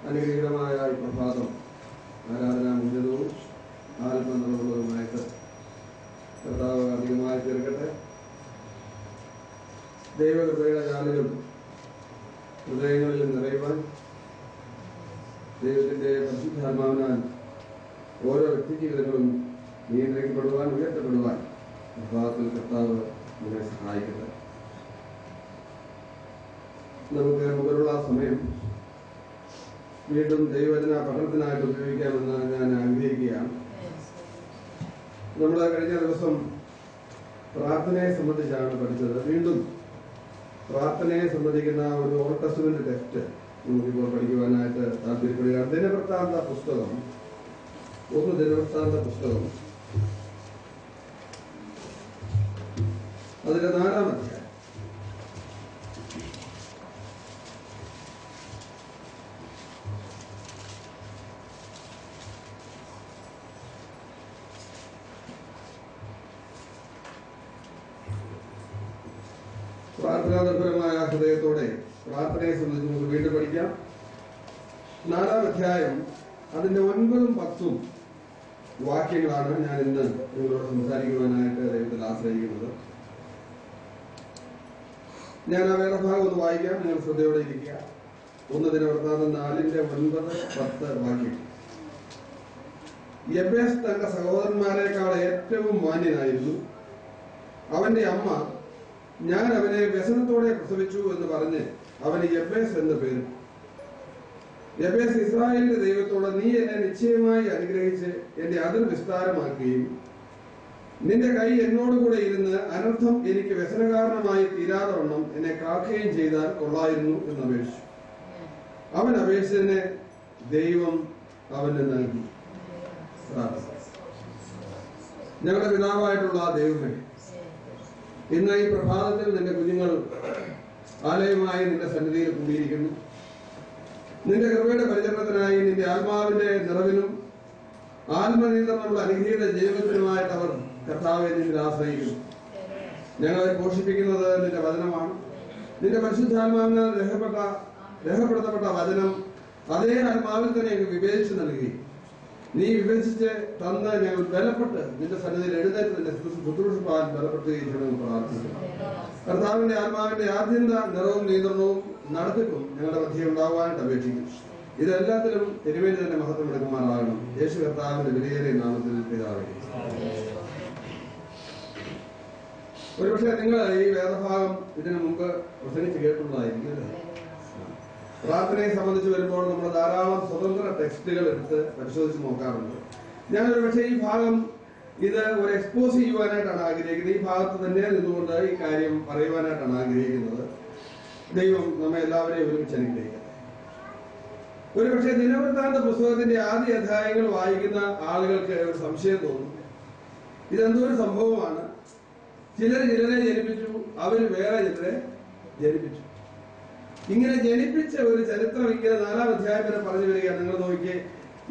അനുഗ്രഹീതമായ ഈ പ്രഭാതം ആരാധനാ മുന്നതവും ആത്മനിർഭരവുമായിട്ട് കർത്താവ് അധികമായി തീർക്കട്ടെ. ദൈവകൃപയുടെ ജാലുകൾ ഹൃദയങ്ങളിൽ നിറയുവാൻ ദൈവത്തിന്റെ പരിശുദ്ധാത്മാവിനാൽ ഓരോ വ്യക്തി ജീവിതങ്ങളും നിയന്ത്രിക്കപ്പെടുവാൻ, ഉയർത്തപ്പെടുവാൻ പ്രഭാതത്തിൽ കർത്താവ് നമ്മെ സഹായിക്കട്ടെ. നമുക്ക് മുതലുള്ള സമയം വീണ്ടും ദൈവവചന പഠനത്തിനായിട്ട് ഉപയോഗിക്കാമെന്ന് ഞാൻ ആഗ്രഹിക്കുകയാണ്. നമ്മൾ കഴിഞ്ഞ ദിവസം പ്രാർത്ഥനയെ സംബന്ധിച്ചാണ് പഠിച്ചത്. വീണ്ടും പ്രാർത്ഥനയെ സംബന്ധിക്കുന്ന ഒരു ഓൾഡ് ടെസ്റ്റ്മെന്റ് ടെക്സ്റ്റ് നമുക്കിപ്പോൾ പഠിക്കുവാനായിട്ട് താല്പര്യപ്പെടുകയാണ്. ദിനവൃത്താന്ത പുസ്തകം, ദിനവൃത്താന്ത പുസ്തകം അതിന്റെ 4-ാം അധ്യായം. പ്രാർത്ഥനാനിർഭരമായ ഹൃദയത്തോടെ പ്രാർത്ഥനയെ സംബന്ധിച്ച് നമുക്ക് വീണ്ടും പഠിക്കാം. 4-ാം അധ്യായം അതിന്റെ 9-ഉം 10-ഉം വാക്യങ്ങളാണ് ഞാൻ ഇന്ന് നിങ്ങളോട് സംസാരിക്കുവാനായിട്ട് ദൈവത്തിൽ ആശ്രയിക്കുന്നത്. ഞാൻ ആ വേദഭാഗം ഒന്ന് വായിക്കാം, നിങ്ങൾ ശ്രദ്ധയോടെ ഇരിക്കുക. 1 ദിനവൃത്താന്തം 4-ന്റെ 9-10 വാക്യം. യബ്ബേസ് തന്റെ സഹോദരന്മാരെക്കാൾ ഏറ്റവും മാന്യനായിരുന്നു. അവന്റെ അമ്മ, ഞാൻ അവനെ വ്യസനത്തോടെ പ്രസവിച്ചു എന്ന് പറഞ്ഞ് അവന് യബ്ബേസ് എന്ന് പേര്. യബ്ബേസ് ഇസ്രായേലിന്റെ ദൈവത്തോട്, നീ എന്നെ നിശ്ചയമായി അനുഗ്രഹിച്ച് എന്റെ അതിർ വിസ്താരമാക്കുകയും നിന്റെ കൈ എന്നോടുകൂടെ ഇരുന്ന് അനർത്ഥം എനിക്ക് വ്യസനകാരണമായി തീരാതെ വണ്ണം എന്നെ കാക്കുകയും ചെയ്താൽ കൊള്ളായിരുന്നു എന്ന് അപേക്ഷിച്ചു. അവൻ അപേക്ഷിച്ചതിനെ ദൈവം അവന് നൽകി. ഞങ്ങളുടെ പിതാവായിട്ടുള്ള ദൈവമേ, ഇന്ന് ഈ പ്രഭാതത്തിൽ നിന്റെ കുഞ്ഞുങ്ങൾ ആലയമായി നിന്റെ സന്നിധിയിൽ കൂടിയിരിക്കുന്നു. നിന്റെ കൃപയുടെ പരിചരണത്തിനായി നിന്റെ ആത്മാവിന്റെ നിറവിനും ആത്മനിയന്ത്രണമുള്ള അനുഗ്രഹീത ജീവിതത്തിനുമായിട്ട് അവർ കർത്താവെ നിന്നിൽ ആശ്രയിക്കുന്നു. ഞങ്ങളെ പോഷിപ്പിക്കുന്നത് നിന്റെ വചനമാണ്. നിന്റെ പരിശുദ്ധാത്മാവിനാൽ രേഖപ്പെടുത്തപ്പെട്ട വചനം അതേ ആത്മാവിൽ തന്നെ ഞങ്ങൾ വിവേചിച്ച് നൽകി. നീ വിവേചിച്ച് തന്ന് ഞങ്ങൾ ബലപ്പെട്ട് നിന്റെ സന്നിധിയിൽ എഴുന്നേറ്റ് നിന്റെ ശുശ്രൂഷിപ്പാൻ ബലപ്പെടുത്തുകയും ചെയ്യണമെന്ന് പ്രാർത്ഥിക്കുന്നു. കർത്താവിന്റെ ആത്മാവിന്റെ ആദ്യന്ത നിറവും നിയന്ത്രണവും നടത്തിപ്പും ഞങ്ങളുടെ മധ്യേ ഉണ്ടാവാനായിട്ട് അപേക്ഷിക്കുന്നു. ഇതെല്ലാത്തിലും തിരുവേണ്ടി തന്നെ മഹത്വം എടുക്കുമാറാകണം. യേശു കർത്താവിന്റെ വിലയേറിയ നാമത്തിൽ പിതാവേ. ഒരുപക്ഷെ നിങ്ങൾ ഈ വേദഭാഗം ഇതിനു മുമ്പ് പ്രസംഗിച്ച് കേട്ടുള്ളതായിരിക്കും. പ്രാർത്ഥനയെ സംബന്ധിച്ച് വരുമ്പോൾ നമ്മൾ ധാരാളം സ്വതന്ത്ര ടെക്സ്റ്റുകൾ എടുത്ത് പരിശോധിച്ച് നോക്കാറുണ്ട്. ഞാനൊരു പക്ഷേ ഈ ഭാഗം ഇത് ഒരു എക്സ്പോസ് ചെയ്യുവാനായിട്ടാണ് ആഗ്രഹിക്കുന്നത്. ഈ ഭാഗത്ത് തന്നെ നിന്നുകൊണ്ട് ഈ കാര്യം പറയുവാനായിട്ടാണ് ആഗ്രഹിക്കുന്നത്. ദൈവം നമ്മെ എല്ലാവരെയും ഒരുമിച്ച് അനുഗ്രഹിക്കട്ടെ. ഒരുപക്ഷെ ദിനവൃത്താന്ത പുസ്തകത്തിന്റെ ആദ്യ അധ്യായങ്ങൾ വായിക്കുന്ന ആളുകൾക്ക് ഒരു സംശയം തോന്നും. ഇതെന്തോ ഒരു സംഭവമാണ്. ചിലരെ ജനിപ്പിച്ചു, അവര് വേറെ ചിലരെ ജനിപ്പിച്ചു. ഇങ്ങനെ ജനിപ്പിച്ച ഒരു ചരിത്രം ഇങ്ങനെ 4-ാം അധ്യായം വരെ പറഞ്ഞു വരികയാണ്. നിങ്ങൾ നോക്കിയേ,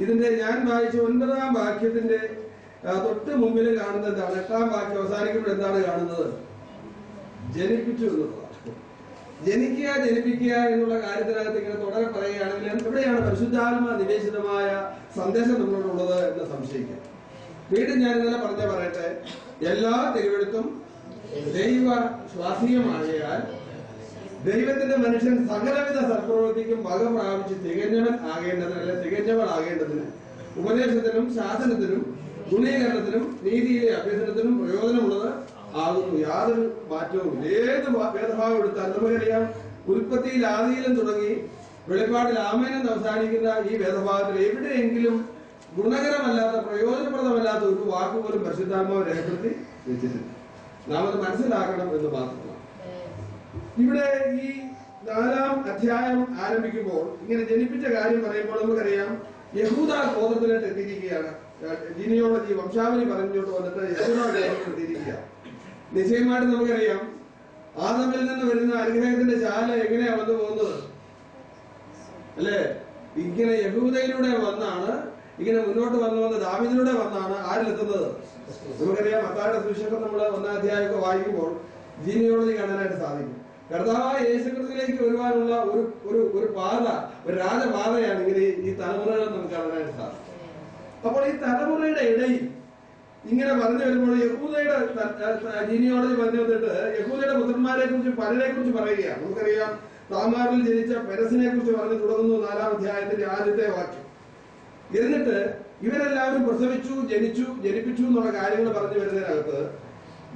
ഇതിന്റെ ഞാൻ വായിച്ച 9-ാം വാക്യത്തിന്റെ തൊട്ട് മുമ്പിൽ കാണുന്നത് എന്താണ്? 8-ാം വാക്യം അവസാനിക്കുമ്പോൾ എന്താണ് കാണുന്നത്? ജനിപ്പിച്ചു എന്നുള്ളതാണ്. ജനിപ്പിക്കുക എന്നുള്ള കാര്യത്തിനകത്ത് ഇങ്ങനെ തുടരെ പറയുകയാണെങ്കിൽ എവിടെയാണ് പരിശുദ്ധാത്മ നിവേശിതമായ സന്ദേശം നമ്മളോടുള്ളത് എന്ന് സംശയിക്കാം. വീണ്ടും ഞാൻ ഇന്നലെ പറയട്ടെ, എല്ലാ തിരുവെഴുത്തും ദൈവ ശ്വാസീയമായാൽ ദൈവത്തിന്റെ മനുഷ്യൻ സകലവിധ സൽപ്രവൃത്തിക്കും വക പ്രാപിച്ച് തികഞ്ഞവൾ ആകേണ്ടതിന് ഉപദേശത്തിനും ശാസനത്തിനും ഗുണീകരണത്തിനും നീതിയിലെ അഭ്യസനത്തിനും പ്രയോജനമുള്ളത് ആകുന്നു. യാതൊരു മാറ്റവും ഏത് വേദഭാഗം എടുത്താൽ നമുക്കറിയാം. ഉൽപ്പത്തിയിൽ ആദിയിലും തുടങ്ങി വെളിപ്പാടിൽ ആമേനെന്ന് അവസാനിക്കുന്ന ഈ വേദഭാഗത്തിൽ എവിടെയെങ്കിലും ഗുണകരമല്ലാത്ത പ്രയോജനപ്രദമല്ലാത്ത ഒരു വാക്കുപോലും പരിശുദ്ധാത്മാവ് രേഖപ്പെടുത്തി വെച്ചിട്ടില്ല. നാം അത് മനസ്സിലാക്കണം എന്ന് മാത്രമാണ്. ഇവിടെ ഈ 4-ാം അധ്യായം ആരംഭിക്കുമ്പോൾ ഇങ്ങനെ ജനിപ്പിച്ച കാര്യം പറയുമ്പോൾ നമുക്കറിയാം യഹൂദ ഗോത്രത്തിലേക്ക് എത്തിയിരിക്കുകയാണ്. ജീനിയോളജി വംശാവലി പറഞ്ഞോട്ട് വന്നിട്ട് യഹൂദ ഗോത്രത്തിൽ എത്തിയിരിക്കുക. നിശ്ചയമായിട്ട് നമുക്കറിയാം ആദമിൽ നിന്ന് വരുന്ന അനുഗ്രഹത്തിന്റെ ചാല എങ്ങനെയാ വന്നു പോകുന്നത് അല്ലേ? ഇങ്ങനെ യഹൂദയിലൂടെ വന്നാണ്, ഇങ്ങനെ മുന്നോട്ട് വന്ന് ദാവീദിലൂടെ വന്നാണ് ആരിലെത്തുന്നത്. നമുക്കറിയാം മത്തായിയുടെ സുവിശേഷം നമ്മൾ 1-ാം അധ്യായമൊക്കെ വായിക്കുമ്പോൾ ജീനിയോളജി കാണാനായിട്ട് സാധിക്കും. കർത്താവായ യേശുക്രിസ്തുവിലേക്ക് വരുവാനുള്ള ഒരു പാത, ഒരു രാജപാതയാണ് ഇങ്ങനെ ഈ തലമുറകൾ നമുക്ക് കാണാനായിട്ട് സാധിക്കും. അപ്പോൾ ഈ തലമുറയുടെ ഇടയിൽ ഇങ്ങനെ പറഞ്ഞു വരുമ്പോൾ യഹൂദയുടെ ജീനിയോളജി പറഞ്ഞു വന്നിട്ട് യഹൂദയുടെ പുത്രന്മാരെ കുറിച്ച് പലരെ കുറിച്ച് പറയുകയാണ്. നമുക്കറിയാം, താമാറിൽ ജനിച്ച പെരസിനെ കുറിച്ച് പറഞ്ഞു തുടങ്ങുന്നു 4-ാം അധ്യായത്തിന്റെ ആദ്യത്തെ വാക്യം. എന്നിട്ട് ഇവരെല്ലാവരും പ്രസവിച്ചു, ജനിപ്പിച്ചു എന്നുള്ള കാര്യങ്ങൾ പറഞ്ഞു വരുന്നതിനകത്ത്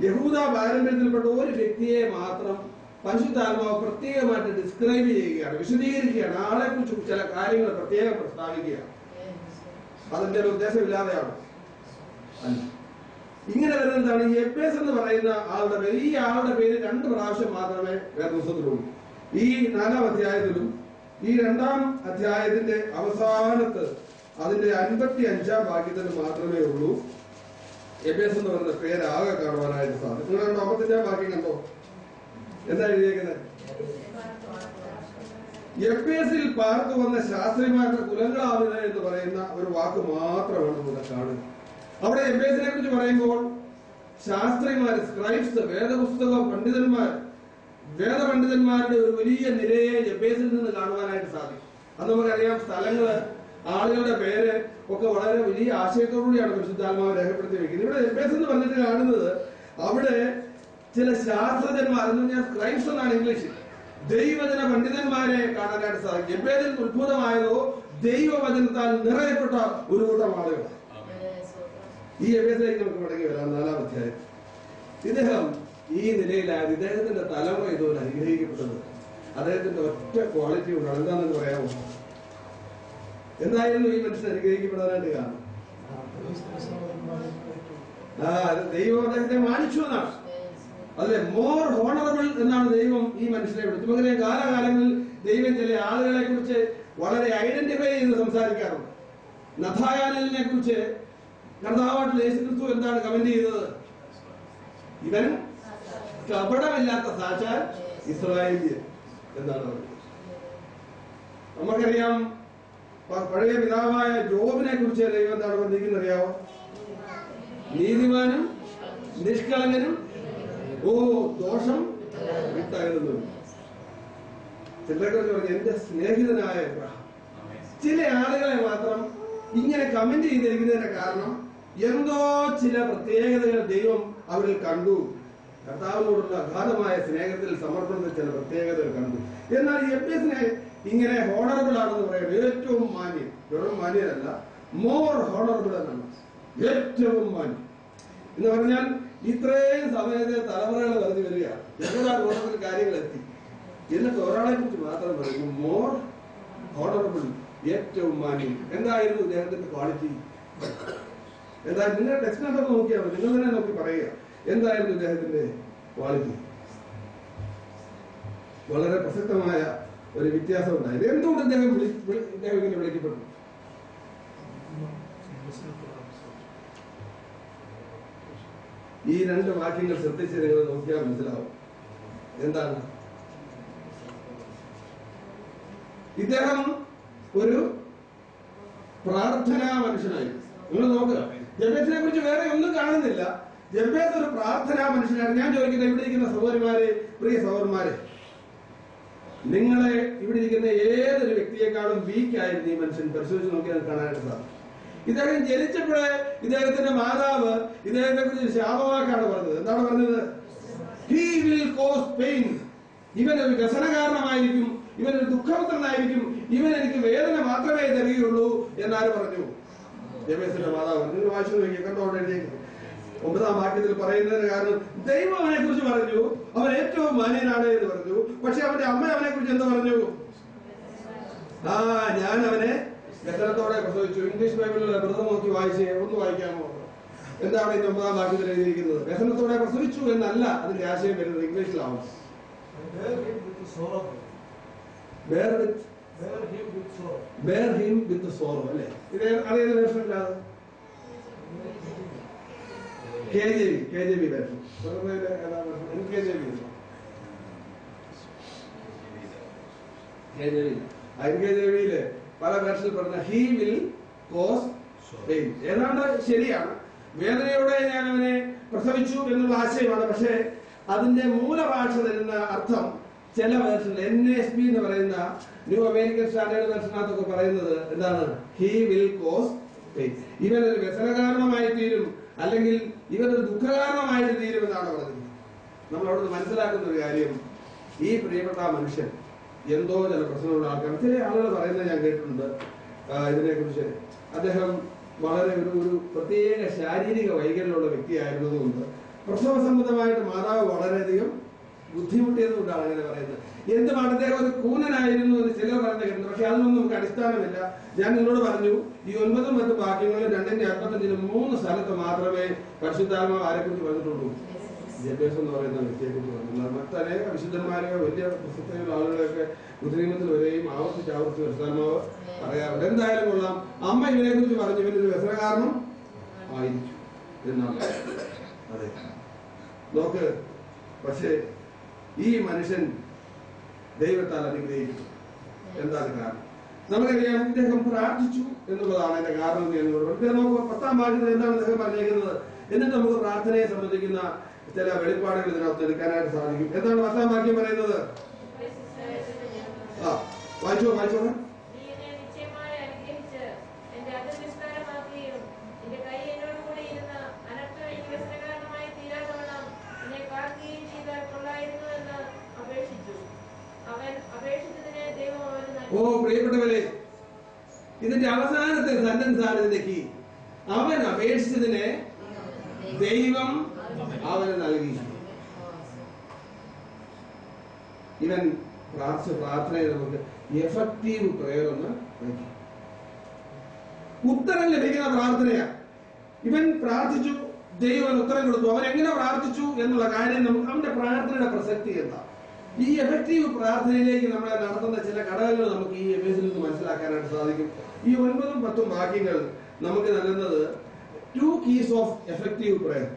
യഹൂദ പാരമ്പര്യത്തിൽപ്പെട്ട ഒരു വ്യക്തിയെ മാത്രം പരിശുദ്ധാത്മാവ് പ്രത്യേകമായിട്ട് ഡിസ്ക്രൈബ് ചെയ്യുകയാണ്, വിശദീകരിക്കുകയാണ്. ആളെ കുറിച്ച് ചില കാര്യങ്ങൾ പ്രത്യേകം പ്രസ്താവിക്കുകയാണ്. അതിന്റെ ഉദ്ദേശമില്ലാതെയാണ് അല്ല. ഇങ്ങനെ വരുന്നതാണ് എപ്പേസ് എന്ന് പറയുന്ന ആളുടെ പേര്. ഈ ആളുടെ പേര് 2 പ്രാവശ്യം മാത്രമേ വേദപുസ്തകത്തിലുള്ളൂ. ഈ 4-ാം അധ്യായത്തിലും ഈ 2-ാം അധ്യായത്തിന്റെ അവസാനത്ത് അതിന്റെ 55-ാം വാക്യത്തിൽ മാത്രമേ ഉള്ളൂ എപ്പേസ് എന്ന് പറയുന്ന പേര് ആകെ കാണുവാനായിട്ട് സാധിക്കും. നിങ്ങൾ 55-ാം വാക്യം കണ്ടോ? എന്താ എഴുതിയേക്കുന്നത്? എപ്പേസിൽ പാർത്തു വന്ന ശാസ്ത്രിമാരുടെ കുലങ്ങളാവിത എന്ന് പറയുന്ന ഒരു വാക്ക് മാത്രമാണ് ഇവിടെ കാണുക. അവിടെ എപ്പേസിനെ കുറിച്ച് പറയുമ്പോൾ ശാസ്ത്രിമാർ, സ്ക്രൈബ്സ്, വേദപുസ്തക പണ്ഡിതന്മാർ, വേദപണ്ഡിതന്മാരുടെ ഒരു വലിയ നിരയെ എപ്പേസിൽ നിന്ന് കാണുവാനായിട്ട് സാധിക്കും. അത് നമുക്കറിയാം. സ്ഥലങ്ങള്, ആളുകളുടെ പേര് ഒക്കെ വളരെ വലിയ ആശയത്തോടുകൂടിയാണ് പരിശുദ്ധാത്മാവ് രേഖപ്പെടുത്തി വെക്കുന്നത്. ഇവിടെ എപ്പേസ് എന്ന് പറഞ്ഞിട്ട് കാണുന്നത് അവിടെ ചില ശാസ്ത്രജ്ഞന്മാർ, സ്ക്രൈബ്സ് എന്നാണ് ഇംഗ്ലീഷിൽ, ദൈവവചന പണ്ഡിതന്മാരെ കാണാനായിട്ട് സാധിക്കും. എപ്പേസിൽ ഉത്ഭുതമായതോ ദൈവവചനത്താൽ നിറയപ്പെട്ട ഒരു കൂട്ടം ആളുകൾ. ഈ എപ്പേസിലേക്ക് നമുക്ക് മടങ്ങി വരാം. 4-ാം അധ്യായം. ഇദ്ദേഹം ഈ നിലയിലായത്, ഇദ്ദേഹത്തിന്റെ തലമുറ ഇതുപോലെ അനുഗ്രഹിക്കപ്പെട്ടത് അദ്ദേഹത്തിന്റെ ഒറ്റ ക്വാളിറ്റി കൊണ്ടാണ്. എന്താണെന്ന് പറയാമോ? എന്തായിരുന്നു ഈ മനുഷ്യൻ അനുഗ്രഹിക്കപ്പെടാനായിട്ട് കാരണം? ദൈവം അദ്ദേഹത്തെ മാനിച്ചു എന്നാണ്. അല്ലെ, മോർ ഹോണറബിൾ എന്നാണ് ദൈവം ഈ മനുഷ്യനെ വിളിച്ചു. അങ്ങനെ കാലകാലങ്ങളിൽ ദൈവം ചില ആളുകളെ കുറിച്ച് വളരെ ഐഡന്റിഫൈ ചെയ്ത് സംസാരിക്കാറുണ്ട്. നഥായാലിനെ കുറിച്ച് കർത്താവായിട്ടുള്ള യേശുക്രിസ്തു എന്താണ് കമന്റ് ചെയ്തത്? ഇവൻ കപടമില്ലാത്ത സാക്ഷാൽ ഇസ്രായേലിയൻ എന്നാണ് പറയുന്നത്. നമുക്കറിയാം, പഴയ പിതാവായ ജോബിനെ കുറിച്ച് ദൈവം എന്താണ് പറഞ്ഞിരിക്കുന്നത് അറിയാവോ? നീതിമാനും നിഷ്കളങ്കനും ദോഷം വിട്ടകലുന്നു. ചിലരെ കുറിച്ച് പറഞ്ഞു എന്റെ സ്നേഹിതനായ അബ്രഹാം. ചില ആളുകളെ മാത്രം ഇങ്ങനെ കമന്റ് ചെയ്തിരിക്കുന്നതിന്റെ കാരണം എന്തോ ചില പ്രത്യേകതകൾ ദൈവം അവരിൽ കണ്ടു. കർത്താവിനോടുള്ള അഗാധമായ സ്നേഹത്തിൽ, സമർപ്പണത്തിൽ ചില പ്രത്യേകതകൾ കണ്ടു. എന്നാൽ എപ്പേസിനെ ഇങ്ങനെ ഹോണറബിൾ ആണെന്ന് പറയുന്നത് ഏറ്റവും മാന്യം, വെറും മാന്യരല്ല, മോർ ഹോണറബിൾ എന്നാണ്. ഏറ്റവും മാന്യം എന്ന് പറഞ്ഞാൽ ഇത്രയും സമയത്തെ തലമുറകൾ പറഞ്ഞു വരികയാണ്. എല്ലാ ഗുണത്തിൽ കാര്യങ്ങൾ എത്തി. എന്നിട്ട് ഒരാളെ കുറിച്ച് മാത്രം പറയുന്നു, മോർ ഹോണറബിൾ, ഏറ്റവും മാന്യം. എന്തായിരുന്നു ഇദ്ദേഹത്തിന്റെ ക്വാളിറ്റി? എന്താ? നിങ്ങൾ ടെക്സ്റ്റിനകത്ത് നോക്കിയാൽ മതി, നിങ്ങൾ തന്നെ നോക്കി പറയുക എന്തായിരുന്നു ഇദ്ദേഹത്തിന്റെ ക്വാളിറ്റി. വളരെ പ്രസക്തമായ ഒരു വ്യത്യാസം ഉണ്ടായത്. എന്തുകൊണ്ട് ഇദ്ദേഹം ഇങ്ങനെ വിളിക്കപ്പെട്ടു? ഈ 2 വാക്യങ്ങൾ ശ്രദ്ധിച്ച് നിങ്ങൾ നോക്കിയാൽ മനസ്സിലാവും എന്താണ്. ഇദ്ദേഹം ഒരു പ്രാർത്ഥനാ മനുഷ്യനായി. നിങ്ങൾ നോക്കുക, ജബേസിനെ കുറിച്ച് വേറെ ഒന്നും കാണുന്നില്ല. ജബേസ് ഒരു പ്രാർത്ഥനാ മനുഷ്യനാണ്. ഞാൻ ചോദിക്കുന്നത്, ഇവിടെ ഇരിക്കുന്ന സഹോദരന്മാരെ, പ്രിയ സഹോദരന്മാരെ, നിങ്ങളെ ഇവിടെ ഇരിക്കുന്ന ഏതൊരു വ്യക്തിയെക്കാളും വീക്കായിരുന്നു ഈ മനുഷ്യൻ. പരിശോധിച്ച് നോക്കിയാൽ കാണാനായിട്ട് സാധിക്കും. ഇദ്ദേഹം ജനിച്ചപ്പോഴേ ഇദ്ദേഹത്തിന്റെ മാതാവ് ഇദ്ദേഹത്തെ കുറിച്ച് ശാപവാക്കാണ് പറഞ്ഞത്. എന്താണ് പറഞ്ഞത്? He will cause pain. ഇവനൊരു വ്യസനകാരണമായിരിക്കും, ഇവനൊരു ദുഃഖപുത്രനായിരിക്കും, ഇവൻ എനിക്ക് വേദന മാത്രമേ തരികയുള്ളൂ എന്നാര് പറഞ്ഞു? ജബേസിന്റെ മാതാവ്. നിങ്ങൾ വായിച്ചു നോക്കിയാൽ കണ്ടോ? 9-ാം വാക്യത്തിൽ പറയുന്നതിന് കാരണം ദൈവം അവനെ കുറിച്ച് പറഞ്ഞു, അവൻ ഏറ്റവും മാന്യനാണ് എന്ന് പറഞ്ഞു. പക്ഷെ അവന്റെ അമ്മ അവനെ കുറിച്ച് എന്താ പറഞ്ഞു? ഞാൻ അവനെ വ്യസനത്തോടെ പ്രസവിച്ചു. ഇംഗ്ലീഷ് ബൈബിളിൽ വ്രതം നോക്കി വായിച്ചേ, ഒന്ന് വായിക്കാമോ? എന്താണ് ഈ 9-ാം വാക്യത്തിൽ എഴുതിയിരിക്കുന്നത്? വ്യസനത്തോടെ പ്രസവിച്ചു എന്നല്ല അതിന്റെ ആശയം വരുന്നത്. ഇംഗ്ലീഷിലാവും. bear him with sorrow. അല്ലേ? ഇത് അതേത് വേർഷനിലാണ്? KJV version. KJVയില് പല വേർഷനിൽ പറഞ്ഞ ഹി വിൽ കോസ് പെയിൻ. ഏതാണ്ട് ശരിയാണ്. വേദനയോടെ ഞാൻ അവനെ പ്രസവിച്ചു എന്നുള്ള ആശയമാണ്. പക്ഷേ അതിന്റെ മൂലഭാഷ തരുന്ന അർത്ഥം ചില വേർഷൻ NASB എന്ന് പറയുന്ന ന്യൂ അമേരിക്കൻ സ്റ്റാൻഡേർഡ് വേർഷനകത്തൊക്കെ പറയുന്നത് എന്താണ്? He will cause pain. ഇവനൊരു വ്യസനകാരണമായി തീരും, അല്ലെങ്കിൽ ഇവനൊരു ദുഃഖകാരണമായിട്ട് തീരും എന്നാണ് പറഞ്ഞത്. നമ്മൾ അവിടുന്ന് മനസ്സിലാക്കുന്ന ഒരു കാര്യം, ഈ പ്രിയപ്പെട്ട മനുഷ്യൻ എന്തോ ചില പ്രശ്നമുള്ള ആൾക്കാർ. ചില ആളുകൾ പറയുന്നത് ഞാൻ കേട്ടിട്ടുണ്ട് ഇതിനെ കുറിച്ച്. അദ്ദേഹം വളരെ ഒരു പ്രത്യേക ശാരീരിക വൈകല്യമുള്ള വ്യക്തിയായിരുന്നതുകൊണ്ട് പ്രസവ സംബന്ധമായിട്ട് മാതാവ് വളരെയധികം ബുദ്ധിമുട്ടിയതുകൊണ്ടാണ് അങ്ങനെ പറയുന്നത്. എന്തുമാണ് അദ്ദേഹം ഒരു കൂനനായിരുന്നു എന്ന് ചിലർ പറഞ്ഞു കേട്ടിട്ടുണ്ട്. പക്ഷെ അതൊന്നും നമുക്ക് അടിസ്ഥാനമില്ല. ഞാൻ നിങ്ങളോട് പറഞ്ഞു, ഈ 9 10 വാക്യങ്ങളിൽ 2:55 3 സ്ഥലത്ത് മാത്രമേ പരിശുദ്ധാത്മാവ് ആരെക്കുറിച്ച് പറഞ്ഞിട്ടുള്ളൂ. ജബേസ് എന്ന് പറയുന്ന വ്യക്തിയെ കുറിച്ച് പറഞ്ഞില്ല. മറ്റനേക വിശുദ്ധന്മാരെയോ വലിയ പ്രസിദ്ധയുള്ള ആളുകളെയൊക്കെ ബുദ്ധിമുട്ടിൽ വരെയും ആവർത്തിച്ച് പരിശുദ്ധാത്മാവ് പറയാറുണ്ട്. എന്തായാലും കൊള്ളാം, അമ്മ ഇവനെ കുറിച്ച് പറഞ്ഞു ഇവനൊരു വ്യസന കാരണം ആയിരിക്കും എന്നാണ്. അതെ, നോക്ക്. പക്ഷേ ഈ മനുഷ്യൻ ദൈവത്താൽ അനുഗ്രഹിക്കുന്നു. എന്താണ് കാരണം? നമുക്കറിയാം, ഇദ്ദേഹം പ്രാർത്ഥിച്ചു എന്നുള്ളതാണ് അതിന്റെ കാരണം. നമുക്ക് 10-ാം വാക്യത്തിൽ എന്താണ് അദ്ദേഹം പറഞ്ഞേക്കുന്നത്? എന്നിട്ട് നമുക്ക് പ്രാർത്ഥനയെ സംബന്ധിക്കുന്ന ചില വെളിപ്പാടുകൾ ഇതിനകത്ത് എടുക്കാനായിട്ട് സാധിക്കും. എന്താണ് 10-ാം വാക്യം പറയുന്നത്? വായിച്ചോ. ഓ പ്രിയപ്പെട്ടവരെ, ഇതിന്റെ അവസാനത്തെ സെന്റൻസ് ആണ് ഇതിലേക്ക്. അവൻ അപേക്ഷിച്ചതിനെ ദൈവം അവന് നൽകി. ഇവൻ പ്രാർത്ഥിച്ച പ്രാർത്ഥനയെ നമുക്ക് എഫക്റ്റീവ് പ്രയർ എന്ന് വിളിക്കാം. ഉത്തരം ലഭിക്കുന്ന പ്രാർത്ഥനയാണ്. ഇവൻ പ്രാർത്ഥിച്ചു, ദൈവം ഉത്തരം കൊടുത്തു. അവൻ എങ്ങനെ പ്രാർത്ഥിച്ചു എന്നുള്ള കാര്യം നമുക്ക്, അവന്റെ പ്രാർത്ഥനയുടെ പ്രസക്തി എന്താ? ഈ എഫക്റ്റീവ് പ്രാർത്ഥനയിലേക്ക് നമ്മളെ നടത്തുന്ന ചില ഘടകങ്ങൾ നമുക്ക് ഈ എഫേസിൽ നിന്ന് മനസ്സിലാക്കാനായിട്ട് സാധിക്കും. ഈ 9-ഉം 10-ഉം വാക്യങ്ങൾ നമുക്ക് നൽകുന്നത് 2 keys ഓഫ് എഫക്റ്റീവ് പ്രയർ.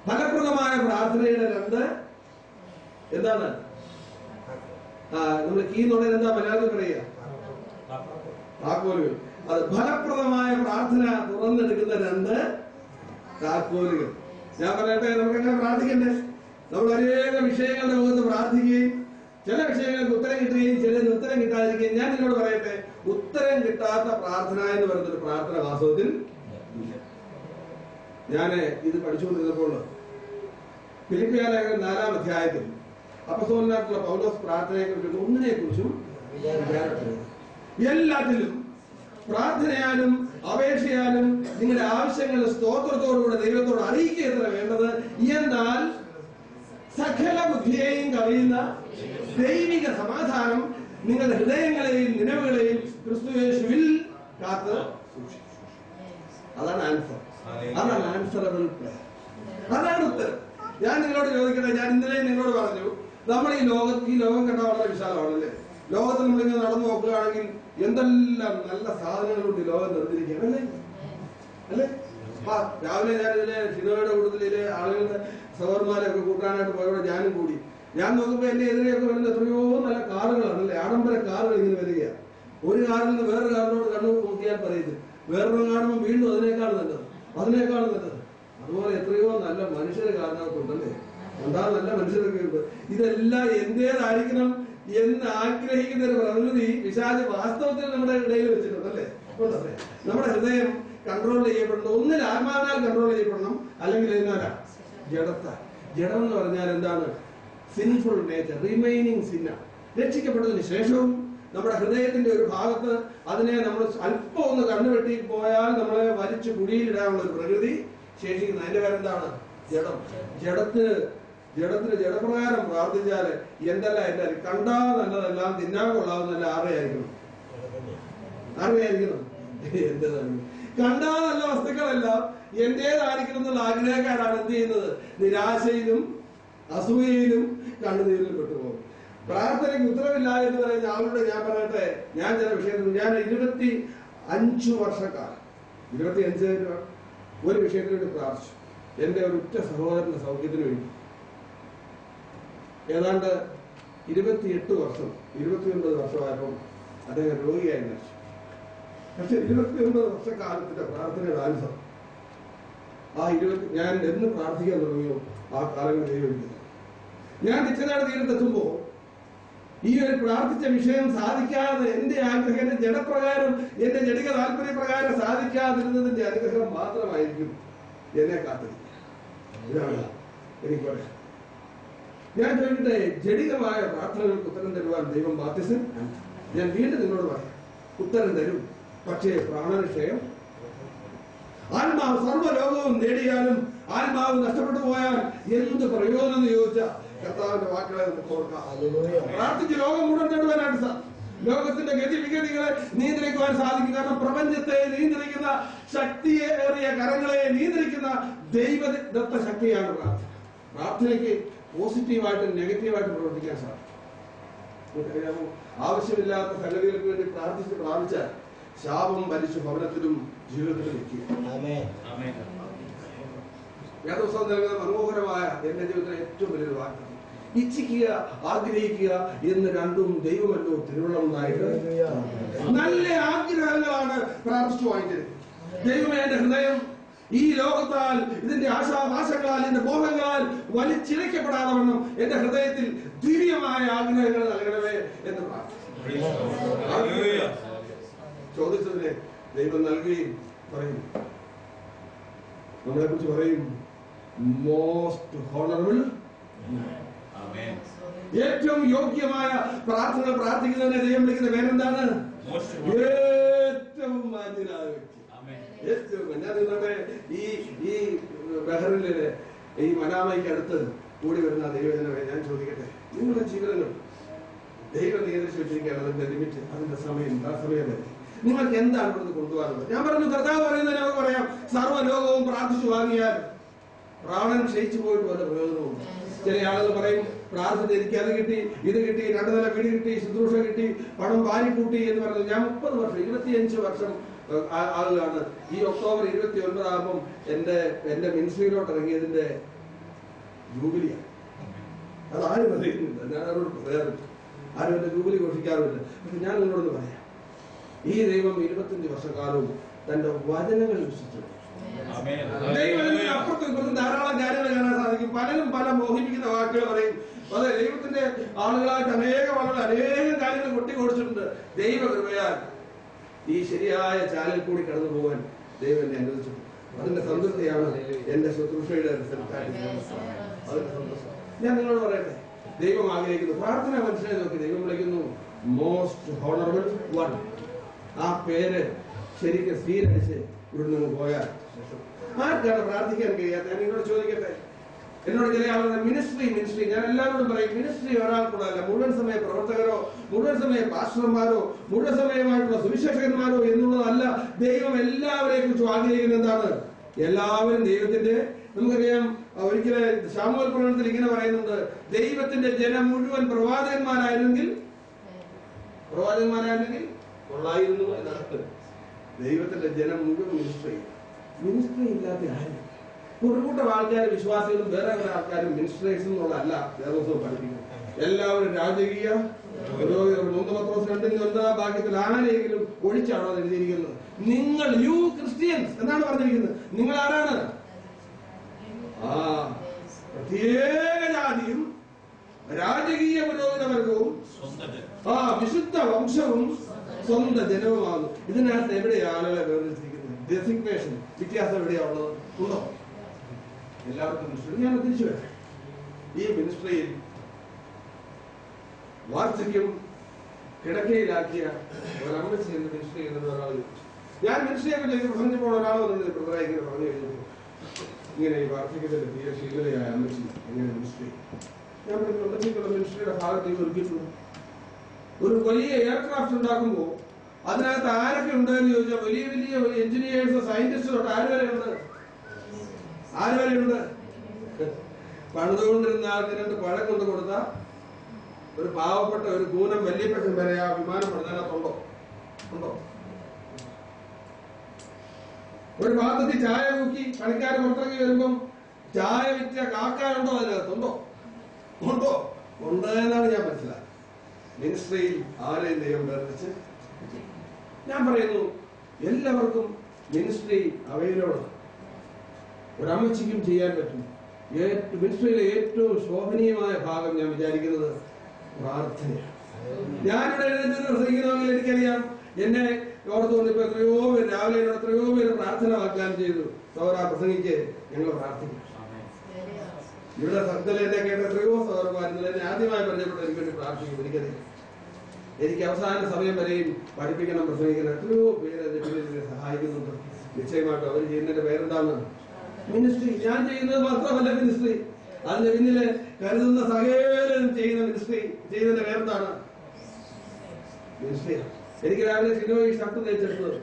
ഫലപ്രദമായ പ്രാർത്ഥനയുടെ 2 എന്താണ്? നമ്മൾ കീ എന്നുള്ളത് എന്താ മലയാളത്തിൽ പറയുക? താക്കോലുകൾ. അത് ഫലപ്രദമായ പ്രാർത്ഥന തുറന്നെടുക്കുന്ന 2 താക്കോലുകൾ. ഞാൻ പറയട്ടെ, നമുക്ക് എങ്ങനെ പ്രാർത്ഥിക്കണ്ടേ? നമ്മൾ അനേക വിഷയങ്ങളുടെ മുഖത്ത് പ്രാർത്ഥിക്കുകയും ചില വിഷയങ്ങൾക്ക് ഉത്തരം കിട്ടുകയും ചിലതിന് ഉത്തരം കിട്ടാതിരിക്കുകയും. ഞാൻ നിങ്ങളോട് പറയട്ടെ, ഉത്തരം കിട്ടാത്ത പ്രാർത്ഥന എന്ന് പറയുന്നൊരു പ്രാർത്ഥന വാസ്തവത്തിൽ ഇല്ല. ഞാൻ ഇത് പഠിച്ചുകൊണ്ടിരുന്നപ്പോൾ ഫിലിപ്പിയ ലേഖനം 4-ാം അധ്യായത്തിൽ അപ്പസ്തോലനായിട്ടുള്ള പൗലോസ് പ്രാർത്ഥനയെ കുറിച്ച് ഒന്നിനെ കുറിച്ചും വിചാരപ്പെടുന്നത്. എല്ലാത്തിലും പ്രാർത്ഥനയാലും അപേക്ഷയാലും നിങ്ങളുടെ ആവശ്യങ്ങൾ സ്തോത്രത്തോടുകൂടെ ദൈവത്തോട് അറിയിക്കുക വേണ്ടത്. എന്നാൽ സകല ബുദ്ധിയെയും കവിയുന്ന ദൈവിക സമാധാനം നിങ്ങളുടെ ഹൃദയങ്ങളെയും നിലവുകളെയും ക്രിസ്തുയേശുവിൽ കാത്ത് സൂക്ഷിക്കും. അതാണ് ആൻസർ. അതാണ് ആൻസറബിൾ പ്രയർ. അതാണ് ഉത്തരം. ഞാൻ നിങ്ങളോട് ചോദിക്കട്ടെ, ഞാൻ ഇന്നലെ നിങ്ങളോട് പറഞ്ഞു, നമ്മൾ ഈ ലോകം കണ്ട വളരെ വിശാലമാണല്ലേ. ലോകത്ത് നമ്മളിങ്ങനെ നടന്നു നോക്കുകയാണെങ്കിൽ എന്തെല്ലാം നല്ല സാധനങ്ങളുണ്ട് ലോകം നിറഞ്ഞിരിക്കുകയാണ് അല്ലേ? രാവിലെ ഞാൻ ഇതിലെ ഷിനോയുടെ കൂട്ടത്തിലെ ആളുകളുടെ സഹോദരന്മാരെയൊക്കെ കൂട്ടാനായിട്ട് പോയവിടെ ഞാനും കൂടി. ഞാൻ നോക്കുമ്പോൾ എന്റെ എതിരെയൊക്കെ വരുന്ന എത്രയോ നല്ല കാറുകളാണല്ലേ, ആഡംബര കാറുകൾ ഇങ്ങനെ വരികയാണ്. ഒരു കാറിൽ നിന്ന് വേറൊരു കാറിനോട് കണ്ണു നോക്കിയാൽ പറയുന്നത്, വേറൊരു കാണുമ്പോൾ വീണ്ടും അതിനേക്കാൾ നല്ലത്. അതുപോലെ എത്രയോ നല്ല മനുഷ്യരെ കാണാത്തുണ്ടല്ലേ. എന്താ നല്ല മനുഷ്യരൊക്കെ ഉണ്ട്. ഇതെല്ലാം എന്റേതായിരിക്കണം എന്ന് ആഗ്രഹിക്കുന്ന ഒരു പ്രകൃതി പിശാച് വാസ്തവത്തിൽ നമ്മുടെ ഇടയിൽ വെച്ചിട്ടുണ്ടല്ലേ. നമ്മുടെ ഹൃദയം കൺട്രോൾ ചെയ്യപ്പെടണം. ഒന്നിൽ ആത്മാവിനാൽ കൺട്രോൾ ചെയ്യപ്പെടണം, അല്ലെങ്കിൽ എന്നാല ജഡം എന്ന് പറഞ്ഞാൽ എന്താണ്? സിൻഫുൾ നേച്ചർ, റിമൈനിങ് സിന്ന. രക്ഷിക്കപ്പെട്ടതിന് ശേഷവും നമ്മുടെ ഹൃദയത്തിന്റെ ഒരു ഭാഗത്ത് അതിനെ നമ്മൾ അല്പം ഒന്ന് കണ്ണുവെട്ടി പോയാൽ നമ്മളെ വലിച്ചു കുടിയിലിടാനുള്ള ഒരു പ്രകൃതി ശേഷിക്കുന്നത്. അതിന്റെ പേരെന്താണ്? ജഡം. ജഡത്തിന് ജഡപ്രകാരം പ്രാർത്ഥിച്ചാല് എന്തെല്ലാം കണ്ടാ നല്ലതെല്ലാം തിന്നാൻ കൊള്ളാവുന്നല്ല ആരുടെയായിരിക്കണം? എന്റേതാണ്. കണ്ടാ നല്ല വസ്തുക്കളെല്ലാം എന്റേതായിരിക്കണം എന്നുള്ള ആഗ്രഹക്കാരാണ് എന്ത് ചെയ്യുന്നത്? നിരാശയിലും അസൂയയിലും കണ്ണുനീരിലും പെട്ടുപോകും. പ്രാർത്ഥനയ്ക്ക് ഉത്തരവില്ല എന്ന് പറയുന്ന ആളുടെ ഞാൻ പറയട്ടെ, ഞാൻ ചില വിഷയത്തിൽ ഞാൻ 25 വർഷക്കാലം 25 ഒരു വിഷയത്തിന് വേണ്ടി പ്രാർത്ഥിച്ചു. എന്റെ ഒരു ഉറ്റ സഹോദരന്റെ സൗഖ്യത്തിന് വേണ്ടി. ഏതാണ്ട് 28 വർഷം 29 വർഷമായപ്പോൾ അദ്ദേഹം രോഗിയായി മരിച്ചു. പക്ഷെ 29 വർഷക്കാലത്തിന്റെ പ്രാർത്ഥനയുടെ ആൻസർ ഞാൻ എന്ന് പ്രാർത്ഥിക്കാൻ തുടങ്ങിയോ ആ കാലങ്ങൾ ദൈവം. ഞാൻ നിശ്ചനാട് തീരത്തെത്തുമ്പോ ഈ ഒരു പ്രാർത്ഥിച്ച വിഷയം സാധിക്കാതെ എന്റെ ആഗ്രഹം, എന്റെ ജഡപ്രകാരം, എന്റെ ജഡിക താല്പര്യപ്രകാരം സാധിക്കാതിരുന്നതിന്റെ അനുഗ്രഹം മാത്രമായിരിക്കും എന്നെ കാത്തിരിക്കുക. ഇതാണ് എനിക്ക് പറയാം. ഞാൻ ചോദിക്കട്ടെ, ജഡികമായ പ്രാർത്ഥനകൾക്ക് ഉത്തരം തരുവാൻ ദൈവം ബാധ്യസ്ഥൻ? ഞാൻ വീണ്ടും നിങ്ങളോട് പറയാം, ഉത്തരം തരും. പക്ഷേ പ്രാണനിക്ഷയം, ആത്മാവ് സർവ്വലോകവും നേടിയാലും ആത്മാവ് നഷ്ടപ്പെട്ടു പോയാൽ എന്ത് പ്രയോജനം എന്ന് ചോദിച്ചാൽ കർത്താവിന്റെ വാക്കുകളെ നമുക്ക് ഓർക്കാം. പ്രാർത്ഥിച്ച് ലോകം മുഴുവൻ നേടുവാനായിട്ട് സാധിക്കും. ലോകത്തിന്റെ ഗതിവിഗതികളെ നിയന്ത്രിക്കുവാൻ സാധിക്കും. കാരണം പ്രപഞ്ചത്തെ നിയന്ത്രിക്കുന്ന ശക്തിയേറിയ കരങ്ങളെ നിയന്ത്രിക്കുന്ന ദൈവദത്ത ശക്തിയാണ് പ്രാർത്ഥന. പ്രാർത്ഥനയ്ക്ക് പോസിറ്റീവായിട്ടും നെഗറ്റീവായിട്ടും പ്രവർത്തിക്കാൻ സാധിക്കും. നമുക്കറിയാമോ, ആവശ്യമില്ലാത്ത സംഗതികൾക്ക് വേണ്ടി പ്രാർത്ഥിച്ചാൽ ശാപം വലിച്ചു ഭവനത്തിലും ജീവിതത്തിലും നിൽക്കുക. വേദപുസ്തകം നൽകുന്ന മനോഹരമായ എന്റെ ജീവിതത്തിലെ ഏറ്റവും വലിയൊരു വാക്ക്, ഇച്ഛിക്കുക, ആഗ്രഹിക്കുക എന്ന് രണ്ടും ദൈവമല്ലോ തിരുവള്ളമായിട്ട്. നല്ല ആഗ്രഹങ്ങളാണ് പ്രാർത്ഥിച്ചു വാങ്ങിച്ചത്. ദൈവമേ, എന്റെ ഹൃദയം ഈ ലോകത്താൽ, ഇതിന്റെ ആശാഭാഷകളാൽ, എന്റെ മോഹങ്ങളാൽ വലിച്ചിഴക്കപ്പെടാതെ വണ്ണം എന്റെ ഹൃദയത്തിൽ ദിവ്യമായ ആഗ്രഹങ്ങൾ നൽകണമേ എന്ന് പ്രാർത്ഥിച്ചു. ചോദിച്ചതിനെ ദൈവം നൽകുകയും പറയും, നമ്മളെ കുറിച്ച് പറയും, മോസ്റ്റ് ഹോണറബിൾ, ഏറ്റവും യോഗ്യമായ പ്രാർത്ഥന പ്രാർത്ഥിക്കുന്നതിനെ ദൈവം വിളിക്കുന്ന പേരെന്താണ്? ഏറ്റവും മാന്യനായ വ്യക്തി. ഏറ്റവും ഞാൻ നിങ്ങളുടെ ഈ ബഹറിലെ ഈ മനാമയ്ക്ക് അടുത്ത് കൂടി വരുന്ന ദൈവജനമേ, ഞാൻ ചോദിക്കട്ടെ, നിങ്ങളുടെ ജീവിതങ്ങൾ ദൈവം നിയന്ത്രിച്ചു വെച്ചിരിക്കുകയാണ്. അതിന്റെ ലിമിറ്റ്, അതിന്റെ സമയം വരെ നിങ്ങൾക്ക് എന്താണ് ഇവിടുന്ന് കൊണ്ടുപോകാറുള്ളത്? ഞാൻ പറഞ്ഞു, കർത്താവ് പറയുന്നത് നമുക്ക് പറയാം, സർവ്വലോകവും പ്രാർത്ഥിച്ചു വാങ്ങിയാൽ പ്രാണൻ ക്ഷയിച്ചു പോയിട്ട് വല്ല പ്രയോജനവും. ചില ആളുകൾ പറയും, പ്രാർത്ഥന എനിക്ക് അത് കിട്ടി, ഇത് കിട്ടി, 2 നില വീട് കിട്ടി, ശുശ്രൂഷ കിട്ടി, പണം വാരിക്കൂട്ടി എന്ന് പറഞ്ഞു. ഞാൻ 30 വർഷം 25 വർഷം ആളുകളാണ്. ഈ ഒക്ടോബർ 29 ആകുമ്പം എന്റെ മിനിസ്ട്രിയിലോട്ട് ഇറങ്ങിയതിന്റെ ജൂബിലിയാണ്. അത് ആരും അറിയുന്നില്ല, ഞാൻ അവരോട് പറയാറില്ല, ആരും എന്റെ ജൂബിലി ഘോഷിക്കാറുമില്ല. പക്ഷെ ഞാൻ നിങ്ങളോട് പറയാം, ഈ ദൈവം 25 വർഷക്കാലവും തന്റെ വചനങ്ങൾ വിശ്വസിച്ചു. ദൈവത്തിന് അപ്പുറത്തും ഇപ്പുറത്തും ധാരാളം കാര്യങ്ങൾ കാണാൻ സാധിക്കും. പലരും പല മോഹിപ്പിക്കുന്ന വാക്കുകൾ പറയും. അതെ, ദൈവത്തിന്റെ ആളുകളായിട്ട് അനേകം കാര്യങ്ങൾ കൊട്ടിക്കൊടുത്തിട്ടുണ്ട്. ദൈവകൃപയാൽ ഈ ശരിയായ ചാലിൽ കൂടി കടന്നു പോകാൻ ദൈവം എന്നെ അനുവദിച്ചിട്ടുണ്ട്. അതിന്റെ സംതൃപ്തിയാണ് എന്റെ ശുശ്രൂഷയുടെ റിസൾട്ടായിട്ട്. അതിന്റെ സന്തോഷം ഞാൻ നിങ്ങളോട് പറയട്ടെ, ദൈവം ആഗ്രഹിക്കുന്നു പ്രാർത്ഥന മനുഷ്യനെ നോക്കി ദൈവം വിളിക്കുന്നു മോസ്റ്റ് ഹോണറബിൾ വൺ. ആ പേര് ശരിക്കും സീലടിച്ച് ഇവിടെ നിന്ന് പോയാൽ ആർക്കാണ് പ്രാർത്ഥിക്കാൻ കഴിയാത്ത? ഞാൻ നിങ്ങളോട് ചോദിക്കട്ടെ, എന്നോട് ചില ആളുകളുടെ മിനിസ്ട്രി ഞാൻ എല്ലാവരോടും പറയും, മിനിസ്ട്രി ഒരാൾക്കൂടല്ല. മുഴുവൻ സമയ പ്രവർത്തകരോ, മുഴുവൻ സമയ പാസ്റ്റർമാരോ, മുഴുവൻ സമയമായിട്ടുള്ള സുവിശേഷകന്മാരോ എന്നുള്ളതല്ല. ദൈവം എല്ലാവരെയും കുറിച്ച് ആഗ്രഹിക്കുന്നത് എന്താണ്? എല്ലാവരും ദൈവത്തിന്റെ, നമുക്കറിയാം, ഒരിക്കലും ശാമൂൽ പ്രവചനത്തിൽ ഇങ്ങനെ പറയുന്നുണ്ട്, ദൈവത്തിന്റെ ജനം മുഴുവൻ പ്രവാചകന്മാരായിരുന്നെങ്കിൽ കൊള്ളായിരുന്നു എന്നർത്ഥം. ദൈവത്തിന്റെ ജനം മുഴുവൻ മിനിസ്ട്രി ഇല്ലാത്ത ആരും. ഒരു കൂട്ടം ആൾക്കാർ വിശ്വാസികളും വേറെ കുറെ ആൾക്കാരും മിനിസ്ട്രേഴ്സും എന്നുള്ളതല്ല ദേവസ്വം പഠിപ്പിക്കുന്നത്. എല്ലാവരും രാജകീയ പുരോഹിതർ. 3 പത്രോസ് 2:9 ഭാഗ്യത്തിൽ ആരെങ്കിലും ഒഴിച്ചാണോ എഴുതിയിരിക്കുന്നത്? നിങ്ങൾ യു ക്രിസ്ത്യൻസ് എന്നാണ് പറഞ്ഞിരിക്കുന്നത്. നിങ്ങൾ ആരാണ്? പ്രത്യേക ജാതിയും രാജകീയ പുരോഹിതവർഗവും വിശുദ്ധ വംശവും സ്വന്തം ജനവുമാകുന്നു. ഇതിനകത്ത് എവിടെയാണ് ആളുകളെ വേർതിരിച്ചിരിക്കുന്നത്? ഡെസിഗ്നേഷൻ വ്യത്യാസം എവിടെയാ ഉള്ളത്? ഉണ്ടോ? എല്ലാവർക്കും മിനിസ്ട്രി. ഞാൻ തിരിച്ചു വരാം. ഈ മിനിസ്ട്രിയിൽ വാർദ്ധക്യം കിടക്കയിലാക്കിയ ഒരമ്മച്ചി എന്ന് മിനിസ്ട്രി ചെയ്യുന്നത് ഒരാൾ ചോദിച്ചു. ഞാൻ മിനിസ്ട്രിയൊക്കെ ചെയ്ത് പറഞ്ഞപ്പോൾ ഒരാൾ വന്നിട്ട് ബ്രദറെ ഇങ്ങനെ പറഞ്ഞു കഴിഞ്ഞു, ഇങ്ങനെ ഈ വാർദ്ധക്യത്തിന്റെ തീരെ ശീലതയായ അമ്മച്ചി എങ്ങനെ മിനിസ്ട്രി? ഞാൻ പറഞ്ഞു, അമ്മച്ചിക്കുള്ള മിനിസ്ട്രിയുടെ ഭാഗത്തേക്ക് ഒരുക്കിയിട്ടുണ്ട്. ഒരു വലിയ എയർക്രാഫ്റ്റ് ഉണ്ടാക്കുമ്പോൾ അതിനകത്ത് ആരൊക്കെ ഉണ്ടെന്ന് ചോദിച്ചാൽ വലിയ എഞ്ചിനീയേഴ്സ്, സയന്റിസ്റ്റ് തൊട്ട് ആര് വരെയുണ്ട്. പണിതുകൊണ്ടിരുന്ന ആൾക്ക് 2 പഴം കൊണ്ട് കൊടുത്ത ഒരു പാവപ്പെട്ട ഒരു കൂനം വല്യപ്പച്ചൻ വരെ ആ വിമാനം പണിതിനകത്തുണ്ടോ? ഒരു ഭാഗത്ത് ചായ നോക്കി പണിക്കാർ പുറത്തിറങ്ങി വരുമ്പം ചായ വിറ്റ കാക്കാനുണ്ടോ? അതിനകത്തുണ്ടോ? ഉണ്ട് എന്നാണ് ഞാൻ മനസ്സിലാക്കുന്നത്. മിനിസ്ട്രിയിൽ ആരെയും ദൈവം വേർതിരിച്ച് ഞാൻ പറയുന്നു, എല്ലാവർക്കും മിനിസ്ട്രി അവൈലബിളാണ്. ഒരമ്മച്ചിക്കും ചെയ്യാൻ പറ്റും. മിനിസ്ട്രിയിലെ ഏറ്റവും ശോഭനീയമായ ഭാഗം ഞാൻ വിചാരിക്കുന്നത് പ്രാർത്ഥനയാണ്. ഞാനിവിടെ എഴുന്നേറ്റ് പ്രസംഗിക്കണമെങ്കിൽ എനിക്കറിയാം. എന്നെ ഓർത്തുകൊണ്ട് ഇപ്പൊ എത്രയോ പേര് രാവിലെ എത്രയോ പേര് പ്രാർത്ഥന വാഗ്ദാനം ചെയ്തു. സഹോദര പ്രസംഗിക്ക് ഞങ്ങൾ പ്രാർത്ഥിക്കും. ഇവിടെ സത്യത്തിൽ എന്നെ കേട്ട എത്രയോ സഹോദരന്മാർ എന്നെ ആദ്യമായി പരിചയപ്പെട്ട എനിക്ക് വേണ്ടി പ്രാർത്ഥിക്കും. എനിക്കറിയാം. എനിക്ക് അവസാന സമയം വരെയും പഠിപ്പിക്കണം, പ്രസംഗിക്കണം. എത്രയോ പേര് എന്റെ പിന്നിൽ സഹായിക്കുന്നുണ്ട്. നിശ്ചയമായിട്ടും അവർ ചെയ്യുന്നതിന്റെ പേരെന്താണ്? മിനിസ്ട്രി. ഞാൻ ചെയ്യുന്നത് മാത്രമല്ല മിനിസ്ട്രി, അതിന്റെ പിന്നില് കരുതുന്ന സകലരും ചെയ്യുന്ന മിനിസ്ട്രി. ചെയ്യുന്നതിന്റെ പേരെന്താണ്? മിനിസ്ട്രി. എനിക്ക് രാവിലെ ചിന്നോയി ഷർട്ട് തേച്ചെടുത്തത്,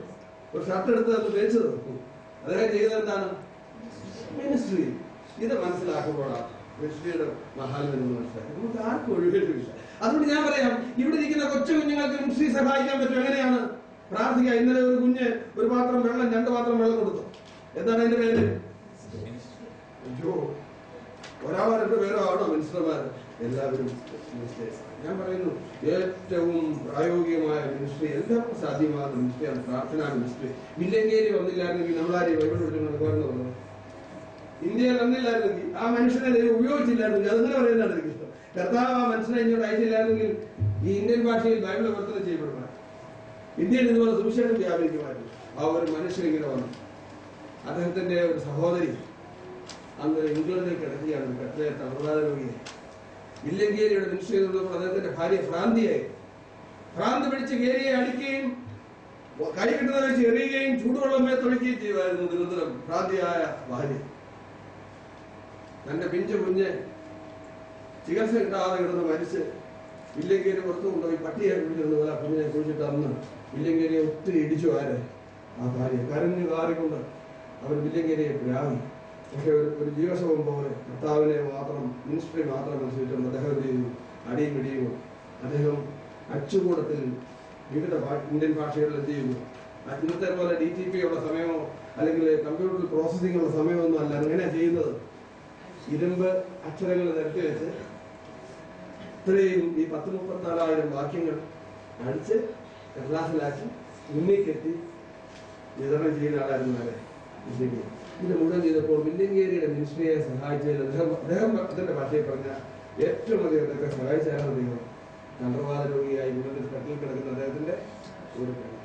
ഒരു ഷർട്ട് എടുത്ത് അത് തേച്ചത്, അദ്ദേഹം ചെയ്തത് എന്താണ്? മിനിസ്ട്രി. ഇത് മനസ്സിലാക്കുമ്പോഴാണ് മിനിസ്ട്രിയുടെ മഹാത്മ്യം എന്ന് മനസ്സിലാക്കി. നമുക്ക് ആർക്കും ഒഴിവില്ല. അതുകൊണ്ട് ഞാൻ പറയാം, ഇവിടെ ഇരിക്കുന്ന കൊച്ചു കുഞ്ഞുങ്ങൾക്ക് മിനിസ്ട്രി സഹായിക്കാൻ പറ്റും. എങ്ങനെയാണ്? പ്രാർത്ഥിക്കുക. ഇന്നലെ ഒരു കുഞ്ഞ് ഒരു പാത്രം വെള്ളം, 2 പാത്രം വെള്ളം കൊടുത്തു. എന്താണ് അതിന്റെ പേര്? അയ്യോ, ഒരാളോ 2 പേരോ ആണോ മിനിസ്റ്റർമാർ? എല്ലാവരും മിനിസ്റ്റേഴ്സ്. ഞാൻ പറയുന്നു, ഏറ്റവും പ്രായോഗികമായ മിനിസ്ട്രി, എല്ലാവർക്കും സാധ്യമാകുന്ന മിനിസ്ട്രിയാണ് പ്രാർത്ഥനാ മിനിസ്ട്രി. വില്ലങ്കേരി വന്നില്ലായിരുന്നെങ്കിൽ നമ്മളാരെയും ബൈബിൾ പഠിച്ചു നടക്കുവാണെന്ന് ഇന്ത്യയിൽ വന്നില്ലായിരുന്നെങ്കിൽ, ആ മനുഷ്യനെ ദൈവം ഉപയോഗിച്ചില്ലായിരുന്നെങ്കിൽ, അതങ്ങനെ പറയുന്നതാണ് എനിക്ക് ഇഷ്ടം. കർത്താവ് ആ മനുഷ്യനെ ഇങ്ങോട്ട് അയച്ചില്ലായിരുന്നെങ്കിൽ ഈ ഇന്ത്യൻ ഭാഷയിൽ ബൈബിൾ പ്രവർത്തനം ചെയ്യപ്പെടുവാൻ, ഇന്ത്യയിൽ ഇതുപോലെ സുവിശേഷം വ്യാപരിക്കുമായിരുന്നു. ആ ഒരു മനുഷ്യൻ ഇങ്ങനെ വന്നു. അദ്ദേഹത്തിന്റെ ഒരു സഹോദരി അന്ന് ഇംഗ്ലണ്ടിൽ കിടക്കുകയാണ്, കട്ടിലെ തളർവാദ രോഗിയായി. വില്ലങ്കേരിയുടെ മിനിസ്ട്രി ചെയ്തുകൊണ്ടപ്പോൾ അദ്ദേഹത്തിന്റെ ഭാര്യ ഭ്രാന്തിയായി. ഭ്രാന്ത് പിടിച്ച് കേരിയെ അടിക്കുകയും കൈ കിട്ടുന്ന വെച്ച് എറിയുകയും ചൂടുവെള്ളം മേത്തൊഴിക്കുകയും ചെയ്യുമായിരുന്നു നിരന്തരം ഭ്രാന്തിയായ ഭാര്യ. തന്റെ പിഞ്ചു കുഞ്ഞ് ചികിത്സ കിട്ടാതെ കിടന്ന് മരിച്ച് വില്ലങ്കേരി പുറത്തു കൊണ്ടുപോയി പട്ടിയെ കുഴിച്ചിരുന്ന പോലെ കുഞ്ഞിനെ കുഴിച്ചിട്ട് അന്ന് വില്ലങ്കേരിയെ ഒത്തിരി ഇടിച്ചു. ആര്? ആ ഭാര്യ. കരഞ്ഞു കാറിക്കൊണ്ട് അവർ വില്ലങ്കേരിയെ പ്രാവി. പക്ഷെ ഒരു ജീവശവം പോലെ കർത്താവിനെ മാത്രം, മിനിസ്ട്രി മാത്രം അനുസരിച്ചുകൊണ്ട് അദ്ദേഹം ചെയ്തു അടിയും ഇടിയും. അദ്ദേഹം അച്ചുകൂടത്തിൽ വിവിധ ഇന്ത്യൻ ഭാഷകളിൽ എന്ത് ചെയ്യുന്നു? ഇന്നത്തെ പോലെ DTP ഉള്ള സമയമോ അല്ലെങ്കിൽ കമ്പ്യൂട്ടർ പ്രോസസ്സിംഗ് ഉള്ള സമയമൊന്നും അല്ല. അങ്ങനെയാണ് ചെയ്യുന്നത്. ഇരുമ്പ് അക്ഷരങ്ങൾ നിരത്തി വെച്ച് ഇത്രയും ഈ 10,34,000 വാക്യങ്ങൾ അടിച്ച് കടലാസിലാക്കി ഉണ്ണിക്കെത്തി വിതരണം ചെയ്യുന്ന ആളായിരുന്നു ആരെ? വില്ലങ്കേരി. ഇത് മുഴുവൻ ചെയ്തപ്പോൾ വില്ലങ്കേരിയുടെ മിനിസ്ട്രിയെ സഹായിച്ചതിൽ അദ്ദേഹത്തിന്റെ ഭാഷയിൽ പറഞ്ഞ ഏറ്റവും അധികം അദ്ദേഹത്തെ സഹായിച്ചായിരുന്നു ദൈവം. തളർവാദ രോഗിയായി ഇംഗ്ലണ്ടിൽ കട്ടിൽ കിടക്കുന്ന അദ്ദേഹത്തിന്റെ ഒരു കഴിവ്.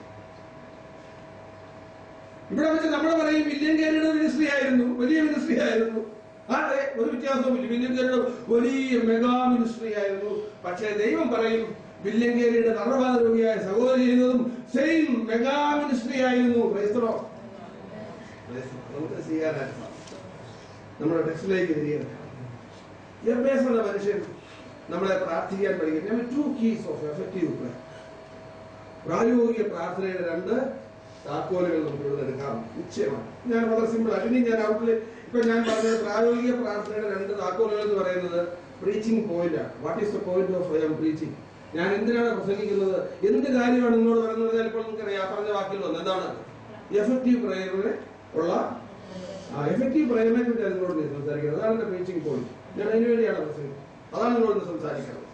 ഇവിടെ വെച്ച് നമ്മൾ പറയും വില്ലങ്കേരിയുടെ മിനിസ്ട്രി ആയിരുന്നു, വലിയ മിനിസ്ട്രി ആയിരുന്നു. അതെ, ഒരു വ്യത്യാസവും ഇല്ല. വില്ലങ്കേരിയുടെ വലിയ മെഗാ മിനിസ്ട്രി ആയിരുന്നു. പക്ഷേ ദൈവം പറയും വില്ലങ്കേരിയുടെ തളർവാദ രോഗിയായ സഹോദരി ചെയ്യുന്നതും സെയിം മെഗാ മിനിസ്ട്രി ആയിരുന്നു. ക്രൈസ്തവോ നമുക്ക് ചെയ്യാനായിട്ട് സാധിക്കും. നമ്മുടെ ടെക്സ്റ്റിലേക്ക് തിരികെ എന്ന മനുഷ്യൻ നമ്മളെ പ്രാർത്ഥിക്കാൻ പഠിക്കും. 2 keys of effective prayer. പ്രായോഗിക പ്രാർത്ഥനയുടെ 2 താക്കോലുകൾ നമുക്ക് ഇവിടെ എടുക്കാം. നിശ്ചയമാണ്. ഞാൻ വളരെ സിമ്പിൾ ആയിട്ട് ഇനി ഞാൻ ഔട്ടില് ഇപ്പൊ ഞാൻ പറഞ്ഞത് പ്രായോഗിക പ്രാർത്ഥനയുടെ 2 താക്കോലുകൾ എന്ന് പറയുന്നത് പ്രീച്ചിങ് പോയിന്റ് ആണ്. What is the point of I am preaching? ഞാൻ എന്തിനാണ് പ്രസംഗിക്കുന്നത്? എന്ത് കാര്യമാണ് നിങ്ങളോട് പറയുന്നത്? ചിലപ്പോൾ നിങ്ങൾക്കറിയാം പറഞ്ഞ വാക്കിൽ വന്നത് എന്താണ്? എഫക്റ്റീവ് പ്രയറിനെ ഉള്ള എഫക്റ്റീവ് പ്രയറിനെ കുറിച്ച് നിങ്ങളോട് സംസാരിക്കുന്നത്. അതാണ് എന്റെ പ്രീച്ചിങ് പോയിന്റ്. ഞാൻ അതിനു വേണ്ടിയാണ് പ്രസംഗിക്കുന്നത്. അതാണ് നിങ്ങളോട് സംസാരിക്കുന്നത്.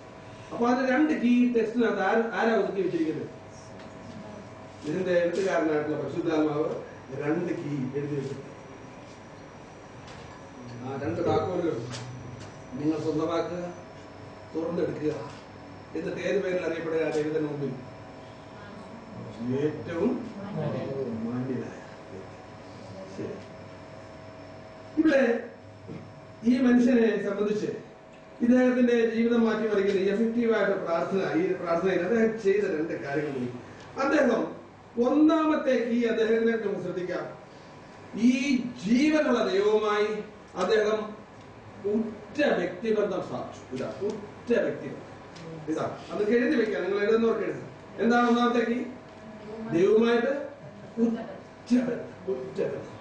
അപ്പൊ അതിന് 2 കീ ടെക്സ്റ്റിനകത്ത് ആരാ ഒതുക്കി വെച്ചിരിക്കുന്നത്? ഇതിന്റെ എഴുത്തുകാരനായിട്ടുള്ള പരിശുദ്ധാത്മാവ് 2 കീ എഴുതി വെച്ചിട്ടുണ്ട്. ആ 2 താക്കോലുകൾ നിങ്ങൾ സ്വന്തമാക്കുക, തുറന്നെടുക്കുക. എന്നിട്ട് ഏത് പേരിൽ അറിയപ്പെടുക? ദൈവത്തിന് മുമ്പിൽ ഏറ്റവും മാന്യനായ. ഇവിടെ ഈ മനുഷ്യനെ സംബന്ധിച്ച് ഇദ്ദേഹത്തിന്റെ ജീവിതം മാറ്റിമറിക്കുന്ന എഫക്റ്റീവായിട്ട് പ്രാർത്ഥന, ഈ പ്രാർത്ഥനയിൽ അദ്ദേഹം ചെയ്ത 2 കാര്യങ്ങൾ. അദ്ദേഹം ഒന്നാമത്തെ കീ അദ്ദേഹത്തിനെ നമുക്ക് ശ്രദ്ധിക്കാം. ഈ ജീവനുള്ള ദൈവവുമായി അദ്ദേഹം ഉറ്റ വ്യക്തിബന്ധം സ്ഥാപിച്ചു. ഇതാ ഉറ്റ വ്യക്തിബന്ധം. ഇതാ അത് എഴുതി വെക്കാം. നിങ്ങൾ എഴുതുന്നവർക്ക് എഴുതാം. എന്താണ് ഒന്നാമത്തെ കീ? ദൈവവുമായിട്ട് ഉറ്റ ബന്ധം.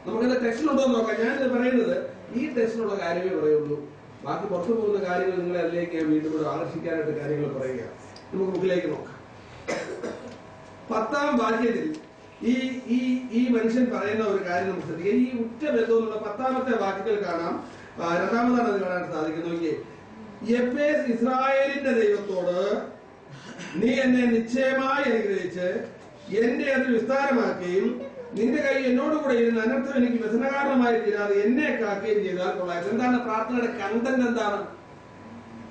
നമുക്കിത് ടെക്സ്റ്റിലുണ്ടോ എന്ന് നോക്കാം. ഞാനിത് പറയുന്നത് ഈ ടെക്സ്റ്റിലുള്ള കാര്യമേ പറയുള്ളൂ. ബാക്കി പുറത്തു പോകുന്ന കാര്യങ്ങൾ നിങ്ങളെ അതിലേക്ക് ഞാൻ വീണ്ടും കൂടെ ആകർഷിക്കാനായിട്ട് കാര്യങ്ങൾ പറയുക. നമുക്ക് ബുക്കിലേക്ക് നോക്കാം. 10ാം വാക്യത്തിൽ ഈ മനുഷ്യൻ പറയുന്ന ഒരു കാര്യം നമുക്ക് ശ്രദ്ധിക്കുക. ഈ ഉറ്റ ബന്ധം എന്നുള്ള 10ാമത്തെ വാക്യത്തിൽ കാണാം. 2ാമതാണ് അത് കാണാൻ സാധിക്കുന്നത്. എഫേസ് ഇസ്രായേലിന്റെ ദൈവത്തോട് നീ എന്നെ നിശ്ചയമായി അനുഗ്രഹിച്ച് എന്റെ അത് വിസ്താരമാക്കുകയും നിന്റെ കൈ എന്നോട് കൂടെ ഇരുന്ന് അനർത്ഥം എനിക്ക് വ്യസനകാരണമായി തീരാതെ എന്നെ കാക്കുകയും ചെയ്താൽ കൊള്ളാം. എന്താണ് പ്രാർത്ഥനയുടെ കണ്ടന്റ്? എന്താണ്?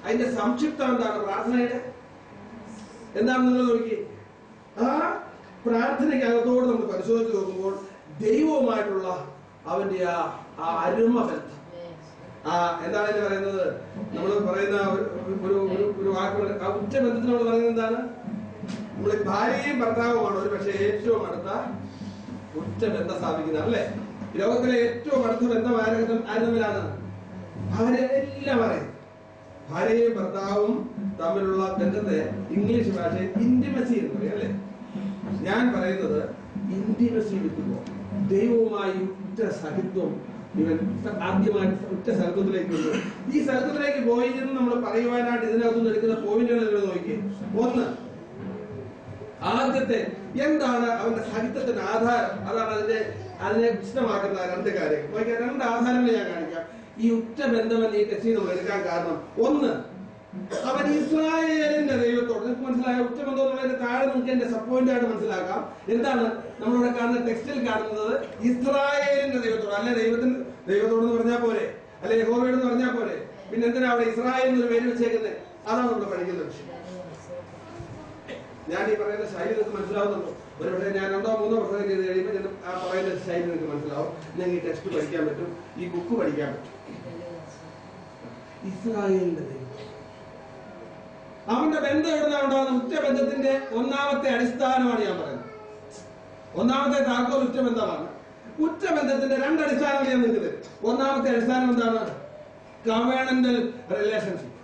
അതിന്റെ സംക്ഷിപ്തം എന്താണ്? പ്രാർത്ഥനയുടെ എന്താണ് നിങ്ങൾ നോക്കി. ആ പ്രാർത്ഥനയ്ക്കകത്തോട് നമ്മൾ പരിശോധിച്ച് നോക്കുമ്പോൾ ദൈവവുമായിട്ടുള്ള അവന്റെ ആ അരുമ ബന്ധം, എന്താണ് അതിന് പറയുന്നത്? നമ്മൾ പറയുന്ന ഒരു വാക്കുകൾ, ആ ഉറ്റ ബന്ധത്തിനോട് പറയുന്നത് എന്താണ്? നമ്മൾ ഭാര്യയും ഭർത്താവുമാണ് ഒരു പക്ഷേ ഏറ്റവും അടുത്ത ഉറ്റ ബന്ധം സ്ഥാപിക്കുന്നത്, അല്ലേ? ലോകത്തിലെ ഏറ്റവും അടുത്ത ബന്ധം ആരുതമ്മിലാണ്? അവരെല്ലാം പറയും ഭാര്യയും ഭർത്താവും തമ്മിലുള്ള ബന്ധത്തെ ഇംഗ്ലീഷ് ഭാഷയിൽ ഇന്റിമസി എന്ന് പറയും, അല്ലേ? ഞാൻ പറയുന്നത് ഇന്റിമസി വിത്തുമ്പോ ദൈവവുമായി ഉറ്റ സഹിത്വം. ഇവൻ ആദ്യമായിട്ട് ഉറ്റ സഹിത്വത്തിലേക്ക് വന്നു. ഈ സഹിത്വത്തിലേക്ക് പോയി എന്ന് നമ്മൾ പറയുവാനായിട്ട് ഇതിനകത്തുനിന്ന് എടുക്കുന്ന പോയിന്റുകൾ നോക്കി. ഒന്ന്, ആദ്യത്തെ എന്താണ് അവന്റെ സഹിത്വത്തിന് ആധാരം? അതാണ് അതിനെ വിശദമാക്കുന്ന രണ്ട് കാര്യങ്ങൾ. നോക്കിയാൽ രണ്ട് ആധാരങ്ങൾ ഞാൻ കാണിക്കാം. ഈ ഉറ്റ ബന്ധം ഈ ടെസ്റ്റ് നമ്മൾ എടുക്കാൻ കാരണം, ഒന്ന്, അവൻ ഇസ്രായേലിന്റെ ദൈവത്തോട്, നിങ്ങൾക്ക് മനസ്സിലായ ഉറ്റ ബന്ധം എന്നുള്ളതിന്റെ താഴെ നമുക്ക് എന്റെ സപ്പോയിന്റ് ആയിട്ട് മനസ്സിലാക്കാം. എന്താണ് നമ്മളിവിടെ കാണുന്ന ടെക്സ്റ്റിൽ കാണുന്നത്? ഇസ്രായേലിന്റെ ദൈവത്തോട്. അല്ലെ ദൈവത്തോട് എന്ന് പറഞ്ഞാൽ പോലെ, അല്ലെ യഹോവയോട് എന്ന് പറഞ്ഞാൽ പോലെ, പിന്നെ എന്തിനാ അവിടെ ഇസ്രായേൽ എന്നൊരു പേര് വെച്ചേക്കുന്നത്? അതാണ് നമ്മൾ പഠിക്കുന്ന വിഷയം. ഞാൻ ഈ പറയുന്ന ശൈലി നിങ്ങൾക്ക് മനസ്സിലാവുന്നുണ്ടോ? ഒരുപക്ഷെ ഞാൻ 2-3 പ്രസംഗം ചെയ്ത് കഴിയുമ്പോൾ ഞാൻ ആ പറയുന്ന ശൈലി നിങ്ങൾക്ക് മനസ്സിലാവും. നിങ്ങൾക്ക് ഈ ടെക്സ്റ്റ് പഠിക്കാൻ പറ്റും, ഈ ബുക്ക് പഠിക്കാൻ പറ്റും. ഇസ്രായേലിന്റെ ദൈവം, അവന്റെ ബന്ധം എവിടെ ഉണ്ടാകുന്ന ഉറ്റ ബന്ധത്തിന്റെ ഒന്നാമത്തെ അടിസ്ഥാനമാണ് ഞാൻ പറയുന്നത്. ഒന്നാമത്തെ താക്കോൽ ഉറ്റ ബന്ധമാണ്. ഉറ്റ ബന്ധത്തിന്റെ രണ്ട് അടിസ്ഥാനങ്ങൾ ഞാൻ നിങ്ങൾക്ക് തരും. ഒന്നാമത്തെ അടിസ്ഥാനം എന്താണ്? കവേണന്റൽ റിലേഷൻഷിപ്പ്,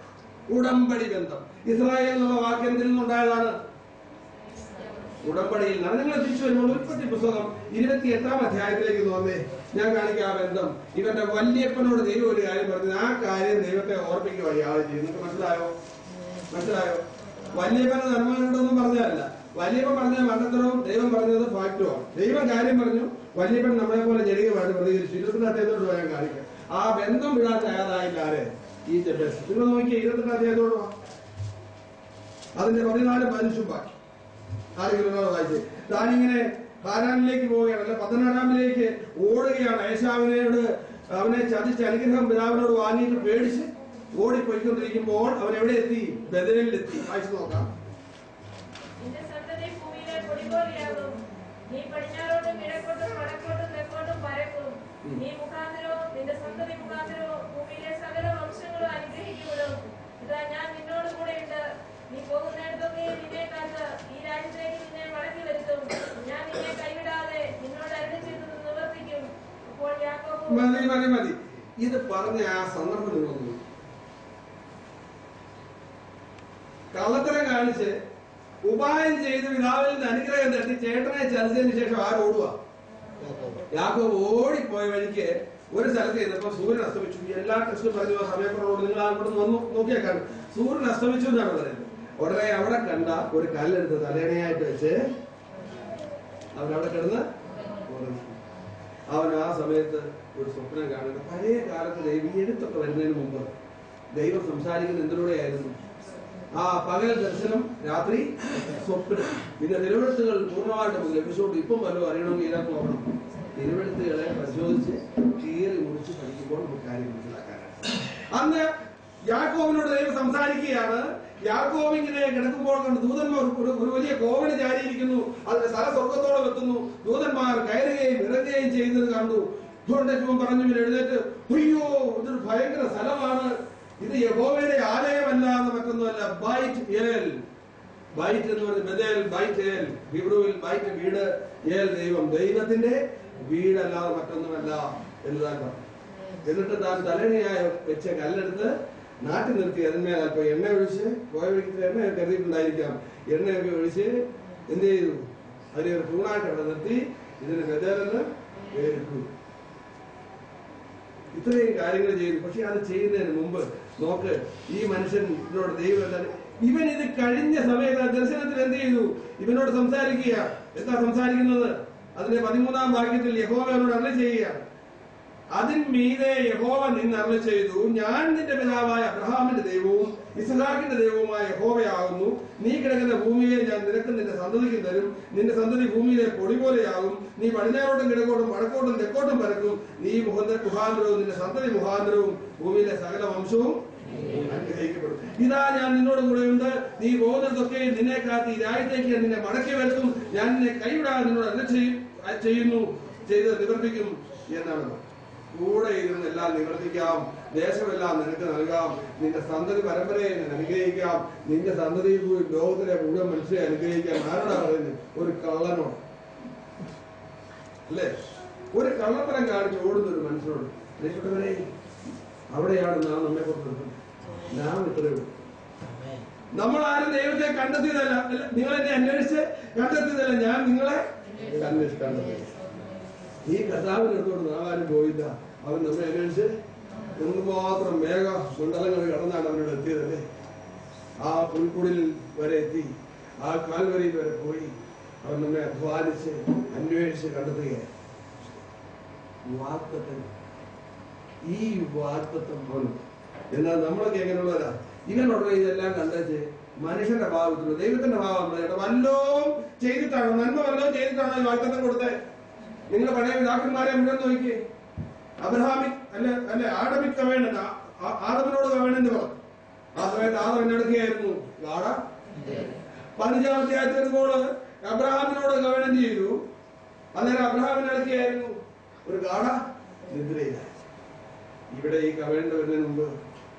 ഉടമ്പടി ബന്ധം. ഇസ്രായേൽ എന്നുള്ള വാക്ക് എന്തിൽ നിന്നുണ്ടായതാണ്? ഉടമ്പടിയിൽ നിന്നാണ്. നിങ്ങൾ തിരിച്ചു വരുമ്പോൾ ഉൽപ്പത്തി പുസ്തകം 28-ാം അധ്യായത്തിലേക്ക് വന്നേ. ഞാൻ കാണിക്കാം ആ ബന്ധം. ഇവന്റെ വല്യപ്പനോട് ദൈവം ഒരു കാര്യം പറഞ്ഞു, ആ കാര്യം ദൈവത്തെ ഓർപ്പിക്കുക ഇയാൾ ചെയ്തു. നിങ്ങൾക്ക് മനസ്സിലായോ? വല്യപ്പൻ ധർമ്മനോടൊന്നും പറഞ്ഞതല്ല. വല്യപ്പൻ പറഞ്ഞ മണ്ടത്തരവും ദൈവം പറഞ്ഞത് ഫാക്റ്റുമാണ്. ദൈവം കാര്യം പറഞ്ഞു, വല്യപ്പൻ നമ്മളെ പോലെ ജനകമായിട്ട് പ്രതികരിച്ചു. 28-ാം അധ്യായത്തോട് ഞാൻ കാണിക്കാം. ആ ബന്ധം വിടാൻ തയ്യാറായില്ല ആരെ? ഈ ജബേസ്. നിങ്ങൾ നോക്കിയ 28-ാം അധ്യായത്തോട് അതിന്റെ 14-15 ബാക്കി ആരെങ്കിലും വായിച്ചേ. താനിങ്ങനെ ഹാരാനിലേക്ക് പോവുകയാണ്, അല്ലെ 16-ാമിലേക്ക് ഓടുകയാണ്. ഏശാവിനോട് അവനെ ചതിച്ച് അനുഗ്രഹം പിതാവിനോട് വാങ്ങിയിട്ട് പേടിച്ച് ഓടിപ്പോയിക്കൊണ്ടിരിക്കുമ്പോൾ അവൻ എവിടെ എത്തി? ബഥേലിലെത്തി. വായിച്ചു നോക്കാം. മതി. ഇത് പറഞ്ഞ ആ സന്ദർഭം നിങ്ങളൊന്നും കള്ളത്തരം കാണിച്ച് ഉപായം ചെയ്ത് പിതാവിൽ നിന്ന് അനുഗ്രഹം തട്ടി ചേട്ടനെ ചതിച്ചതിന് ശേഷം ആരോടുക? യാക്കോബ് ഓടിപ്പോയ വഴിക്ക് ഒരു സ്ഥലത്ത് ചെയ്തപ്പോ സൂര്യൻ അസ്തമിച്ചു. എല്ലാ ടെസ്റ്റും പറഞ്ഞു സമയക്കുറവോട് നിങ്ങൾ അവിടെ വന്നു നോക്കിയാൽ കാണും. സൂര്യൻ അസ്തമിച്ചു എന്നാണ് പറയുന്നത്. ഉടനെ അവിടെ കണ്ട ഒരു കല്ലെടുത്ത് തലേണയായിട്ട് വെച്ച് അവനവിടെ കിടന്ന് ഉറങ്ങി. അവൻ ആ സമയത്ത് ഒരു സ്വപ്നം കാണുന്നത്. പഴയ കാലത്ത് ദൈവം എഴുത്തൊക്കെ വരുന്നതിന് മുമ്പ് ദൈവം സംസാരിക്കുന്ന എന്തിലൂടെയായിരുന്നു? ആ പകൽ ദർശനം, രാത്രി സ്വപ്നം. പിന്നെ തിരുവെഴുത്തുകൾ പൂർണ്ണമായിട്ട് ലഭിച്ചോണ്ട് ഇപ്പം വല്ലതും അറിയണമെങ്കിൽ ഇതിനകത്ത് നോക്കണം. തിരുവെഴുത്തുകളെ പരിശോധിച്ച് കീറി മുറിച്ച് പഠിക്കുമ്പോൾ നമുക്ക് കാര്യം മനസ്സിലാക്കാനാണ്. അന്ന് യാക്കോബിനോട് ദൈവം സംസാരിക്കുകയാണ്. യാക്കോബ് ഇങ്ങനെ കിടക്കുമ്പോൾ കണ്ട് ദൂതന്മാർ ഒരു വലിയ കോവണി ചാരിയിരിക്കുന്നു. അതിന്റെ സ്ഥല സ്വർഗത്തോളം എത്തുന്നു. ദൂതന്മാർ കയറുകയും ഇറങ്ങുകയും ചെയ്യുന്നത് കണ്ടു. ദൂതൻ പറഞ്ഞു എഴുന്നേറ്റ്, അയ്യോ ഇതൊരു ഭയങ്കര സ്ഥലമാണ്, ഇത് യഹോവയുടെ ആലയമല്ലാതെ മറ്റൊന്നുമല്ല. ബൈറ്റ് ഏൽ, ബൈറ്റ് എന്ന് പറഞ്ഞ ബഥേൽ, ബൈറ്റ് ഏൽ, ഹിബ്രുവിൽ ബൈറ്റ് വീട്, ഏൽ ദൈവം, ദൈവത്തിന്റെ വീടല്ലാതെ മറ്റൊന്നുമല്ല എന്ന് താൻ പറഞ്ഞു. എന്നിട്ട് താൻ തലണിയായ വെച്ച കല്ലെടുത്ത് നാട്ടി നിർത്തി അതിന്മേൽ അല്പം എണ്ണ ഒഴിച്ച്, പോയ വഴിക്ക് എണ്ണ കരുതിയിട്ടുണ്ടായിരിക്കാം, എണ്ണയൊക്കെ ഒഴിച്ച് എന്ത് ചെയ്തു? അതിനൊരു തൂണായിട്ട് അവിടെ നിർത്തി ഇതിന് ബഥേലെന്ന് പേരിട്ടു. ഇത്രയും കാര്യങ്ങൾ ചെയ്തു. പക്ഷെ അത് ചെയ്യുന്നതിന് മുമ്പ് നോക്ക്, ഈ മനുഷ്യൻ ഇതിനോട് ദൈവം എന്താണ്, ഇവൻ ഇത് കഴിഞ്ഞ സമയത്ത് ദർശനത്തിൽ എന്ത് ചെയ്തു? ഇവനോട് സംസാരിക്കുക. എന്താ സംസാരിക്കുന്നത്? അതിന്റെ 13-ാം വാക്യത്തിൽ യഹോവയോട് അരുളി ചെയ്യുകയാണ്. അതിന്മീതെ യഹോവ നിന്ന് അരുളി ചെയ്തു, ഞാൻ നിന്റെ പിതാവായ അബ്രഹാമിന്റെ ദൈവവും ഇസ്ഹാക്കിന്റെ ദൈവവുമായ യഹോവയാകുന്നു. നീ കിടക്കുന്ന ഭൂമിയെ ഞാൻ നിനക്കും നിന്റെ സന്തതിക്കും തരും. നിന്റെ സന്തതി ഭൂമിയിലെ പൊടി പോലെയാകും. നീ പടിഞ്ഞാറോട്ടും കിഴക്കോട്ടും വടക്കോട്ടും തെക്കോട്ടും പരക്കും. നീ മുഖാന്തരവും നിന്റെ സന്തതി മുഖാന്തരവും ഭൂമിയിലെ സകല വംശവും അനുഗ്രഹിക്കപ്പെടും. ഇതാ ഞാൻ നിന്നോട് കൂടെ ഉണ്ട്, നീ പോകുന്നതൊക്കെ നിന്നെ കാത്ത് ഈ രാജ്യത്തേക്ക് നിന്നെ മടക്കി വരുത്തും, ഞാൻ നിന്നെ കൈവിടാതെ നിന്നോട് അല്ല ചെയ്യുന്നു, ചെയ്ത് നിവർത്തിക്കും എന്നാണ്. കൂടെ ഇരുന്ന് എല്ലാം നിവർത്തിക്കാം, ദേശമെല്ലാം നിനക്ക് നൽകാം, നിന്റെ സന്തതി പരമ്പരയെ ഞാൻ അനുഗ്രഹിക്കാം, നിന്റെ സന്തതിയിൽ കൂടി ലോകത്തിലെ മുഴുവൻ മനുഷ്യരെ അനുഗ്രഹിക്കാം. ആരോടാ പറയുന്നത്? ഒരു കള്ളനോട് അല്ലേ? ഒരു കള്ളത്തരം കാണിച്ച് ഓടുന്ന ഒരു മനുഷ്യനോട്. പ്രിയപ്പെട്ടവരെ, അവിടെയാണ് നാം നമ്മെ കുറിച്ച് നാം ഇത്രയുള്ളൂ. നമ്മളാരും ദൈവത്തെ കണ്ടെത്തിയതല്ല, നിങ്ങളെന്നെ അന്വേഷിച്ച് കണ്ടെത്തിയതല്ല, ഞാൻ നിങ്ങളെ അന്വേഷിച്ച് കണ്ടെത്തി. ഈ കർത്താവിനെടുത്തോണ്ട് നാം ആരും പോയില്ല. അവൻ നമ്മെ അന്വേഷിച്ച് എന്തുമാത്രം മേഘ മണ്ഡലങ്ങൾ കടന്നാണ് അവനോട് എത്തിയതല്ലേ. ആ പുൽക്കുടിൽ വരെ എത്തി, ആ കാൽവരിയിൽ വരെ പോയി അവൻ നമ്മെ അധ്വാനിച്ച് അന്വേഷിച്ച് കണ്ടെത്തുകയാണ്. വാഗ്ദത്തം, ഈ വാഗ്ദത്തം പോലും. എന്നാൽ നമ്മളൊക്കെ എങ്ങനെയുള്ളവരാ? ഇവനുടനെ ഇതെല്ലാം കണ്ടെച്ച് മനുഷ്യന്റെ ഭാവത്തിലോ ദൈവത്തിന്റെ ഭാവം വല്ലോ ചെയ്തിട്ടാണോ, നന്മ വല്ലോ ചെയ്തിട്ടാണോ ഈ വാഗ്ദത്തം കൊടുത്തത്? നിങ്ങൾ പഴയ പിതാക്കന്മാരെ മുഴുവൻ നോക്കിയേ. അബ്രഹാമിക് അല്ലെ ആദമിക് കവേണൻ, ആദമിനോട് കവേണെന്ന് പറഞ്ഞു. ആ സമയത്ത് ആദം എന്നെടുക്കുകയായിരുന്നു ഗാഢ. 15-ാം അധ്യായത്തിൽ വരുമ്പോൾ അബ്രഹാമിനോട് കവേണൻ ചെയ്തു. അന്നേരം അബ്രഹാമിനെടുക്കുകയായിരുന്നു ഒരു ഗാഢ നിദ്രയിലായി. ഇവിടെ ഈ കവേണ്ട വരുന്നതിന് മുമ്പ്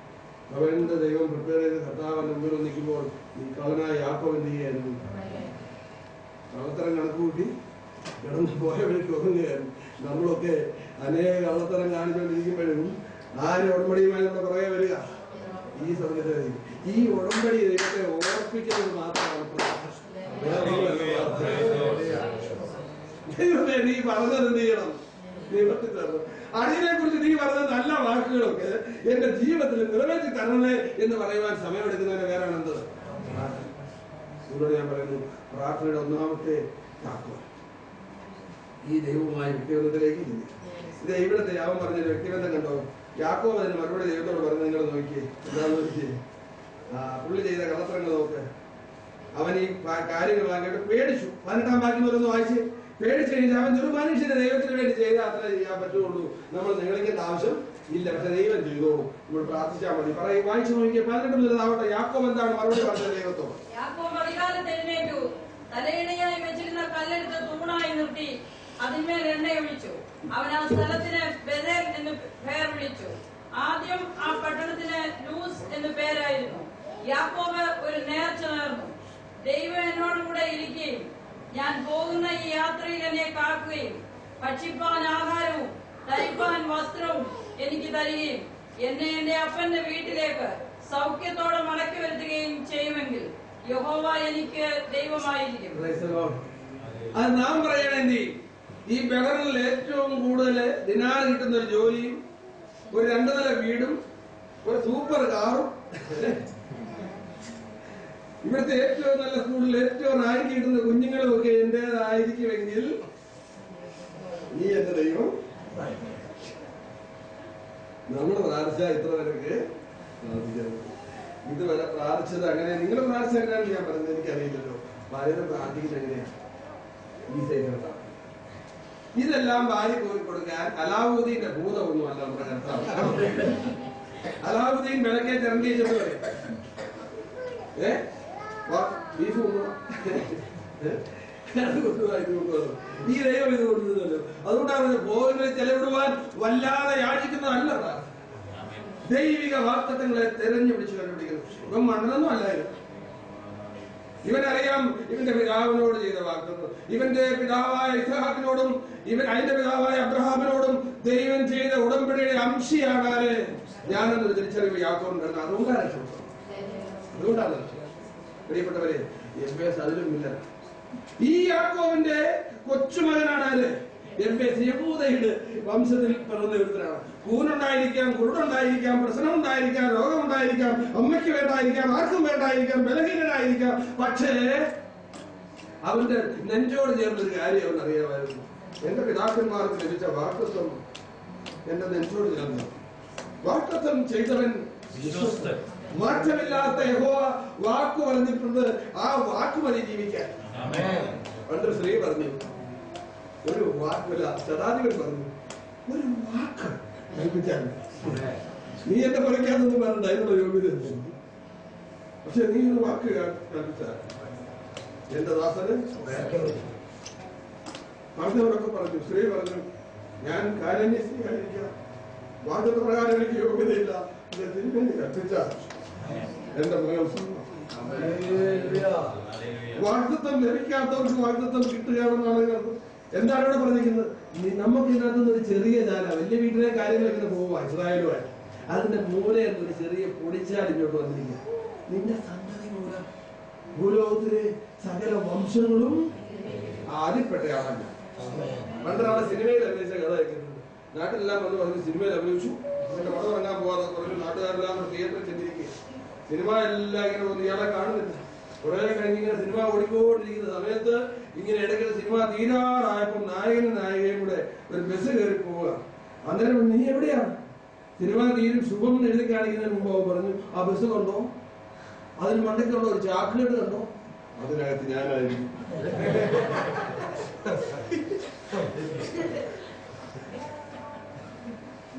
കവേണ്ട ദൈവം പ്രിപ്പയർ ചെയ്ത് കർത്താവ് മുമ്പിൽ നിൽക്കുമ്പോൾ ഈ കവനായ യാക്കോബ് എന്ത് ചെയ്യായിരുന്നു? കള്ളത്തരം കണക്കുകൂട്ടി കിടന്നു പോയ വഴിക്ക് ഒതുങ്ങുകയായിരുന്നു. നമ്മളൊക്കെ അനേക കള്ളത്തരം കാണിച്ചുകൊണ്ടിരിക്കുമ്പോഴും ആര് ഉടമ്പടിയുമായി നമ്മുടെ പുറകെ വരിക? ഈ സമയത്ത് ഈ ഉടമ്പടി ദൈവത്തെ ഓർപ്പിക്കുന്നത് മാത്രമാണ് ദൈവത്തെ നീ പറഞ്ഞത് എന്ത് ചെയ്യണം? നിവർത്തി തരണം. അതിനെ കുറിച്ച് നീ പറഞ്ഞ നല്ല വാക്കുകളൊക്കെ എന്റെ ജീവിതത്തിൽ നിറവേറ്റി തരണമേ എന്ന് പറയുവാൻ സമയമെടുക്കുന്നതിന് വേറാണ് എന്ത്? ഞാൻ പറയുന്നു, പ്രാർത്ഥനയുടെ ഒന്നാമത്തെ താക്കോൽ ഈ ദൈവവുമായി വ്യക്തിബന്ധത്തിലേക്ക് ഇല്ല. ഇത് ഇവിടുത്തെ യാവൻ പറഞ്ഞൊരു വ്യക്തിബന്ധം കണ്ടോ? യാക്കോബ് അതിന് മറുപടി ദൈവത്തോട് പറഞ്ഞ് നിങ്ങൾ നോക്കിയേ. എന്താന്ന് നോക്കിയേ, പുള്ളി ചെയ്ത കള്ളത്തരങ്ങൾ നോക്ക്. അവൻ ഈ കാര്യങ്ങൾ വാങ്ങിയിട്ട് പേടിച്ചു. 18-ാം വാക്യം ഓരോന്ന് വായിച്ച് പേടിച്ചു കഴിഞ്ഞാൽ അവൻ ഒരു മനുഷ്യന് ദൈവത്തിന് വേണ്ടി ചെയ്താൽ അത്ര ചെയ്യാൻ പറ്റുള്ളൂ. നമ്മൾ നിങ്ങളിക്കേണ്ട ആവശ്യം ഇല്ല, പക്ഷെ ദൈവം ചെയ്തോളൂ, നമ്മൾ പ്രാർത്ഥിച്ചാൽ മതി. പറയും, വായിച്ചു നോക്കിയാൽ 18 മുതലാവട്ടെ. യാക്കോബ് എന്താണ് മറുപടി പറഞ്ഞത് ദൈവത്തോട്? തലയിണയായി വെച്ചിരുന്ന കല്ലെടുത്ത് തൂണായി നിർത്തി അതിന്മേൽ എണ്ണയൊഴിച്ചു. അവൻ ആ സ്ഥലത്തിന് ബേഥേൽ എന്ന് പേർ വിളിച്ചു. ആദ്യം ആ പട്ടണത്തിന് ലൂസ് എന്ന് പേരായിരുന്നു. യാക്കോബ് ഒരു നേർച്ച നേർന്നു, ദൈവം എന്നോടുകൂടെ ഇരിക്കുകയും ഞാൻ പോകുന്ന ഈ യാത്രയിൽ എന്നെ കാക്കുകയും ഭക്ഷിപ്പാൻ ആഹാരവും ധരിപ്പാൻ വസ്ത്രവും എനിക്ക് തരികയും എന്നെ എന്റെ അപ്പന്റെ വീട്ടിലേക്ക് സൗഖ്യത്തോടെ മടക്കി വരുത്തുകയും ചെയ്യുമെങ്കിൽ യഹോവ എനിക്ക് ദൈവമായിരിക്കും. അത് നാം പറയണെന്തി ഈ ബഹറിൽ ഏറ്റവും കൂടുതൽ ദിനാർ കിട്ടുന്ന ഒരു ജോലിയും ഒരു 2 നില വീടും ഒരു സൂപ്പർ കാറും, ഇവിടുത്തെ ഏറ്റവും നല്ല സ്കൂളിൽ ഏറ്റവും റാങ്ക് കിട്ടുന്ന കുഞ്ഞുങ്ങളും ഒക്കെ എന്റേതായിരിക്കുമെങ്കിൽ നീ എന്റെ ദൈവം. നമ്മൾ പ്രാർത്ഥിച്ച ഇത്ര പേരൊക്കെ ഇതുവരെ പ്രാർത്ഥിച്ചത് അങ്ങനെ. നിങ്ങൾ പ്രാർത്ഥിച്ച എങ്ങനെയാണെന്ന് ഞാൻ പറഞ്ഞത് എനിക്കറിയില്ലല്ലോ. പലരും പ്രാർത്ഥിക്കുന്നത് എങ്ങനെയാണ്? ഈ സൈഡിലാണ്. ഇതെല്ലാം വാരി കോരി കൊടുക്കാൻ അലാവുദ്ദീന്റെ ഭൂതമൊന്നും അല്ല നമ്മുടെ കർത്താവ്. അലാവുദ്ദീൻ വിളക്കെ തിരണ്ടിച്ചത് വരെ ബീഫ് ഈ ദൈവം ഇത് കൊടുക്കുന്നല്ലോ. അതുകൊണ്ടാണ് ഭോഗങ്ങളിൽ ചെലവിടുവാൻ വല്ലാതെ യാചിക്കുന്നതല്ല പ്രാർത്ഥന. ദൈവിക വാഗ്ദത്തങ്ങളെ തെരഞ്ഞു പിടിച്ച് കണ്ടുപിടിക്കുന്നു. ഇവൻ മണ്ണൊന്നും അല്ലായിരുന്നു. ഇവനറിയാം ഇവന്റെ പിതാവിനോട് ചെയ്ത വാഗ്ദത്തം. ഇവന്റെ പിതാവായ ഇസ്ഹാക്കിനോടും അതിന്റെ പിതാവായ അബ്രഹാമിനോടും ദൈവം ചെയ്ത ഉടമ്പടിയുടെ അംശിയാണ് ആര്? ഞാനെന്നൊരു തിരിച്ചറിവ് യാക്കോബിനുണ്ടായിരുന്നു. അതുകൊണ്ടാണ് പ്രിയപ്പെട്ടവരെ എംബേസ് അതിലുമില്ല. ഈ യാക്കോബിന്റെ കൊച്ചുമകനാണ് ആര്? എംബേസ്. യഹൂദയുടെ വംശത്തിൽ പിറന്ന ഒരുത്തരാണ്. കൂനുണ്ടായിരിക്കാം, കുരുടുണ്ടായിരിക്കാം, പ്രശ്നമുണ്ടായിരിക്കാം, രോഗമുണ്ടായിരിക്കാം, അമ്മയ്ക്ക് വേണ്ടായിരിക്കാം, ആർക്കും വേണ്ടായിരിക്കാം, ബലഹീനനായിരിക്കാം. പക്ഷേ അവന്റെ നെഞ്ചോട് ചേർന്നൊരു കാര്യം അവൻ അറിയാമായിരുന്നു. എന്റെ പിതാക്കന്മാർക്ക് ലഭിച്ച വാഗ്ദത്തം എന്റെ നെഞ്ചോട് ചേർന്നു. വാഗ്ദത്തം ചെയ്തവൻ വിശ്വസ്തൻ. മാറ്റമില്ലാത്ത യഹോവ വാക്ക് പറഞ്ഞിട്ടുണ്ട്. ആ വാക്ക് മതി ജീവിക്കാൻ. പണ്ടൊരു സ്ത്രീ പറഞ്ഞു, ഒരു വാക്കില്ല. ശതാധിപൻ പറഞ്ഞു, ഒരു വാക്ക് കൽപ്പിച്ചാൽ നീ എന്നെ പറിക്കാന്നൊന്നും പറഞ്ഞ അതിനുള്ള യോഗ്യത. പക്ഷെ നീ ഒരു വാക്ക് കൽപ്പിച്ച എന്റെ ദാസന് പറഞ്ഞവരൊക്കെ പറഞ്ഞു. സ്ത്രീ പറഞ്ഞു, ഞാൻ കാര്യം സ്വീകരിക്കാം, വാദത്തെ പ്രകാരം എനിക്ക് യോഗ്യതയില്ല, തിരുമേനി കൽപ്പിച്ച എന്റെ മകൾ വാഗ്ദത്തം ലഭിക്കാത്തവർക്ക് വാഗ്ദത്തം കിട്ടുകയാണെന്നാണ് അർത്ഥം. എന്താണ് ഇവിടെ പറഞ്ഞിരിക്കുന്നത്? നമുക്ക് ഇതിനകത്തുനിന്ന് ഒരു ചെറിയ ചാല, വലിയ വീട്ടിലെ കാര്യങ്ങൾ ഇങ്ങനെ പോവുക ഇസ്രായേലുമായി, അതിന്റെ മൂലയിൽ ഒരു ചെറിയ പൊടിച്ചാൽ ഇങ്ങോട്ട് വന്നിരിക്കുക. നിന്റെ സന്തതി മൂലം ഭൂലോകത്തിലെ സകല വംശങ്ങളും ആദ്യപ്പെട്ടയാളല്ല. പണ്ടൊരാളെ സിനിമയിൽ അഭിനയിച്ച കഥ കേൾക്കുന്നത്. നാട്ടിലെല്ലാം വന്ന് പറഞ്ഞ് സിനിമയിൽ അഭിനയിച്ചു, എന്നിട്ട് പടം ഇറങ്ങാൻ പോകാതെ പറഞ്ഞു. നാട്ടുകാരെല്ലാം തിയേറ്ററിൽ ചെന്നിരിക്കുക. സിനിമ എല്ലാം ഇങ്ങനെ വന്ന് ഇയാളെ കാണുന്നില്ല. കുറെ കഴിഞ്ഞ് ഇങ്ങനെ സിനിമ ഓടിക്കൊണ്ടിരിക്കുന്ന സമയത്ത് ഇങ്ങനെ ഇടയ്ക്ക് സിനിമ തീരാറായപ്പോൾ നായകനും നായികയും കൂടെ ഒരു ബസ് കയറി പോവുക. അന്നേരം നീ എവിടെയാണ്? സിനിമ തീരും ശുഭം എന്ന് എഴുതി കാണിക്കുന്നതിന് മുമ്പ് പറഞ്ഞു, ആ ബസ് കണ്ടോ? അതിന് മണ്ടയ്ക്കുള്ള ഒരു ചാക്ലേറ്റ് കണ്ടോ? അതിനകത്ത് ഞാനായിരിക്കും.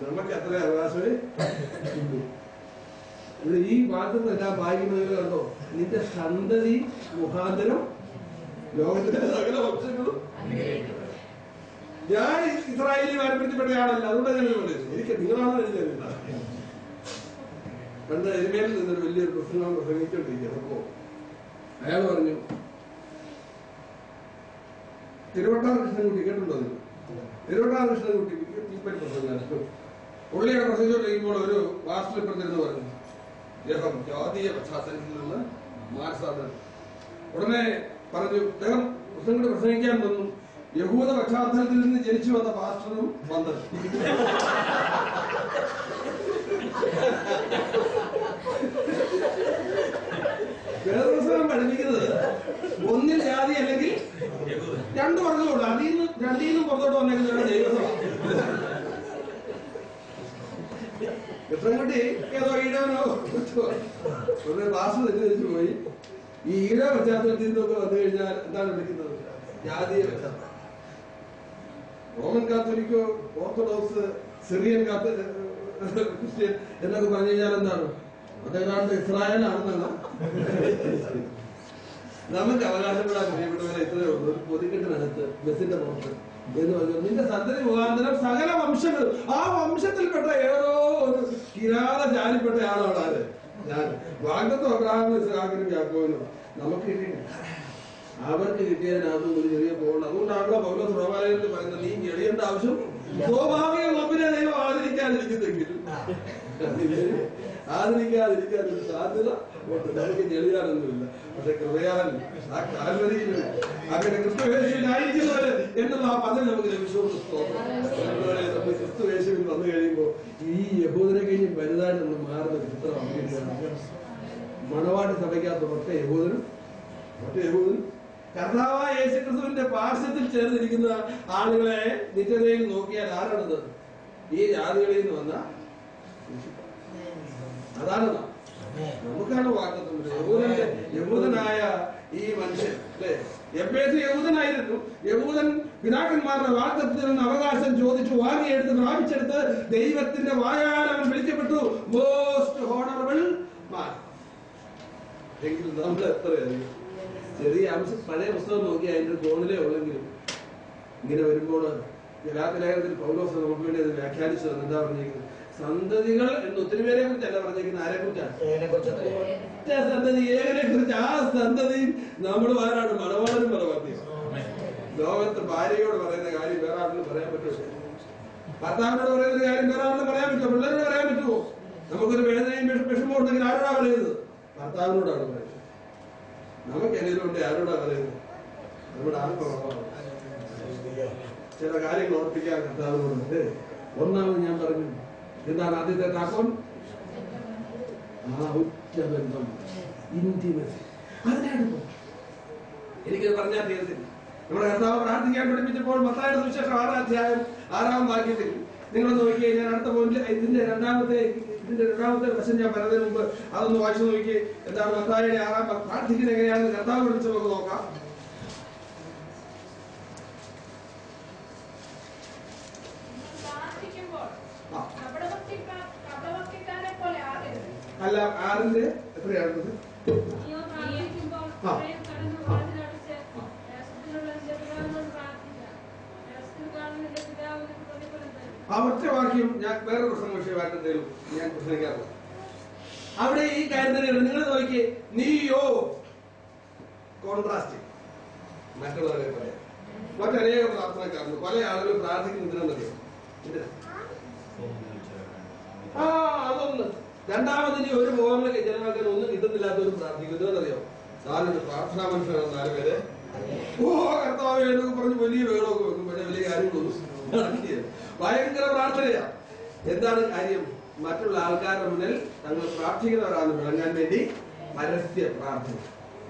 നമുക്ക് അത്ര അവകാശമേ ഇവിടെ ഈ വാർത്തകൾ എല്ലാം വായിക്കുന്നവര് കണ്ടോ? നിന്റെ സന്തതി മുഖാന്തരം ലോകത്തിലെ സകല വംശങ്ങളും. ഞാൻ ഇസ്രായേലി പാരമ്പര്യപ്പെട്ടയാളല്ല, അതുകൊണ്ട് ഞാൻ പറയുന്നത് എനിക്ക് നിങ്ങളാണ് എഴുതിയില്ല. പണ്ട് എരുമേലിൽ നിന്നൊരു വലിയൊരു പ്രസംഗം പ്രസംഗിച്ചോണ്ടിരിക്കുക. അപ്പോ അയാൾ പറഞ്ഞു, തിരുവട്ടാർ കൃഷ്ണൻകുട്ടി കേട്ടുണ്ടോ? തിരുവട്ടാർ കൃഷ്ണൻകുട്ടി തീപ്പറ്റി പ്രസംഗം പുള്ളിയുടെ പ്രസംഗിച്ചോണ്ടിരിക്കുമ്പോൾ ഒരു വാസ്തു ഇപ്പുറത്തിരുന്ന് പറഞ്ഞു, അദ്ദേഹം ജാതീയ പശ്ചാത്തലത്തിൽ നിന്ന് മാനസാന്തരം. ഉടനെ പറഞ്ഞു, അദ്ദേഹം പ്രസംഗിക്കാൻ വന്നു, യഹൂദ പശ്ചാത്തലത്തിൽ നിന്ന് ജനിച്ചു വന്ന പാസ്റ്ററും വന്നത്. വേദപുസ്തകം പഠിപ്പിക്കുന്നത് ഒന്നിൽ ജാതി അല്ലെങ്കിൽ രണ്ടു പറഞ്ഞോളൂ. രണ്ടീന്നും പുറത്തോട്ട് വന്നേക്കുന്ന ദൈവസഭ. കൃഷ്ണൻകുട്ടി ഏതോ ഈഴവനോ ഒരു ക്ലാസ് തെറ്റിദ്ധരിച്ചു പോയി. ഈ ഈഴവ പശ്ചാത്തലത്തിൽ നിന്നൊക്കെ വന്നു കഴിഞ്ഞാൽ എന്താണ് വിളിക്കുന്നത്? ജാതീയ പശ്ചാത്തലം. റോമൻ കാത്തോലിക്കോ ഓർത്തഡോക്സ് സിറിയൻ ക്രിസ്ത്യൻ എന്നൊക്കെ പറഞ്ഞു കഴിഞ്ഞാൽ എന്താണ്? അതേതാണ്ട് ഇസ്രായേലാണെന്നല്ല. നമുക്ക് അവകാശപ്പെടാൻ പ്രിയപ്പെട്ടവരെ ഇത്രയേ ഉള്ളൂ. ഒരു പൊതുക്കെട്ടിനകത്ത് ബസിന്റെ പുറത്ത് എന്ന് പറഞ്ഞു, നിന്റെ സന്തതി മുഖാന്തരം സകല വംശങ്ങൾ, ആ വംശത്തിൽപ്പെട്ട ഏതോ ഒരു കിരാത ജാതിപ്പെട്ട ആളാണ് ആര്? ഞാൻ. വാഗ്ദത്തം അബ്രഹാമിനും ഇസ്ഹാക്കിനും യാക്കോബിനും നമുക്ക് കിട്ടിയിട്ടില്ല. അവർക്ക് കിട്ടിയതിനകത്ത് ഒരു ചെറിയ പോകണം. അതുകൊണ്ടാണല്ലോ പൗലോസ് റോമാലയത്തിൽ പറയുന്നത്, നീ എളിയേണ്ട ആവശ്യം സ്വാഭാവിക ഒപ്പിനെ ദൈവം ആദരിക്കാതിരിക്കുന്നെങ്കിലും ആദരിക്കാതിരിക്കാനൊരു സാധ്യത നമുക്ക് ചെളിയാനൊന്നുമില്ല. പക്ഷെ കൃപയാൽ ആ കാൽവരിയിൽ അങ്ങനെ ക്രിസ്തുവേശുവിനായിരിക്കുന്നവര് എന്നുള്ള ആ പദം നമുക്ക് ലഭിച്ചുകൊണ്ട് നമ്മൾ ക്രിസ്തുവേശുവിൽ വന്നു കഴിയുമ്പോൾ ഈ യഹൂദനെ കഴിഞ്ഞ് വലുതായിട്ട് നമ്മൾ മാറുന്ന ചിത്രം അങ്ങനെയാണ്. മണവാട്ടി സഭയ്ക്കകത്ത് ഒറ്റ യഹൂദനും കർത്താവായ യേശുക്രിസ്തുവിന്റെ പാർശ്വത്തിൽ ചേർന്നിരിക്കുന്ന ആളുകളെ നിത്യതയിൽ നോക്കിയാൽ ആരാണത്? ഈ ജാതികളിൽ നിന്ന് വന്ന അതാണ് നമുക്കാണ് വാഗ്ദത്തം. യഹൂദനായ ഈ മനുഷ്യൻ അല്ലെ, എബ്ബേസ് യഹൂദനായിരുന്നു. യഹൂദൻ പിതാക്കന്മാരുടെ വാഗ്ദത്തത്തിൽ നിന്ന് അവകാശം ചോദിച്ചു വാങ്ങിയെടുത്ത് പ്രാപിച്ചെടുത്ത് ദൈവത്തിന്റെ വായാൽ അവൻ വിളിക്കപ്പെട്ടു മോസ്റ്റ് ഹോണറബിൾ മാൻ. എങ്കിൽ നമ്മൾ എത്രയറിയും ചെറിയ അംശം പഴയ പുസ്തകം നോക്കി അതിന്റെ കോണിലേ ഉള്ളെങ്കിലും ഇങ്ങനെ വരുമ്പോൾ ഗലാത്യലേഖനത്തിൽ പൗലോസ് നമുക്ക് വേണ്ടി അത് വ്യാഖ്യാനിച്ചത് എന്താ പറഞ്ഞിരിക്കുന്നത്? സന്തതികൾ എന്ന് ഒത്തിരി പേരെ കുറിച്ചല്ല പറഞ്ഞിരിക്കുന്നത്. ആരെ കുറിച്ചാണ്? ഒറ്റ സന്തതി, ഏകനെ കുറിച്ച്. ആ സന്തതിയും നമ്മൾ ആരാണ്? മണവാളനും മണവാട്ടിയും. ലോകത്ത് ഭാര്യയോട് പറയുന്ന കാര്യം വേറെ ആളിന് പറയാൻ പറ്റുമോ? ഭർത്താവിനോട് പറയുന്ന കാര്യം വേറെ ആളിന് പറയാൻ പറ്റുമോ? പിള്ളേരോട് പറയാൻ പറ്റുമോ? നമുക്കൊരു വേദനയും വിഷമവും ഉണ്ടെങ്കിൽ ആരോടാ പറയുന്നത്? ഭർത്താവിനോടാണ് പറയുന്നത്. നമുക്ക് എന്തെങ്കിലും ഉണ്ട് ആരോടാ പറയുന്നത്? നമ്മുടെ ആത്മാവാണ്. ചില കാര്യങ്ങൾ ഓർപ്പിക്കാൻ കർത്താവിനോട്. ഒന്നാമത് ഞാൻ പറഞ്ഞു, എന്താണ് ആദ്യത്തെ താക്കോൽ? ആ ഉച്ചബന്ധം, ഇന്റിമസി. അതിനാണ് എനിക്കത് പറഞ്ഞാൽ തീരത്തില്ല. നമ്മുടെ കർത്താവ് പ്രാർത്ഥിക്കാൻ പഠിപ്പിച്ചപ്പോൾ മത്തായിയുടെ സുവിശേഷം 6-ാം അധ്യായം 6-ാം വാക്യത്തിൽ നിങ്ങൾ നോക്കിയേ. ഞാൻ അടുത്ത പോയിന്റ് ഇതിന്റെ രണ്ടാമത്തെ വശം ഞാൻ പറയുന്നതിന് മുമ്പ് അതൊന്ന് വായിച്ചു നോക്കിയേ. എന്താണ് മത്തായിയുടെ 6-ാം പ്രാർത്ഥിക്കുന്നത് എങ്ങനെയാണെന്ന് കർത്താവ് പഠിച്ചു നമുക്ക് നോക്കാം. അല്ല 6ന്റെ എത്രയാണ്? ആ ഒറ്റ വാക്യം ഞാൻ വേറെ പ്രസംഗ വിഷയമായിട്ട് എന്തെങ്കിലും ഞാൻ പ്രസംഗിക്കാറില്ല. അവിടെ ഈ കാര്യം തന്നെയാണ്. നിങ്ങൾ നോക്കിയേ, നീയോ കോൺട്രാസ്റ്റ് മറ്റുള്ളവരെ പറയാം. മറ്റനേക പ്രാർത്ഥനക്കാരുണ്ട്. പല ആളുകൾ പ്രാർത്ഥിക്കുന്നതിനെന്നറിയാം. അതൊന്ന് രണ്ടാമതിന് ഒരു മോഹങ്ങളെ ജനങ്ങൾക്ക് ഒന്നും കിട്ടുന്നില്ലാത്തവരും പ്രാർത്ഥിക്കുന്നതെന്നറിയോ? നാലൊരു പ്രാർത്ഥനാ മനുഷ്യരാണ് 4 പേര്. ഓ കർത്താവേ എന്നൊക്കെ പറഞ്ഞ് വലിയ വേളമൊക്കെ വെക്കും. പക്ഷെ വലിയ കാര്യങ്ങളൊന്നും നടക്കില്ല. ഭയങ്കര പ്രാർത്ഥനയാ. എന്താണ് കാര്യം? മറ്റുള്ള ആൾക്കാരുടെ മുന്നിൽ തങ്ങൾ പ്രാർത്ഥിക്കുന്നവരാണെന്ന് വിളങ്ങാൻ വേണ്ടി പരസ്യ പ്രാർത്ഥന,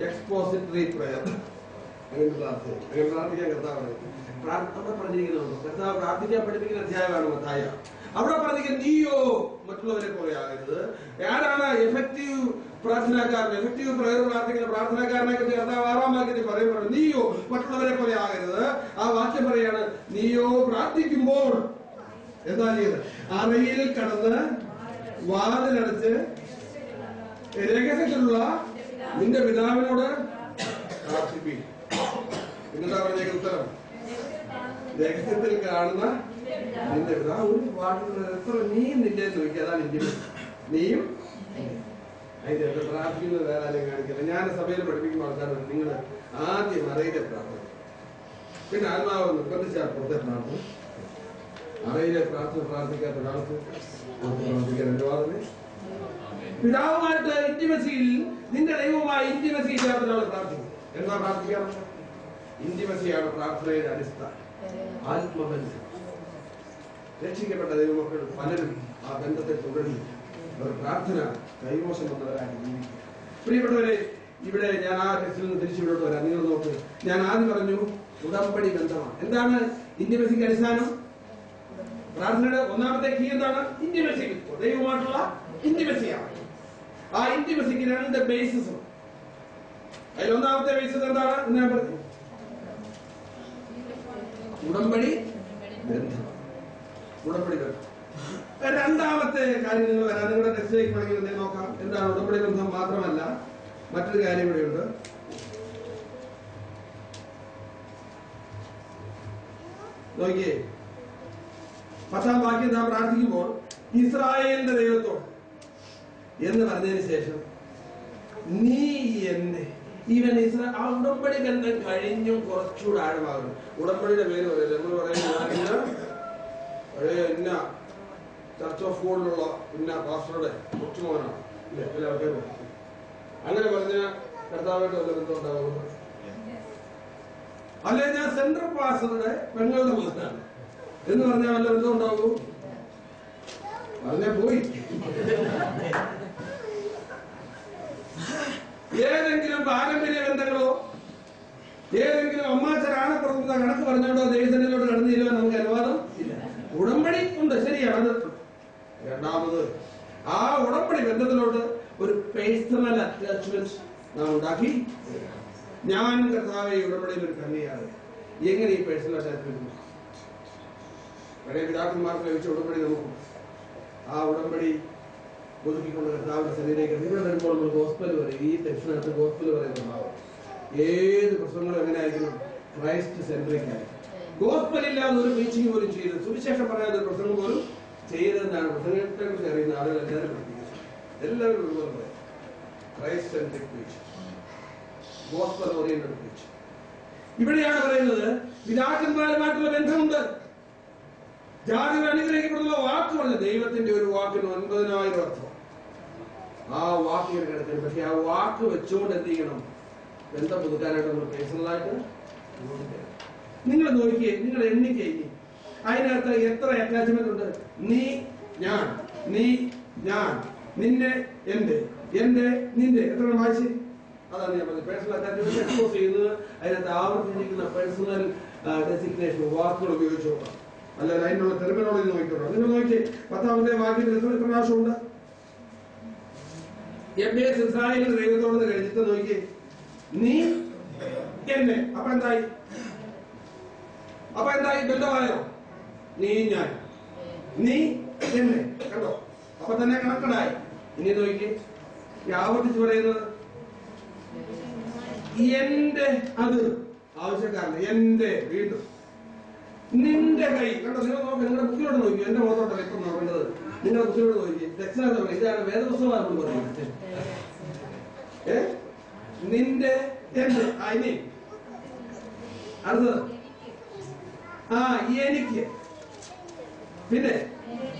എക്സ്പോസിറ്ററി പ്രയർ. അങ്ങനെ പ്രാർത്ഥന, അങ്ങനെ പ്രാർത്ഥിക്കാൻ കർത്താവ് അവിടെ പറഞ്ഞിരിക്കുന്നുണ്ടോ? കർത്താവ് പ്രാർത്ഥിക്കാൻ പഠിപ്പിക്കുന്ന അധ്യായമാണ് മത്തായി. അവിടെ പറഞ്ഞിരിക്കുന്ന നീയോ മറ്റുള്ളവരെ പോലെ ആകരുത്. ആരാണ് എഫക്റ്റീവ് പ്രാർത്ഥനാക്കാരൻ? എഫക്റ്റീവ് പ്രയർ പ്രാർത്ഥിക്കുന്ന പ്രാർത്ഥനാക്കാരനെ കുറിച്ച് കർത്താവ് 6ാം വാക്യത്തിൽ പറയുമ്പോൾ നീയോ മറ്റുള്ളവരെ പോലെ ആകരുത്. ആ വാക്യം പറയാണ്, നീയോ പ്രാർത്ഥിക്കുമ്പോൾ എന്താ ചെയ്യുന്നത്? അറയിൽ കടന്ന് വാതിലടച്ച് രഹസ്യത്തിലുള്ള നിന്റെ പിതാവിനോട് പ്രാർത്ഥിപ്പിക്കും. എന്താ പറഞ്ഞ ഉത്തരം? രഹസ്യത്തിൽ കാണുന്ന നിന്റെ പിതാവ്. ഒരു വാട്ടിൽ എത്ര നീയും നിന്റെ നോക്കി, അതാണ് ഇന്ത്യ. നീയും അതിന്റെ പ്രാർത്ഥിക്കുന്നത് വേറെ ആരെയും കാണിക്കില്ല. ഞാൻ സഭയിൽ പഠിപ്പിക്കുന്ന ആൾക്കാരുണ്ട്, നിങ്ങൾ ആദ്യം അറയിലെ പ്രാർത്ഥന, പിന്നെ ആത്മാവ് നിർബന്ധിച്ചാൽ പുറത്തെ പ്രാർത്ഥന. അറയിലെ പ്രാർത്ഥന പ്രാർത്ഥിക്കാത്ത ഒരാൾക്ക് പ്രാർത്ഥിക്കാൻ അനുവാദമേ. പിതാവുമായിട്ട് ഇന്റിമസിയിൽ, നിന്റെ ദൈവവുമായി ഇന്റിമസി ഇല്ലാത്ത ഒരാൾ പ്രാർത്ഥിക്കും. എന്താ പ്രാർത്ഥിക്കാറുണ്ട്? ഇന്റിമസിയാണ് പ്രാർത്ഥനയുടെ അടിസ്ഥാനം. ആത്മബന്ധം. രക്ഷിക്കപ്പെട്ട ദൈവമക്കൾ പലരും ആ ബന്ധത്തെ തുടരുന്നു. അവർ പ്രാർത്ഥന കൈമോശം വന്നവരായി ജീവിക്കുക. പ്രിയപ്പെട്ടവരെ, ഇവിടെ ഞാൻ ആ ടെക്സ്റ്റിൽ നിന്ന് തിരിച്ചുവിടോട്ട് വരാം. നിങ്ങൾ നോക്ക്, ഞാൻ ആദ്യം പറഞ്ഞു ഉടമ്പടി ബന്ധമാണ്. എന്താണ് ഇന്റിമസിക്ക് അടിസ്ഥാനം? പ്രാർത്ഥനയുടെ ഒന്നാമത്തെ കീ എന്താണ്? ഇന്റിമസി. ദൈവമായിട്ടുള്ള ഇന്റിമസിയാണ്. ആ ഇന്റിമസിക്ക് 2 ബേസിസ്. അതിൽ ഒന്നാമത്തെ ബേസിസ് എന്താണ്? ഞാൻ പറഞ്ഞു ഉടമ്പടി ബന്ധം. ഉടമ്പടി ബന്ധം. രണ്ടാമത്തെ കാര്യം നിങ്ങൾ വരാം. നിങ്ങളുടെ ടെക്സ്റ്റിലേക്ക് വേണമെങ്കിൽ നോക്കാം. എന്താണ് ഉടമ്പടി ബന്ധം? മാത്രമല്ല മറ്റൊരു കാര്യം ഇവിടെയുണ്ട്. നോക്കിയേ, 10ാം വാക്യം നാം പ്രാർത്ഥിക്കുമ്പോൾ ഇസ്രായേലിന്റെ ദൈവത്തോട് എന്ന് പറഞ്ഞതിന് ശേഷം നീ എന്നെ, ഈവൻ ആ ഉടമ്പടി ബന്ധം കഴിഞ്ഞും കുറച്ചുകൂടെ ആഴമാകുന്നു. ഉടമ്പടിയുടെ പേര് പറയില്ല. നമ്മൾ പറയുന്നത് ഇന്ന ചർച്ച് ഓഫ് ഗോഡിലുള്ള ഇന്ന പാസ്റ്ററുടെ കൊച്ചുമോനാണ്. ഇല്ല, ചില ആൾക്കാർ അങ്ങനെ പറഞ്ഞ കർത്താവായിട്ട് വല്ല ബന്ധം ഉണ്ടാകുന്നു. അല്ലെ ഞാൻ സെൻട്രൽ പാസ്റ്ററുടെ പെങ്ങളുടെ മകനാണ് എന്ന് പറഞ്ഞാൽ വല്ല ബന്ധം ഉണ്ടാകും? പറഞ്ഞ പോയി. ഏതെങ്കിലും പാരമ്പര്യ ബന്ധങ്ങളോ ഏതെങ്കിലും അമ്മാച്ചനാണ് പുറത്തുന്ന കണക്ക് പറഞ്ഞോണ്ടോ ദൈവത്തിനോട് കടന്നു ചെല്ലുവാൻ നമുക്ക് അനുവാദം ഇല്ല. ഉടമ്പടി ഉണ്ട്, ശരിയാണ്. രണ്ടാമത് ആ ഉടമ്പടി ബന്ധത്തിലോട്ട് ഒരു പേഴ്സണൽ അറ്റാച്ച്മെന്റ് നാം ഉണ്ടാക്കി. ഞാൻ കർത്താവെ ഉടമ്പടിയിൽ ഒരു കണ്ണിയാണ്. എങ്ങനെ ഈ പേഴ്സണൽ അറ്റാച്ച്മെന്റ്? പഴയ പിതാക്കന്മാർക്ക് ലഭിച്ച ഉടമ്പടി നമുക്ക് ആ ഉടമ്പടി ഒതുക്കിക്കൊണ്ട് കർത്താവിന്റെ ശരീരേക്ക് ഇവിടെ വരുമ്പോൾ നമ്മൾ ഗോസ്പൽ പറയും. ഈ ടെക്സ്റ്റിനകത്ത് ഗോസ്പൽ പറയുന്നുണ്ടാവും. ഏത് പ്രസംഗങ്ങളും എങ്ങനെ ആയിരിക്കണം? ക്രൈസ്റ്റ് സെൻട്രിക് ആയിരിക്കും. ഗോസ്പൽ ഇല്ലാതെ ഒരു ടീച്ചിങ് പോലും ചെയ്തത്, സുവിശേഷം പറയാതെ ഒരു പ്രസംഗം പോലും ചെയ്തതെന്നാണ് പ്രസംഗത്തെ കുറിച്ച് അറിയുന്ന ആളുകൾ എല്ലാവരും പഠിപ്പിക്കുന്നത്. എല്ലാവരും ഒരുപോലെ പറയും Christ centric teaching, gospel oriented teaching. ഇവിടെയാണ് പറയുന്നത് പിതാക്കന്മാരുമായിട്ടുള്ള ബന്ധമുണ്ട്. ജാതികൾ അനുഗ്രഹിക്കപ്പെടുന്ന വാക്ക് പറഞ്ഞ ദൈവത്തിന്റെ ഒരു വാക്കിന് 9,000 അർത്ഥം. ആ വാക്കിന് കിടക്കണം. പക്ഷെ ആ വാക്ക് വെച്ചുകൊണ്ട് എന്ത് ചെയ്യണം? ബന്ധം പുതുക്കാനായിട്ട് നമ്മൾ പേഴ്സണലായിട്ട് നിങ്ങൾ നോക്കിയേ, നിങ്ങൾ എണ്ണിക്കേ. അതിനകത്ത് എത്ര അറ്റാച്ച്മെന്റ് ഉണ്ട്? നീ ഞാൻ, നീ ഞാൻ, നിന്നെ എന്റെ, എന്റെ നിന്റെ. എത്ര വായിച്ച്? അതാണ് ഞാൻ പറഞ്ഞത്. പേഴ്സണൽ അറ്റാച്ച്മെന്റ് എക്സ്പോസ് ചെയ്യുന്നത് അതിനകത്ത് ആവർത്തിച്ചിരിക്കുന്ന പേഴ്സണൽ ഡെസിഗ്നേഷൻ വാക്കുകൾ ഉപയോഗിച്ചു നോക്കാം. അല്ല, അതിനുള്ള ടെർമിനോളജി നോക്കിക്കോളാം. നിങ്ങൾ നോക്കി 10ാമത്തെ വാക്യത്തിൽ എത്ര പ്രാവശ്യമുണ്ട്? ഇസ്രായേലിന്റെ ദൈവത്തോട് കഴിഞ്ഞിട്ട് നോക്കി നീ എന്നെ. അപ്പൊ എന്തായി? ബന്ധമായോ? നീ ഞാൻ, നീ എന്നെ. കണ്ടോ? അപ്പൊ തന്നെ കണക്കടായി. ഇനി നോക്കി ആവർത്തിച്ച് പറയുന്നത് എന്റെ അത് ആവശ്യക്കാരന് എന്റെ വീണ്ടും നിന്റെ കൈ കണ്ടോ. നിങ്ങൾ നോക്കി നിങ്ങളുടെ ബുക്കിലോട്ട് നോക്കി. എന്റെ മുഖത്തോട്ടല്ല ഇപ്പം നോക്കേണ്ടത്. നിങ്ങളുടെ ബുക്കിലോട്ട് നോക്കി. ദക്ഷിണാർത്ഥം ഇതാണ് വേദപുസ്തകമാണ് നമ്മൾ പറയുന്നത്. നിന്റെ എന്റെ ഇനി അടുത്തത് എനിക്ക് പിന്നെ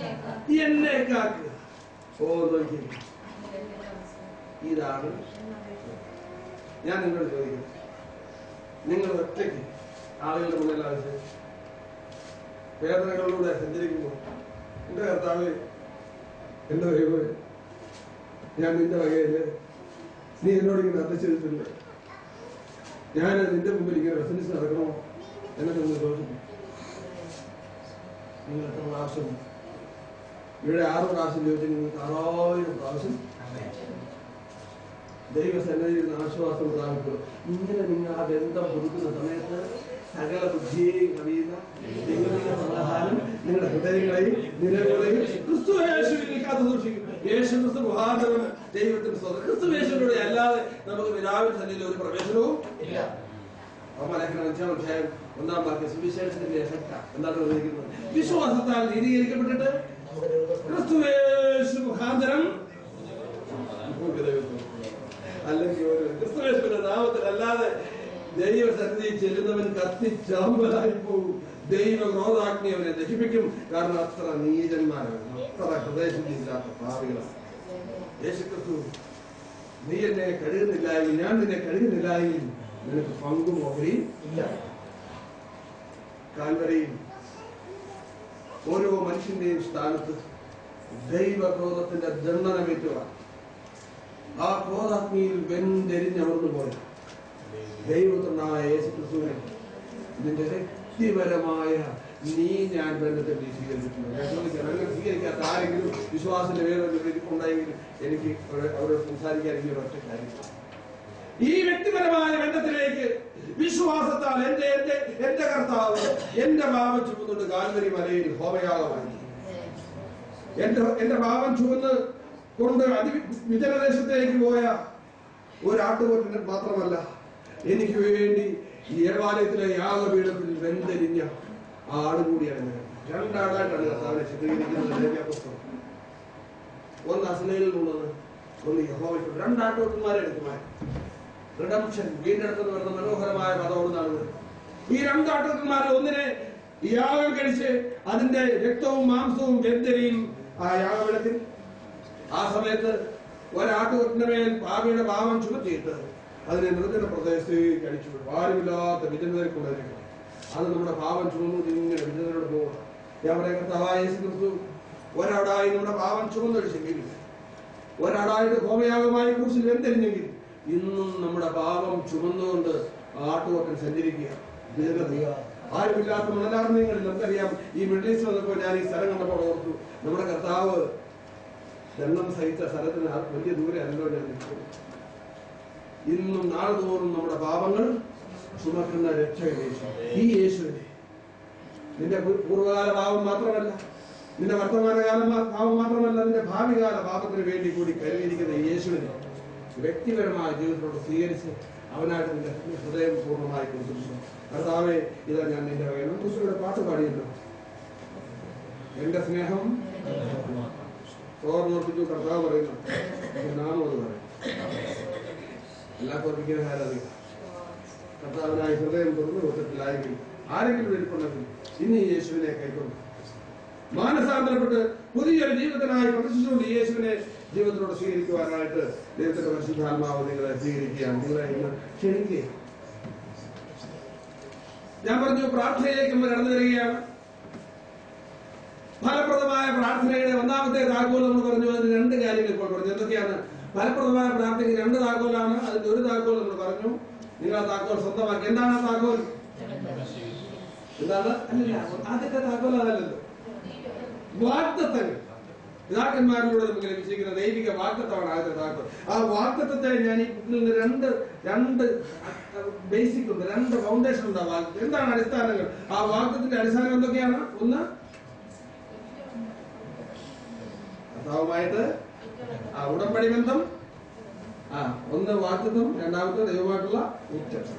എന്നെ കാക്കുക. നോക്കി ഇതാണ് ഞാൻ നിങ്ങളോട് ചോദിക്കുന്നത്. നിങ്ങൾ ഒറ്റയ്ക്ക് ആളുകളുടെ മുന്നിൽ ആവശ്യം വേദനകളിലൂടെ സഞ്ചരിക്കുമ്പോൾ എന്റെ കർത്താവ് എന്റെ ദൈവമേ ഞാൻ നിന്റെ വകയല്ലേ, നീ എന്നോട് ഇങ്ങനെ അർത്ഥിച്ചിട്ടില്ല, ഞാൻ നിന്റെ മുമ്പിൽ ഇങ്ങനെ റെസിഡൻസ് നടക്കണോ എന്നൊക്കെ നിങ്ങൾ ചോദിച്ചു. നിങ്ങൾ എത്ര പ്രാവശ്യം ഇവിടെ 6 പ്രാവശ്യം ചോദിച്ചു. നിങ്ങൾക്ക് 6000 പ്രാവശ്യം ദൈവസന്നിധിയിൽ നിന്ന് ആശ്വാസം പ്രാപിക്കുക. ഇങ്ങനെ നിങ്ങൾ ആ ബന്ധം പുതുക്കുന്ന സമയത്ത് സകല ബുദ്ധിയെയും കവിയുന്ന നിങ്ങളുടെ സമാധാനം നിങ്ങളുടെ ഹൃദയങ്ങളെയും നിലകളെയും ക്രിസ്തു യേശുവിൽ കാത്തു സൂക്ഷിക്കും. യേശു ക്രിസ്തു മുഖാന്തരം ദൈവത്തിന്റെ സ്വന്തം ക്രിസ്തു യേശുവിലൂടെ അല്ലാതെ നമുക്ക് പിതാവിന്റെ സന്നിധിയിൽ ഒരു പ്രവേശനവും ഇല്ല. റോമാലേഖനം 5-ാം അധ്യായം 1-ാം വാക്യം സുവിശേഷത്തിന്റെ എഫക്റ്റാ എന്താണ് ഉപയോഗിക്കുന്നത്? വിശ്വാസത്താൽ നീതീകരിക്കപ്പെട്ടിട്ട് ക്രിസ്തു യേശു മുഖാന്തരം അല്ലെങ്കിൽ ഒരു ക്രിസ്തുവേശുവിന്റെ നാമത്തിൽ അല്ലാതെ ദൈവസന്നിധി ചെല്ലുന്നവൻ കത്തിച്ചാമ്പലായി പോകും. ദൈവ ക്രോധാഗ്നി അവനെ ദഹിപ്പിക്കും. കാരണം അത്ര നീചന്മാരാണ്, അത്ര ഹൃദയശുദ്ധിയില്ലാത്ത പാപികളാണ്. യേശുക്രിസ്തു നീ എന്നെ കഴുകുന്നില്ലായെങ്കിൽ, ഞാൻ നിന്നെ കഴുകുന്നില്ലായെങ്കിൽ നിനക്ക് പങ്കും ഓഹരിയും ഇല്ല. കാൽവരിയിൽ ഓരോ മനുഷ്യന്റെയും സ്ഥാനത്ത് ദൈവക്രോധത്തിന്റെ ദണ്ഡനമേറ്റുക. ആ ക്രോധാഗ്നിയിൽ വെന്തെരിഞ്ഞമർന്നു പോയ ദൈവപുത്രനായ യേശുക്രിസ്തുവിനെ ഇതിന്റെ വ്യക്തിപരമായ നീ ഞാൻ ബന്ധത്തിൽ സ്വീകരിച്ചിട്ടുണ്ട്. അങ്ങനെ സ്വീകരിക്കാത്ത ആരെങ്കിലും വിശ്വാസത്തിന്റെ വേറെ ഉണ്ടായെങ്കിൽ എനിക്ക് അവരോട് സംസാരിക്കാൻ എനിക്ക് ഒറ്റ കാര്യം, ഈ വ്യക്തിപരമായ ബന്ധത്തിലേക്ക് വിശ്വാസത്താൽ എന്റെ കർത്താവ് എന്റെ പാപം ചുമന്നുകൊണ്ട് കാൽവരി മലയിൽ ഹോമയാഗമായി എന്റെ പാപം ചുമന്ന് കൊണ്ട് വിജനദേശത്തേക്ക് പോയ ഒരാട്ടുകൊറ്റൻ മാത്രമല്ല, എനിക്ക് വേണ്ടി ഈ ദേവാലയത്തിലെ യാഗപീഠത്തിൽ വെന്തെരിഞ്ഞ ആടും കൂടിയാണ്. 2 ആടായിട്ടാണ് കർത്താവിനെ ചിത്രീകരിക്കുന്നത് പുസ്തകം. ഒന്ന് അസ്ലേലിലുള്ളത്, ഒന്ന് യഹോവയ്ക്ക്. 2 ആട്ടുകൊറ്റന്മാരെ എടുക്കുമാർ. റിഡംഷൻ, വീണ്ടെടുത്തെന്ന് പറയുന്ന മനോഹരമായ പദമാണ്. ഈ 2 ആട്ടുകൊറ്റന്മാരെ ഒന്നിനെ യാഗം കഴിച്ച് അതിന്റെ രക്തവും മാംസവും വെന്തെരിയും ആ യാഗപീഠത്തിൽ. ആ സമയത്ത് ഒരാട്ടുകൊറ്റന്റെ മേൽ പാപിയുടെ പാപം ചുമത്തിയിട്ട് അതിനെ നിർജ്ജന പ്രദേശത്തേക്ക് അടിച്ചുവിടും. ആരുമില്ലാത്ത വിജനതയിൽ കൊണ്ടിരിക്കും. അത് നമ്മുടെ പാപം ചുമന്നു ഇങ്ങനെ വിജനതയോട് പോകണം. ഞാൻ പറയാൻ കർത്താവായ യേശുക്രിസ്തു ഒരാടായി നമ്മുടെ പാപം ചുമന്നൊഴിച്ചെങ്കിൽ, ഒരാടായിട്ട് ഹോമയാഗമായി കുറിച്ച് വെന്തെരിഞ്ഞെങ്കിൽ, ഇന്നും നമ്മുടെ പാപം ചുമന്നുകൊണ്ട് ആട്ടുകൊറ്റൻ സഞ്ചരിക്കുക. വിജനതയ ആരുമില്ലാത്ത മണലാർന്നങ്ങളിൽ നമുക്കറിയാം. ഈ മിഡിൽ ഈസ്റ്റ് വന്നപ്പോൾ ഞാൻ ഈ സ്ഥലം കണ്ടപ്പോൾ ഓർത്തു, നമ്മുടെ കർത്താവ് ദണ്ഡം സഹിച്ച സ്ഥലത്തിന് വലിയ ദൂരെ അല്ലോ ഞാൻ നിൽക്കുന്നു. ഇന്നും നാളുതോറും നമ്മുടെ പാപങ്ങൾ ചുമക്കുന്ന രക്ഷകൻ യേശു. ഈ യേശുവിനെ നിന്റെ പൂർവ്വകാല പാപം മാത്രമല്ല, നിന്റെ വർത്തമാനകാല പാപം മാത്രമല്ല, നിന്റെ ഭാവികാല പാപത്തിന് വേണ്ടി കൂടി കരുതിയിരിക്കുന്ന യേശുവിനെ വ്യക്തിപരമായ ജീവിതത്തോട് സ്വീകരിച്ച് അവനായിട്ട് നിന്റെ ഹൃദയം പൂർണ്ണമായി കൊടുത്തിട്ടുണ്ട്. കർത്താവേ, ഇതാ ഞാൻ നിന്റെ വേണം. ക്രിസ്തുവിന്റെ പാട്ട് പാടിയല്ലോ, എന്റെ സ്നേഹം ഓർമ്മർപ്പിച്ചു. കർത്താവ് പറയുന്നു, നാമം അത് പറയും. എല്ലാവർക്കും വിഗ്രഹാരാധിക കർത്താവിനായി ഹൃദയം തുറന്നു കൊടുത്തിട്ടില്ലായെങ്കിൽ, ആരെങ്കിലും ഇരിപ്പുണ്ടെങ്കിൽ ഇന്ന് ഈ യേശുവിനെ കൈക്കൊണ്ട് മാനസാന്തരപ്പെട്ട് പുതിയൊരു ജീവിതത്തിനായി പ്രദർശിച്ചുകൊണ്ട് യേശുവിനെ ജീവിതത്തിലൂടെ സ്വീകരിക്കുവാനായിട്ട് ദൈവത്തിന്റെ പരിശുദ്ധാത്മാവ് നിങ്ങളെ സ്വീകരിക്കുകയാണ്. നിങ്ങളെ ഇന്ന് ക്ഷണിക്കുക. ഞാൻ പറഞ്ഞു, പ്രാർത്ഥനയിലേക്ക് നമ്മൾ കടന്നു വരികയാണ്. ഫലപ്രദമായ പ്രാർത്ഥനയുടെ 1ാമത്തെ താക്കോൽ നമ്മൾ പറഞ്ഞു. അതിന് 2 കാര്യങ്ങൾ ഇപ്പോൾ പറഞ്ഞു. എന്തൊക്കെയാണ് ഫലപ്രദമായ പ്രാർത്ഥനയ്ക്ക്? 2 താക്കോലാണ്. അതിന്റെ ഒരു താക്കോൽ നമ്മൾ പറഞ്ഞു. നിങ്ങൾ ആ താക്കോൽ സ്വന്തമാക്കി. എന്താണ് ആ താക്കോൽ? എന്താണ്? അല്ല, ആദ്യത്തെ താക്കോൽ അതല്ലല്ലോ. വാഗ്ദത്തങ്ങൾ. പിതാക്കന്മാരിലൂടെ നമുക്ക് ലഭിച്ചിരിക്കുന്ന ദൈവിക വാഗ്ദത്തമാണ് ആദ്യത്തെ താക്കോൽ. ആ വാഗ്ദത്തത്തെ ഞാൻ ഈ ബുക്കിൽ നിന്ന് രണ്ട് ബേസിക് ഉണ്ട്, 2 ഫൗണ്ടേഷൻ ഉണ്ട്. ആ വാഗ്ദത്തം എന്താണ്? അടിസ്ഥാനങ്ങൾ. ആ വാഗ്ദത്തിന്റെ അടിസ്ഥാനം എന്തൊക്കെയാണ്? ഒന്ന്, കർത്താവുമായിട്ട് ഉടമ്പടി ബന്ധം, ഒന്ന് വാഗ്ദത്തം, രണ്ടാമത്തെ ദൈവമായിട്ടുള്ള ഉറ്റബന്ധം.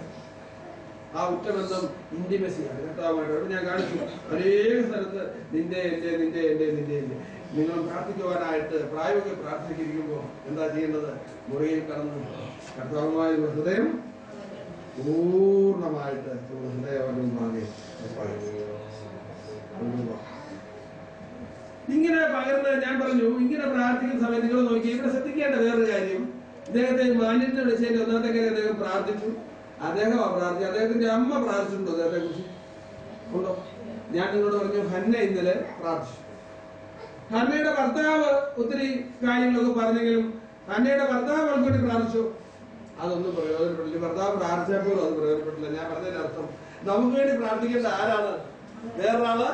ആ ഉറ്റബന്ധം ഇന്റിമസിയാണ് കർത്താവുമായിട്ട്. ഞാൻ കാണിച്ചു അനേക സ്ഥലത്ത് നിന്റെ എന്റെ നിന്റെ എന്റെ നിന്റെ എന്റെ. നിങ്ങൾ പ്രാർത്ഥിക്കുവാനായിട്ട് പ്രായോഗിക പ്രാർത്ഥിച്ചിരിക്കുമ്പോൾ എന്താ ചെയ്യേണ്ടത്? മുറിയിൽ കടന്ന് കർത്താവുമായ ഹൃദയം പൂർണ്ണമായിട്ട് ഹൃദയം വാങ്ങി ഇങ്ങനെ പകർന്ന് ഞാൻ പറഞ്ഞു. ഇങ്ങനെ പ്രാർത്ഥിക്കുന്ന സമയത്ത് നിങ്ങൾ നോക്കി ഇവിടെ ശ്രദ്ധിക്കേണ്ട വേറൊരു കാര്യം, ഇദ്ദേഹത്തെ മാന്യത്തിന് വിളിച്ചതിന്റെ ഒന്നാമത്തെ കാര്യം അദ്ദേഹം പ്രാർത്ഥിച്ചു. അദ്ദേഹമാണ് പ്രാർത്ഥിച്ചു. അദ്ദേഹത്തിന്റെ അമ്മ പ്രാർത്ഥിച്ചിട്ടുണ്ടോ അദ്ദേഹത്തെ കുറിച്ച്? ഉണ്ടോ? ഞാൻ നിങ്ങളോട് പറഞ്ഞു ഹന്ന ഇന്നലെ പ്രാർത്ഥിച്ചു. ഹന്നയുടെ ഭർത്താവ് ഒത്തിരി കാര്യങ്ങളൊക്കെ പറഞ്ഞെങ്കിലും ഹന്നയുടെ ഭർത്താവ് അവൾക്ക് വേണ്ടി പ്രാർത്ഥിച്ചു. അതൊന്നും പ്രയോജനപ്പെട്ടില്ല. ഭർത്താവ് പ്രാർത്ഥിച്ചപ്പോഴും അത് പ്രയോജനപ്പെട്ടില്ല. ഞാൻ പറഞ്ഞതിന്റെ അർത്ഥം നമുക്ക് വേണ്ടി പ്രാർത്ഥിക്കേണ്ട ആരാണ്? വേറൊരാള്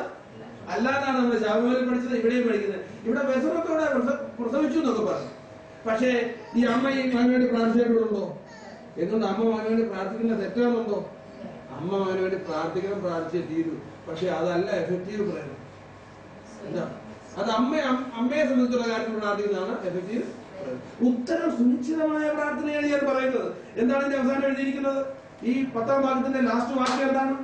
അല്ലാതാണ്. നമ്മൾ ശബരിമലയിൽ പഠിച്ചത്, ഇവിടെയും പഠിക്കുന്നത്. ഇവിടെ ബസറത്തോടെ പ്രസവിച്ചു എന്നൊക്കെ പറഞ്ഞു. പക്ഷേ ഈ അമ്മ ഈ മകന് വേണ്ടി പ്രാർത്ഥിച്ചിട്ടുണ്ടോ? എന്തുകൊണ്ട് അമ്മ മകന് വേണ്ടി പ്രാർത്ഥിക്കുന്ന തെറ്റാണെന്നുണ്ടോ? അമ്മ മകന് വേണ്ടി പ്രാർത്ഥിക്കണം, പ്രാർത്ഥിച്ചേ തീരൂ. പക്ഷെ അതല്ല എഫക്റ്റീവ് പ്രേരണ. എന്താ അത്? അമ്മയെ സംബന്ധിച്ചുള്ള കാര്യത്തിൽ പ്രാർത്ഥിക്കുന്നതാണ് എഫക്റ്റീവ്. ഉത്തരം സുനിശ്ചിതമായ പ്രാർത്ഥനയാണ് ഞാൻ പറയുന്നത്. എന്താണ് ഇതിന്റെ അവസാനം എഴുതിയിരിക്കുന്നത്? ഈ 10-ാം ഭാഗത്തിന്റെ ലാസ്റ്റ് വാക്യം എന്താണ്?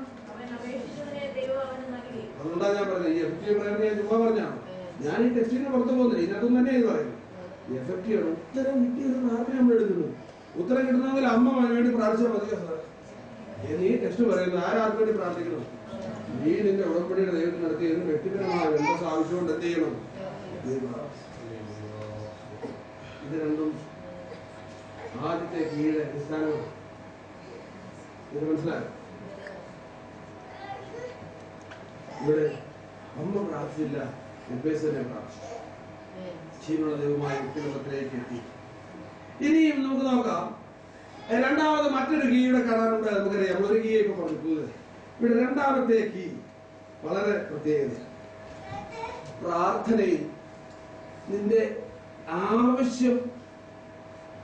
അതുകൊണ്ടാണ് ഞാൻ പറഞ്ഞത് ഈ എഫക്റ്റീവ് പ്രേരണ ഞാൻ ചുമ്മാ പറഞ്ഞാണ്. ഞാൻ ഈ ടെസ്റ്റിന് പുറത്തു പോകുന്നില്ല, ഇതിനകത്തും തന്നെ ഇത് പറയുന്നത് എഫക്റ്റീവ്. ഉത്തരം കിട്ടിയത് പ്രാർത്ഥന നമ്മൾ എടുക്കുന്നു. ഉത്തരം കിട്ടുന്നതിൽ അമ്മ വേണ്ടി പ്രാർത്ഥിച്ചാൽ മതിയോ സാർ? നീ ടെസ്റ്റ് പറയുന്നത് ആരാർക്ക് വേണ്ടി പ്രാർത്ഥിക്കണം? നീ നിന്റെ ഉടമ്പടിയുടെ ദൈവത്തിന് നടത്തി വ്യക്തിപരമായ ബന്ധ ആവശ്യമുണ്ട് എന്ത് ചെയ്യണം? ഇത് രണ്ടും ആദ്യത്തെ കീഴിലെ അടിസ്ഥാനമാണ്. ഇത് മനസ്സിലായോ? ഇവിടെ അമ്മ പ്രാർത്ഥിച്ചില്ല, തന്നെ പ്രാർത്ഥിച്ചു. ജീവനുള്ള ദൈവമായ വ്യക്തിബന്ധത്തിലേക്ക് എത്തി. ഇനിയും നമുക്ക് നോക്കാം. രണ്ടാമത് മറ്റൊരു കീ ഇവിടെ കാണാനുണ്ട്. നമുക്കറിയാം ഒരു കീയെ ഇപ്പൊ പറഞ്ഞു. ഇവിടെ രണ്ടാമത്തെ കീ വളരെ പ്രത്യേകത. പ്രാർത്ഥനയിൽ നിന്റെ ആവശ്യം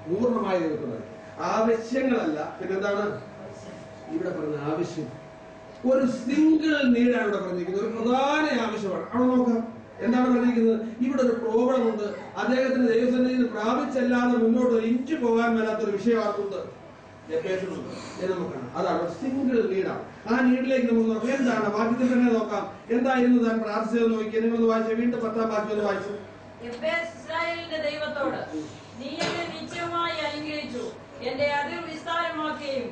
പൂർണ്ണമായി നിൽക്കുന്നത്. ആവശ്യങ്ങളല്ല, പിന്നെന്താണ് ഇവിടെ പറഞ്ഞ ആവശ്യം? ഒരു സിംഗിൾ നീഡാണ് ഇവിടെ പറഞ്ഞിരിക്കുന്നത്. ഒരു പ്രധാന ആവശ്യമാണ്. അവിടെ നോക്കാം എന്താണ് പറഞ്ഞിരിക്കുന്നത്. ഇവിടെ ഒരു പ്രോബ്ലം ഉണ്ട്. അദ്ദേഹത്തിന് ദൈവസന്നിധിയിൽ പ്രാപിച്ചല്ലാതെ മുന്നോട്ട് ഒരു ഇഞ്ച് പോകാൻ മേലാത്തൊരു വിഷയമാക്കുന്നുണ്ട്. അതാണ് സിംഗിൾ നീഡാണ്. ആ നീഡിലേക്ക് നമുക്ക് നോക്കാം. എന്താണ് വാക്യത്തിൽ തന്നെ നോക്കാം. എന്തായിരുന്നു താൻ പ്രാർത്ഥിച്ചതെന്ന് നോക്കിയാൽ നിങ്ങളൊന്ന് വായിച്ചു. വീണ്ടും 10-ാം വാക്യം ഒന്ന് വായിച്ചു. ഇസ്രായേലിന്റെ ദൈവത്തോട് നീ എന്നെ നിശ്ചയമായി അനുഗ്രഹിച്ചു, എന്റെ അതിർ വിസ്താരമാക്കുകയും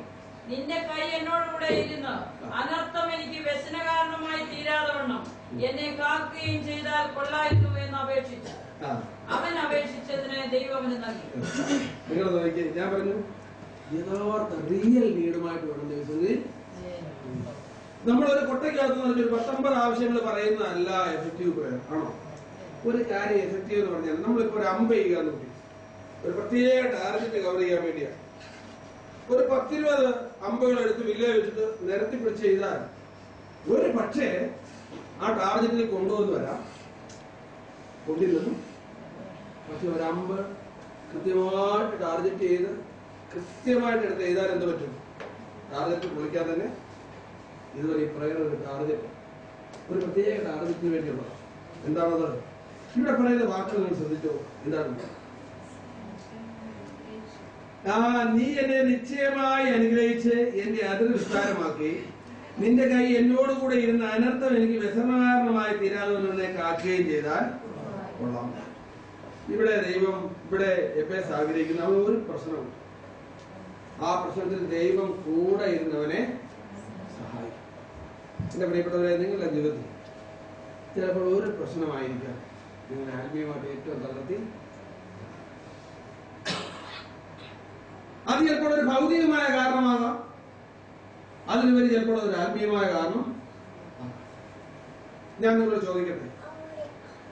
നിന്റെ കൈ എന്നോടുകൂടെ ഇരുന്ന് അനർത്ഥം എനിക്ക് വ്യസന കാരണമായി തീരാതെ വണ്ണം എന്നെ കാക്കുകയും ചെയ്താൽ കൊള്ളായിരുന്നു എന്ന് അപേക്ഷിച്ചു. അവൻ അപേക്ഷിച്ചതിന് ദൈവം അവന് നൽകി. നിങ്ങൾ നോക്കി, ഞാൻ പറഞ്ഞു യഥാർത്ഥ റിയൽ നീഡുമായിട്ട് വേണം ദിവസത്തിൽ. നമ്മളൊരു കൊട്ടയ്ക്കകത്ത് പറഞ്ഞൊരു 19 ആവശ്യങ്ങൾ പറയുന്നതല്ല എഫക്റ്റീവ് പ്രയർ ആണോ? ഒരു കാര്യം എഫക്റ്റീവ് എന്ന് പറഞ്ഞാൽ നമ്മളിപ്പോ ഒരു അമ്പ ചെയ്യാൻ നോക്കി, ഒരു പ്രത്യേക ടാർഗറ്റ് കവർ ചെയ്യാൻ വേണ്ടിയാണ്. ഒരു 10-20 അമ്പുകൾ എടുത്ത് വില്ല വെച്ചിട്ട് നിരത്തി പിടിച്ച് ചെയ്താൽ ഒരു പക്ഷേ ആ ടാർഗറ്റിൽ കൊണ്ടുവന്ന് വരാം, കൊണ്ടിരുന്നു. പക്ഷെ ഒരു അമ്പ് കൃത്യമായിട്ട് ടാർഗറ്റ് ചെയ്ത് കൃത്യമായിട്ട് എടുത്ത് ചെയ്താൽ എന്ത് പറ്റും? ടാർഗറ്റ് പൊളിക്കാൻ തന്നെ. ഇതുവരെ ഈ പറയുന്ന ഒരു ടാർഗറ്റ് ഒരു പ്രത്യേക ടാർഗറ്റിന് വേണ്ടിയുള്ളത്. എന്താണത്? ഇവിടെ പറയുന്ന വാക്കുകൾ നിങ്ങൾ ശ്രദ്ധിച്ചോ. എന്താണ്? നീ എന്നെ നിശ്ചയമായി അനുഗ്രഹിച്ച് എന്റെ അതിർ വിസ്താരമാക്കി നിന്റെ കൈ എന്നോടുകൂടെ ഇരുന്ന അനർത്ഥം എനിക്ക് വ്യസനകാരണമായി തീരാതെ കാക്കുകയും ചെയ്താൽ കൊള്ളാം. ഇവിടെ ദൈവം ഇവിടെ എഫേസ് ആഗ്രഹിക്കുന്ന ഒരു പ്രശ്നമുണ്ട്. ആ പ്രശ്നത്തിൽ ദൈവം കൂടെ ഇരുന്നവനെ സഹായിക്കും. എന്റെ പ്രിയപ്പെട്ടവരെ, നിങ്ങളുടെ ജീവിതത്തിൽ ചിലപ്പോൾ ഒരു പ്രശ്നമായിരിക്കാം നിങ്ങളെ ആത്മീയമായിട്ട് ഏറ്റവും തളർത്തി. അത് ചിലപ്പോൾ ഒരു ഭൗതികമായ കാരണമാകാം, അതിനുപരി ചിലപ്പോൾ ഒരു ആത്മീയമായ കാരണം. ഞാൻ നിങ്ങളോട് ചോദിക്കട്ടെ,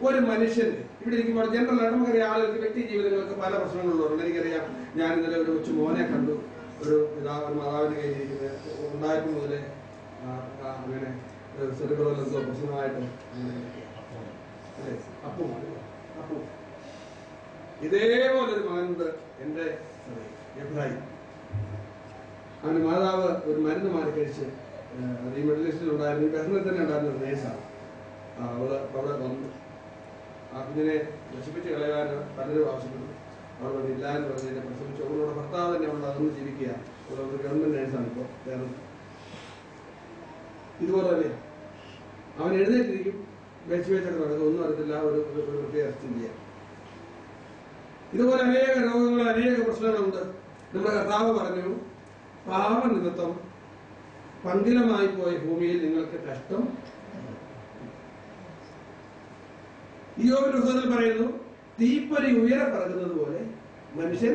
ഒരു മനുഷ്യന്റെ ഇവിടെ ഇരിക്കുമ്പോൾ ജനറലായിട്ട് നമുക്കറിയാം ആളുകൾക്ക് വ്യക്തി ജീവിതങ്ങൾക്ക് പല പ്രശ്നങ്ങളുള്ളവരുണ്ട്. എനിക്കറിയാം, ഞാൻ ഇന്നലെ ഒരു കൊച്ചു മോനെ കണ്ടു, ഒരു മാതാവിന്റെ കയ്യിലിരിക്കുന്നത് ഉണ്ടായപ്പോൾ മുതലേ അങ്ങനെ സെറിബ്രൽ എന്തോ പ്രശ്നമായിട്ട് അപ്പു ഇതേപോലൊരു മകനുണ്ട് എന്റെ എബ്രാഹിം. അവന്റെ മാതാവ് ഒരു മരുന്ന് മാറി കഴിച്ച് ഈ മിഡിൽ ഈസ്റ്റിൽ ഉണ്ടായിരുന്നു, ബഹ്റിനിൽ തന്നെ ഉണ്ടായിരുന്ന ഒരു നേഴ്സാണ്. അവള് അവിടെ വന്നു. ആ കുഞ്ഞിനെ നശിപ്പിച്ച് കളയാൻ പലരും ആവശ്യപ്പെട്ടു. അവർ ഇല്ല എന്ന് പറഞ്ഞതിനെ പ്രസവിച്ചു. അവളോട് ഭർത്താവ് തന്നെ അവൾ അതൊന്ന് ജീവിക്കുക. ഒരു ഗവൺമെന്റ് നേഴ്സാണ് ഇപ്പോൾ കേരളം. ഇതുപോലെ തന്നെ അവൻ എഴുന്നേറ്റിരിക്കും, വെച്ചൊക്കെ നടക്കും, ഒന്നും അറിയത്തില്ല, ഒരു പ്രത്യേക സ്ഥിതിയാണ്. ഇതുപോലെ അനേക രോഗങ്ങൾ, അനേക പ്രശ്നങ്ങളുണ്ട്. നമ്മുടെ കർത്താവ് പറഞ്ഞു, പാപനിമിത്തം പങ്കിലമായി പോയ ഭൂമിയിൽ നിങ്ങൾക്ക് കഷ്ടം. ഇയ്യോബിന്റെ പുസ്തകത്തിൽ പറയുന്നു, തീപ്പൊരി ഉയരെ പറക്കുന്നത് പോലെ മനുഷ്യൻ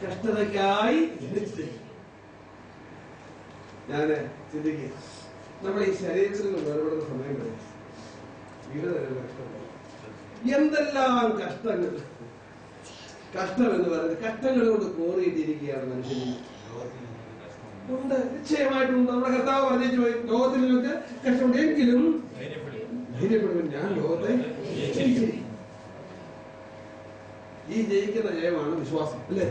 കഷ്ടതയ്ക്കായി. ഞാന് ചിന്തിക്കുക, നമ്മുടെ ഈ ശരീരത്തിൽ നിന്ന് വേർപെടുന്ന സമയം വരെ വീട് എന്തെല്ലാം കഷ്ടങ്ങൾ. കഷ്ടം എന്ന് പറയുന്നത് കഷ്ടങ്ങൾ കൊണ്ട് കോറിയിട്ടിരിക്കുകയാണ് മനുഷ്യന്. ഉണ്ട്, നിശ്ചയമായിട്ടുണ്ട്. നമ്മുടെ കർത്താവ് പറഞ്ഞു പോയി, ലോകത്തിൽ നിങ്ങൾക്ക് കഷ്ടമുണ്ടെങ്കിലും ധൈര്യപ്പെടും, ഞാൻ ലോകത്തെ ഈ ജയിക്കുന്ന ജയമാണ് വിശ്വാസം, അല്ലേ?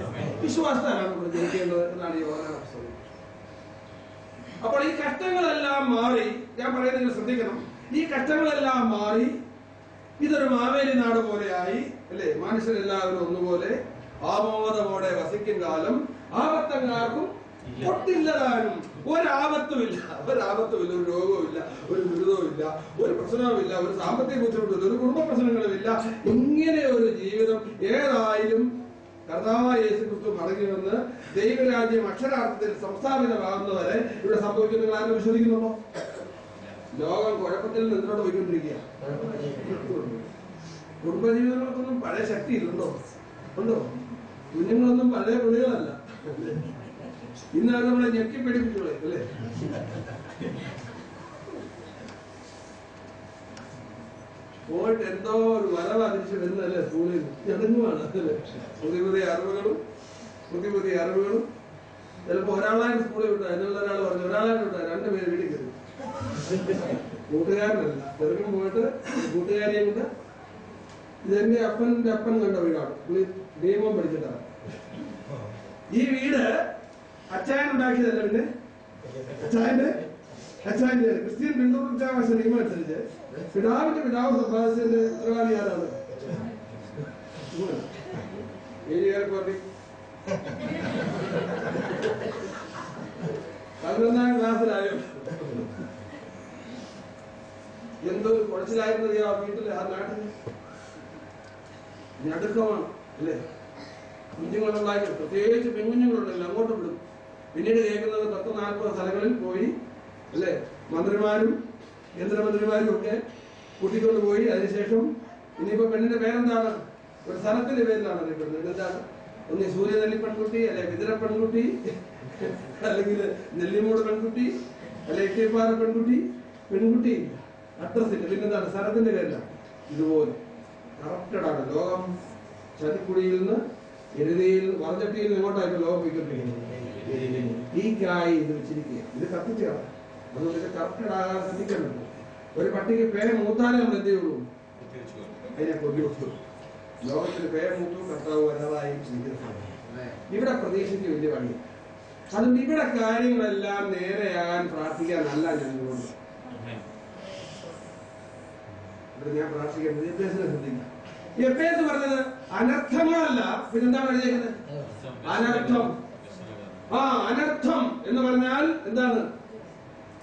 വിശ്വാസത്താലാണ് നമ്മൾ ജയിക്കേണ്ടത് എന്നാണ് ഈ യോഹന്നാൻ പുസ്തകം. അപ്പോൾ ഈ കഷ്ടങ്ങളെല്ലാം മാറി, ഞാൻ പറയുന്നത് നിങ്ങൾ ശ്രദ്ധിക്കണം, ഈ കഷ്ടങ്ങളെല്ലാം മാറി ഇതൊരു മാവേലി നാട് പോലെയായി, അല്ലേ? മനുഷ്യരെല്ലാവരും ഒന്നുപോലെ ആമോദമോടെ വസിക്കും കാലം ആപത്തങ്ങാർക്കും ഒട്ടില്ലതാനും. ഒരാപത്തുമില്ല, ഒരു രോഗവുമില്ല, ഒരു ദുരിതവുമില്ല, ഒരു പ്രശ്നവുമില്ല, ഒരു സാമ്പത്തിക ബുദ്ധിമുട്ടില്ല, ഒരു കുടുംബ പ്രശ്നങ്ങളുമില്ല. ഇങ്ങനെ ഒരു ജീവിതം ഏതായാലും കർത്താവായ യേശുക്രിസ്തു മടങ്ങി വന്ന് ദൈവരാജ്യം അക്ഷരാർത്ഥത്തിൽ സംസ്ഥാപിതമാകുന്നവരെ ഇവിടെ സംഭവിക്കുന്ന നിങ്ങൾ ആരും വിശ്വസിക്കുന്നുണ്ടോ? ലോകം കുഴപ്പത്തിൽ നിന്നോട് പോയിക്കൊണ്ടിരിക്കുക. കുടുംബജീവിതങ്ങൾക്കൊന്നും പഴയ ശക്തിയിലുണ്ടോ? ഉണ്ടോ? കുഞ്ഞുങ്ങളൊന്നും പഴയ കുളികളല്ല. ഇന്നത് നമ്മളെ ഞെക്കി പിടിപ്പിച്ചോളെ, അല്ലേ? പോയിട്ട് എന്തോ ഒരു വരവ തിരിച്ചു വരുന്നല്ലേ സ്കൂളിൽ ഞെടുങ്ങുവാണ്, അല്ലേ? പുതിയ അറിവുകളും ചിലപ്പോ ഒരാളായിട്ട് സ്കൂളിൽ വിട്ടാ, എന്നുള്ള ഒരാൾ പറഞ്ഞു ഒരാളായിട്ട് വിട്ടാ, രണ്ടുപേര് വീട്ടിൽ കയറി. കൂട്ടുകാരനല്ല, ചെറുക്കും പോയിട്ട് കൂട്ടുകാരിയും കൊണ്ട്. ഇതെന്റെ അപ്പന്റെ അപ്പൻ കണ്ട വീടാണ്, നിയമം പഠിച്ചിട്ടാണ്. ഈ വീട് അച്ചായൻ ഉണ്ടാക്കിയതല്ല, പിന്നെ അച്ചായന്റെ ക്രിസ്ത്യൻ പിന്തുടർച്ചാവകാശ നിയമം അനുസരിച്ച് പിതാവ് സമ്പാദിച്ചതിന്റെ ഉത്തരവാദി ആരാണ്? ഏരിയക്കാർക്ക് 11ാം ക്ലാസ്സിലായോ എന്തോ കുഴച്ചിലായിരുന്നത് ആ വീട്ടില്, ആ നാട്ടിൽ ഞടുക്കമാണ്, അല്ലേ? കുഞ്ഞുങ്ങളുണ്ടാക്കി, പ്രത്യേകിച്ച് പെൺകുഞ്ഞുങ്ങളുണ്ടല്ലോ, അങ്ങോട്ട് വിടും. പിന്നീട് കേൾക്കുന്നത് 10-40 സ്ഥലങ്ങളിൽ പോയി, അല്ലേ? മന്ത്രിമാരും കേന്ദ്രമന്ത്രിമാരും ഒക്കെ കൂട്ടിക്കൊണ്ട് പോയി. അതിനുശേഷം ഇനിയിപ്പോ പെണ്ണിന്റെ പേരെന്താണ്? ഒരു സ്ഥലത്തിന്റെ പേരിലാണ് അറിയപ്പെടുന്നത്. എന്താണ്? ഒന്ന് സൂര്യനെല്ലി പെൺകുട്ടി, അല്ലെ വിതിര പെൺകുട്ടി, അല്ലെങ്കിൽ നെല്ലിമൂട് പെൺകുട്ടി, അല്ലെ ഇട്ടിപ്പാറ പെൺകുട്ടി അഡ്രസ്സില്ല. പിന്നെന്താണ്? സ്ഥലത്തിന്റെ പേരിലാണ്. ഇതുപോലെ കറപ്റ്റഡാണ് ലോകം. ചതിക്കുടിയിൽ നിന്ന്, എരുതിയിൽ നിന്ന്, വറചട്ടിയിൽ നിന്ന് എങ്ങോട്ടായിട്ട് ലോകം പോയിക്കൊണ്ടിരിക്കുന്നത്. ഈക്കായി ഇത് വെച്ചിരിക്കുക, ഇത് കത്തിച്ചാണ്. അതുകൊണ്ട് ഇത് കറപ്റ്റഡ് ആകാൻ ശ്രദ്ധിക്കുന്നുണ്ട്. ഒരു പട്ടിക്ക് പേര് മൂത്താലേ നമ്മൾ എന്ത് ചെയ്യുള്ളൂ? അതിനെ കൊല്ലുള്ളൂ. ലോകത്തിന് പേര് മൂത്തു, കർത്താവ് വരാതായി ചിന്തിക്കുന്നത്. ഇവിടെ പ്രതീക്ഷിച്ച് വലിയ പണി. അതുകൊണ്ട് ഇവിടെ കാര്യങ്ങളെല്ലാം നേരെയാകാൻ പ്രാർത്ഥിക്കാനല്ല ഞാൻ നിങ്ങളോട്. ഇവിടെ ഞാൻ പ്രാർത്ഥിക്കുന്നത് എഫേസിനെ ശ്രദ്ധിക്കുക. എഫേസ് പറഞ്ഞത് അനർത്ഥങ്ങളല്ല, പിന്നെന്താണ് എഴുതിയിരിക്കുന്നത്? അനർത്ഥം. അനർത്ഥം എന്ന് പറഞ്ഞാൽ എന്താണ്?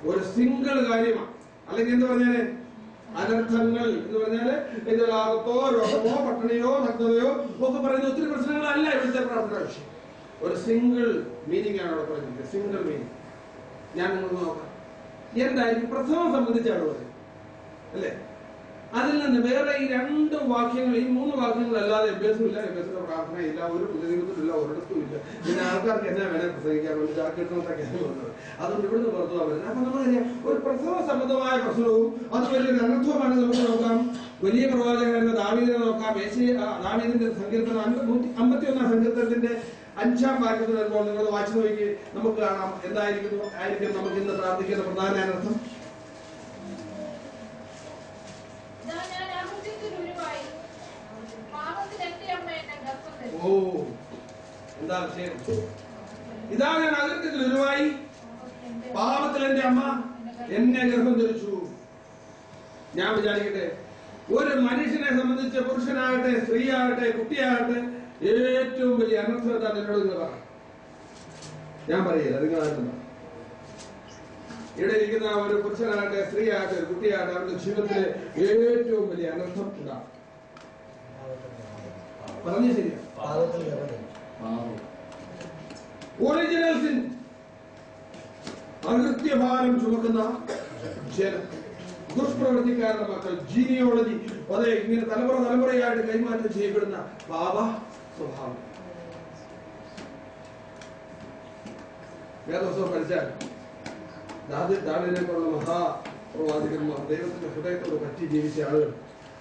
ഒരു സിംഗിൾ കാര്യമാണ്. അല്ലെങ്കിൽ എന്ത് പറഞ്ഞാല് അനർത്ഥങ്ങൾ എന്ന് പറഞ്ഞാല് ആപത്തോ, രോഗമോ, പട്ടിണിയോ, നഗ്നതയോ ഒക്കെ പറയുന്ന ഒത്തിരി പ്രശ്നങ്ങളല്ല ഇവിടുത്തെ പ്രാർത്ഥന വിഷയം. ഒരു സിംഗിൾ മീനിങ് ആണ് അവിടെ പറഞ്ഞിരിക്കുന്നത്. സിംഗിൾ മീനിങ് ഞാൻ നിങ്ങൾക്ക് നോക്കാം. എന്തായിരിക്കും? പ്രസവം സംബന്ധിച്ചാണ് പറയുന്നത്, അല്ലേ? അതിൽ നിന്ന് വേറെ ഈ 2 വാക്യങ്ങൾ, ഈ 3 വാക്യങ്ങൾ അല്ലാതെ എഫേസും ഇല്ല, എഫേസിന്റെ പ്രാർത്ഥനയില്ല, ഒരു പുതിയതില്ല, ഒരിടത്തും ഇല്ല. പിന്നെ ആൾക്കാർക്ക് എന്നാ വേണേ പ്രസംഗിക്കാൻ വേണ്ടി ചാക്കിട്ടൊക്കെ വന്നത്. അതുകൊണ്ട് ഇവിടുന്ന് പുറത്തു പോകാൻ പറ്റില്ല. അപ്പൊ നമുക്കറിയാം, ഒരു പ്രസവ സംബന്ധമായ പ്രശ്നവും അത് വലിയൊരു അനർത്ഥമാണ്. നമുക്ക് നോക്കാം. വലിയ പ്രവാചകൻ ദാവീദിനെ നോക്കാം. ദാവീദിന്റെ സങ്കീർത്തനം 51-ാം സങ്കീർത്തനത്തിന്റെ 5-ാം വാക്യത്തിൽ വരുമ്പോൾ നിങ്ങൾ വായിച്ചു നോക്കി നമുക്ക് കാണാം ആയിരിക്കും നമുക്ക് ഇന്ന് പ്രാർത്ഥിക്കുന്ന പ്രധാന അനർത്ഥം. എന്താ വിഷയം? ഇതാ ഞാൻ അകൃത്യത്തിൽ ഉരുവായി, പാപത്തിൽ എന്റെ അമ്മ എന്നെ ഗർഭം ധരിച്ചു. ഞാൻ വിചാരിക്കട്ടെ, ഒരു മനുഷ്യനെ സംബന്ധിച്ച് പുരുഷനാകട്ടെ, സ്ത്രീയാകട്ടെ, കുട്ടിയാകട്ടെ, ഏറ്റവും വലിയ അനർത്ഥം എന്താണ് എന്നോട് നിങ്ങൾ പറയാം. ഞാൻ പറയില്ല, നിങ്ങളായിരുന്നു. ഇവിടെ ഇരിക്കുന്ന ഒരു പുരുഷനാകട്ടെ, സ്ത്രീയാകട്ടെ, ഒരു കുട്ടിയാകട്ടെ, അവരുടെ ജീവിതത്തിലെ ഏറ്റവും വലിയ അനർത്ഥം ഉണ്ടാകും. പറഞ്ഞു ശരിയാ? ഒറിജിനൽ സിൻ, അകൃത്യഭാരം ചുമക്കുന്ന ജനം, ദുഷ്പ്രവൃത്തിക്കാരുടെ മക്കൾ, ജീനിയോളജി, അതെ, ഇങ്ങനെ തലമുറയായിട്ട് കൈമാറ്റം ചെയ്യപ്പെടുന്ന പാപ സ്വഭാവം. വേദപുസ്തകം പഠിച്ചാൽ ദാവീദിനെപ്പോലുള്ള മഹാപ്രവാചകന്മാർ, ദൈവത്തിന്റെ ഹൃദയത്തോട് പറ്റി ജീവിച്ച ആളുകൾ,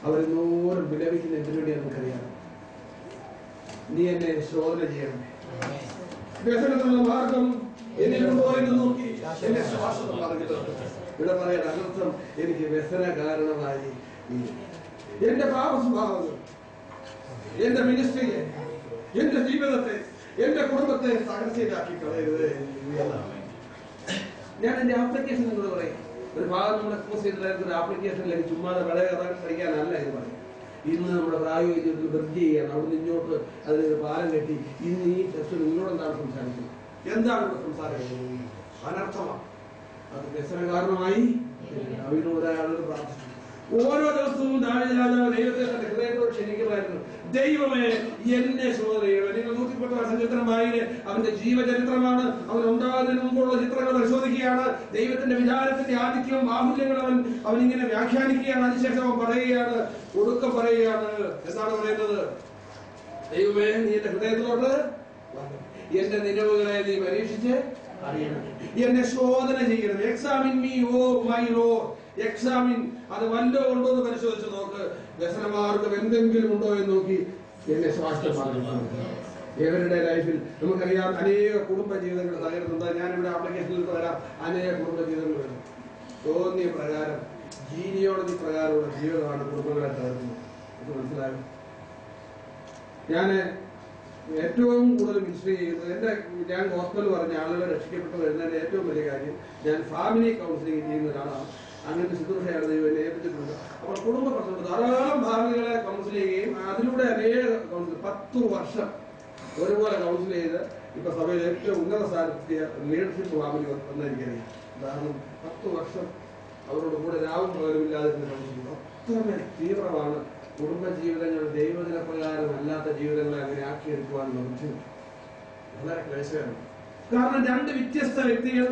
അവരെന്നോരം വിലപിക്കുന്ന എന്തിനു വേണ്ടിയാ നമുക്കറിയാം. നീ എന്നെ ശോധന ചെയ്യണമേ, വ്യസനത്തിനുള്ള മാർഗം എന്നിലുണ്ടോ എന്ന് നോക്കി എന്നെ ശ്വാസം പറഞ്ഞിട്ടുണ്ട്. ഇവിടെ പറയാൻ അനർത്ഥം എനിക്ക് വ്യസന കാരണമായി എന്റെ പാപസ്വഭാവങ്ങൾ, എന്റെ മിനിസ്ട്രിയെ, എന്റെ ജീവിതത്തെ, എന്റെ കുടുംബത്തെ തകർച്ചയിലാക്കി കളയരുത് എന്നാണ്. ഞാൻ എന്റെ ആപ്ലിക്കേഷൻ നിങ്ങൾ പറയും. ഒരു ഭാഗം നമ്മുടെ കോഴ്സ് ചെയ്തിട്ടായിരുന്ന ഒരു ആപ്ലിക്കേഷനിലേക്ക് ചുമ്മാതെ വളരെ കഥ പഠിക്കാനല്ല ഇത് പറയും. ഇന്ന് നമ്മുടെ പ്രായോഗിക വൃത്തി ചെയ്യാൻ അവിടെ ഇങ്ങോട്ട് അതിനൊരു പാലം കെട്ടി ഇന്ന് ഈ ടെസ്റ്റ് നിങ്ങളോട് എന്താണ് സംസാരിക്കുന്നത്? എന്താണ് ഇവിടെ സംസാരിക്കുന്നത്? അനർത്ഥമാണ്. അത് വ്യസന കാരണമായി അവരോട് ആളുകൾ പ്രാർത്ഥിച്ചു. ഓരോ ദിവസവും ദാവീദ് രാജാവ് ദൈവത്തെ തന്റെ ഹൃദയത്തോട് ക്ഷണിക്കുമായിരുന്നു. ദൈവമേ, എന്നെ ശോധന ചെയ്യണം. നിങ്ങൾ 110 ചിത്രമായി അവന്റെ ജീവചരിത്രമാണ്. അവൻ ഉണ്ടാകുന്നതിന് മുമ്പുള്ള ചിത്രങ്ങൾ പരിശോധിക്കുകയാണ്. ദൈവത്തിന്റെ വിചാരത്തിന്റെ ആധിക്യവും ബാഹുല്യങ്ങളും അവൻ ഇങ്ങനെ വ്യാഖ്യാനിക്കുകയാണ്. അതിനുശേഷം അവൻ പറയുകയാണ്, ഒടുക്കം പറയുകയാണ്. എന്താണ് പറയുന്നത്? ദൈവമേ, നീ എന്റെ ഹൃദയത്തിലോട്ട് എന്റെ നിലവുകളെ നീ പരീക്ഷിച്ച് അറിയണം, എന്നെ ശോധന ചെയ്യണം. Examine me oh my lord. Examine, അത് വല്ലോ ഉണ്ടോ എന്ന് പരിശോധിച്ച് നോക്ക്. വ്യസനമാർഗം എന്തെങ്കിലും ഉണ്ടോ എന്ന് നോക്കി എന്നെ സ്വാസ്ഥ്യമാക്കണം. ഇവരുടെ ലൈഫിൽ നമുക്കറിയാം അനേക കുടുംബ ജീവിതങ്ങൾ തകരുന്നുണ്ട്. ഞാനിവിടെ ആപ്ലിക്കേഷനിൽ വരാം. അനേക കുടുംബ ജീവിതങ്ങൾ വരും. തോന്നിയ പ്രകാരം, ജീനിയോളജി പ്രകാരമുള്ള ജീവിതമാണ് കുടുംബങ്ങളെ തകർക്കുന്നത്. ഇത് മനസ്സിലാകും. ഞാൻ ഏറ്റവും കൂടുതൽ മിനിസ്റ്ററി ചെയ്യുന്നത് ഞാൻ ഗോസ്പൽ പറഞ്ഞ ആളുകളെ രക്ഷിക്കപ്പെട്ട് വരുന്നതിന്റെ ഏറ്റവും വലിയ കാര്യം, ഞാൻ ഫാമിലി കൗൺസിലിംഗ് ചെയ്യുന്ന ഒരാളാണ്. അങ്ങനത്തെ ശുശ്രൂഷയാണ് ദൈവം എന്നെ ഏൽപ്പിച്ചിട്ടുണ്ട്. അപ്പോൾ കുടുംബ പ്രശ്നം ധാരാളം ഫാമിലികളെ കൗൺസിൽ ചെയ്യുകയും അതിലൂടെ അനേക കൗൺസിൽ 10 വർഷം ഒരുപോലെ കൗൺസിൽ ചെയ്ത് ഇപ്പൊ സഭയിൽ ഏറ്റവും ഉന്നത സ്ഥാനത്തെത്തിയ ലീഡർഷിപ്പ് ഫാമിലി വന്നിരിക്കുകയാണ്. ഉദാഹരണം 10 വർഷം അവരോട് കൂടെ രാവും പകലുമില്ലാതിരുന്ന കൗൺസിലിംഗ്. അത്രമേ തീവ്രമാണ് കുടുംബ ജീവിതങ്ങൾ. ദൈവദിന പ്രകാരം അല്ലാത്ത ജീവിതങ്ങളെ അങ്ങനെ ആക്കിയെടുക്കുവാനുള്ള ബുദ്ധിമുട്ട് വളരെ ക്ലേശകരമാണ്. കാരണം 2 വ്യത്യസ്ത വ്യക്തികൾ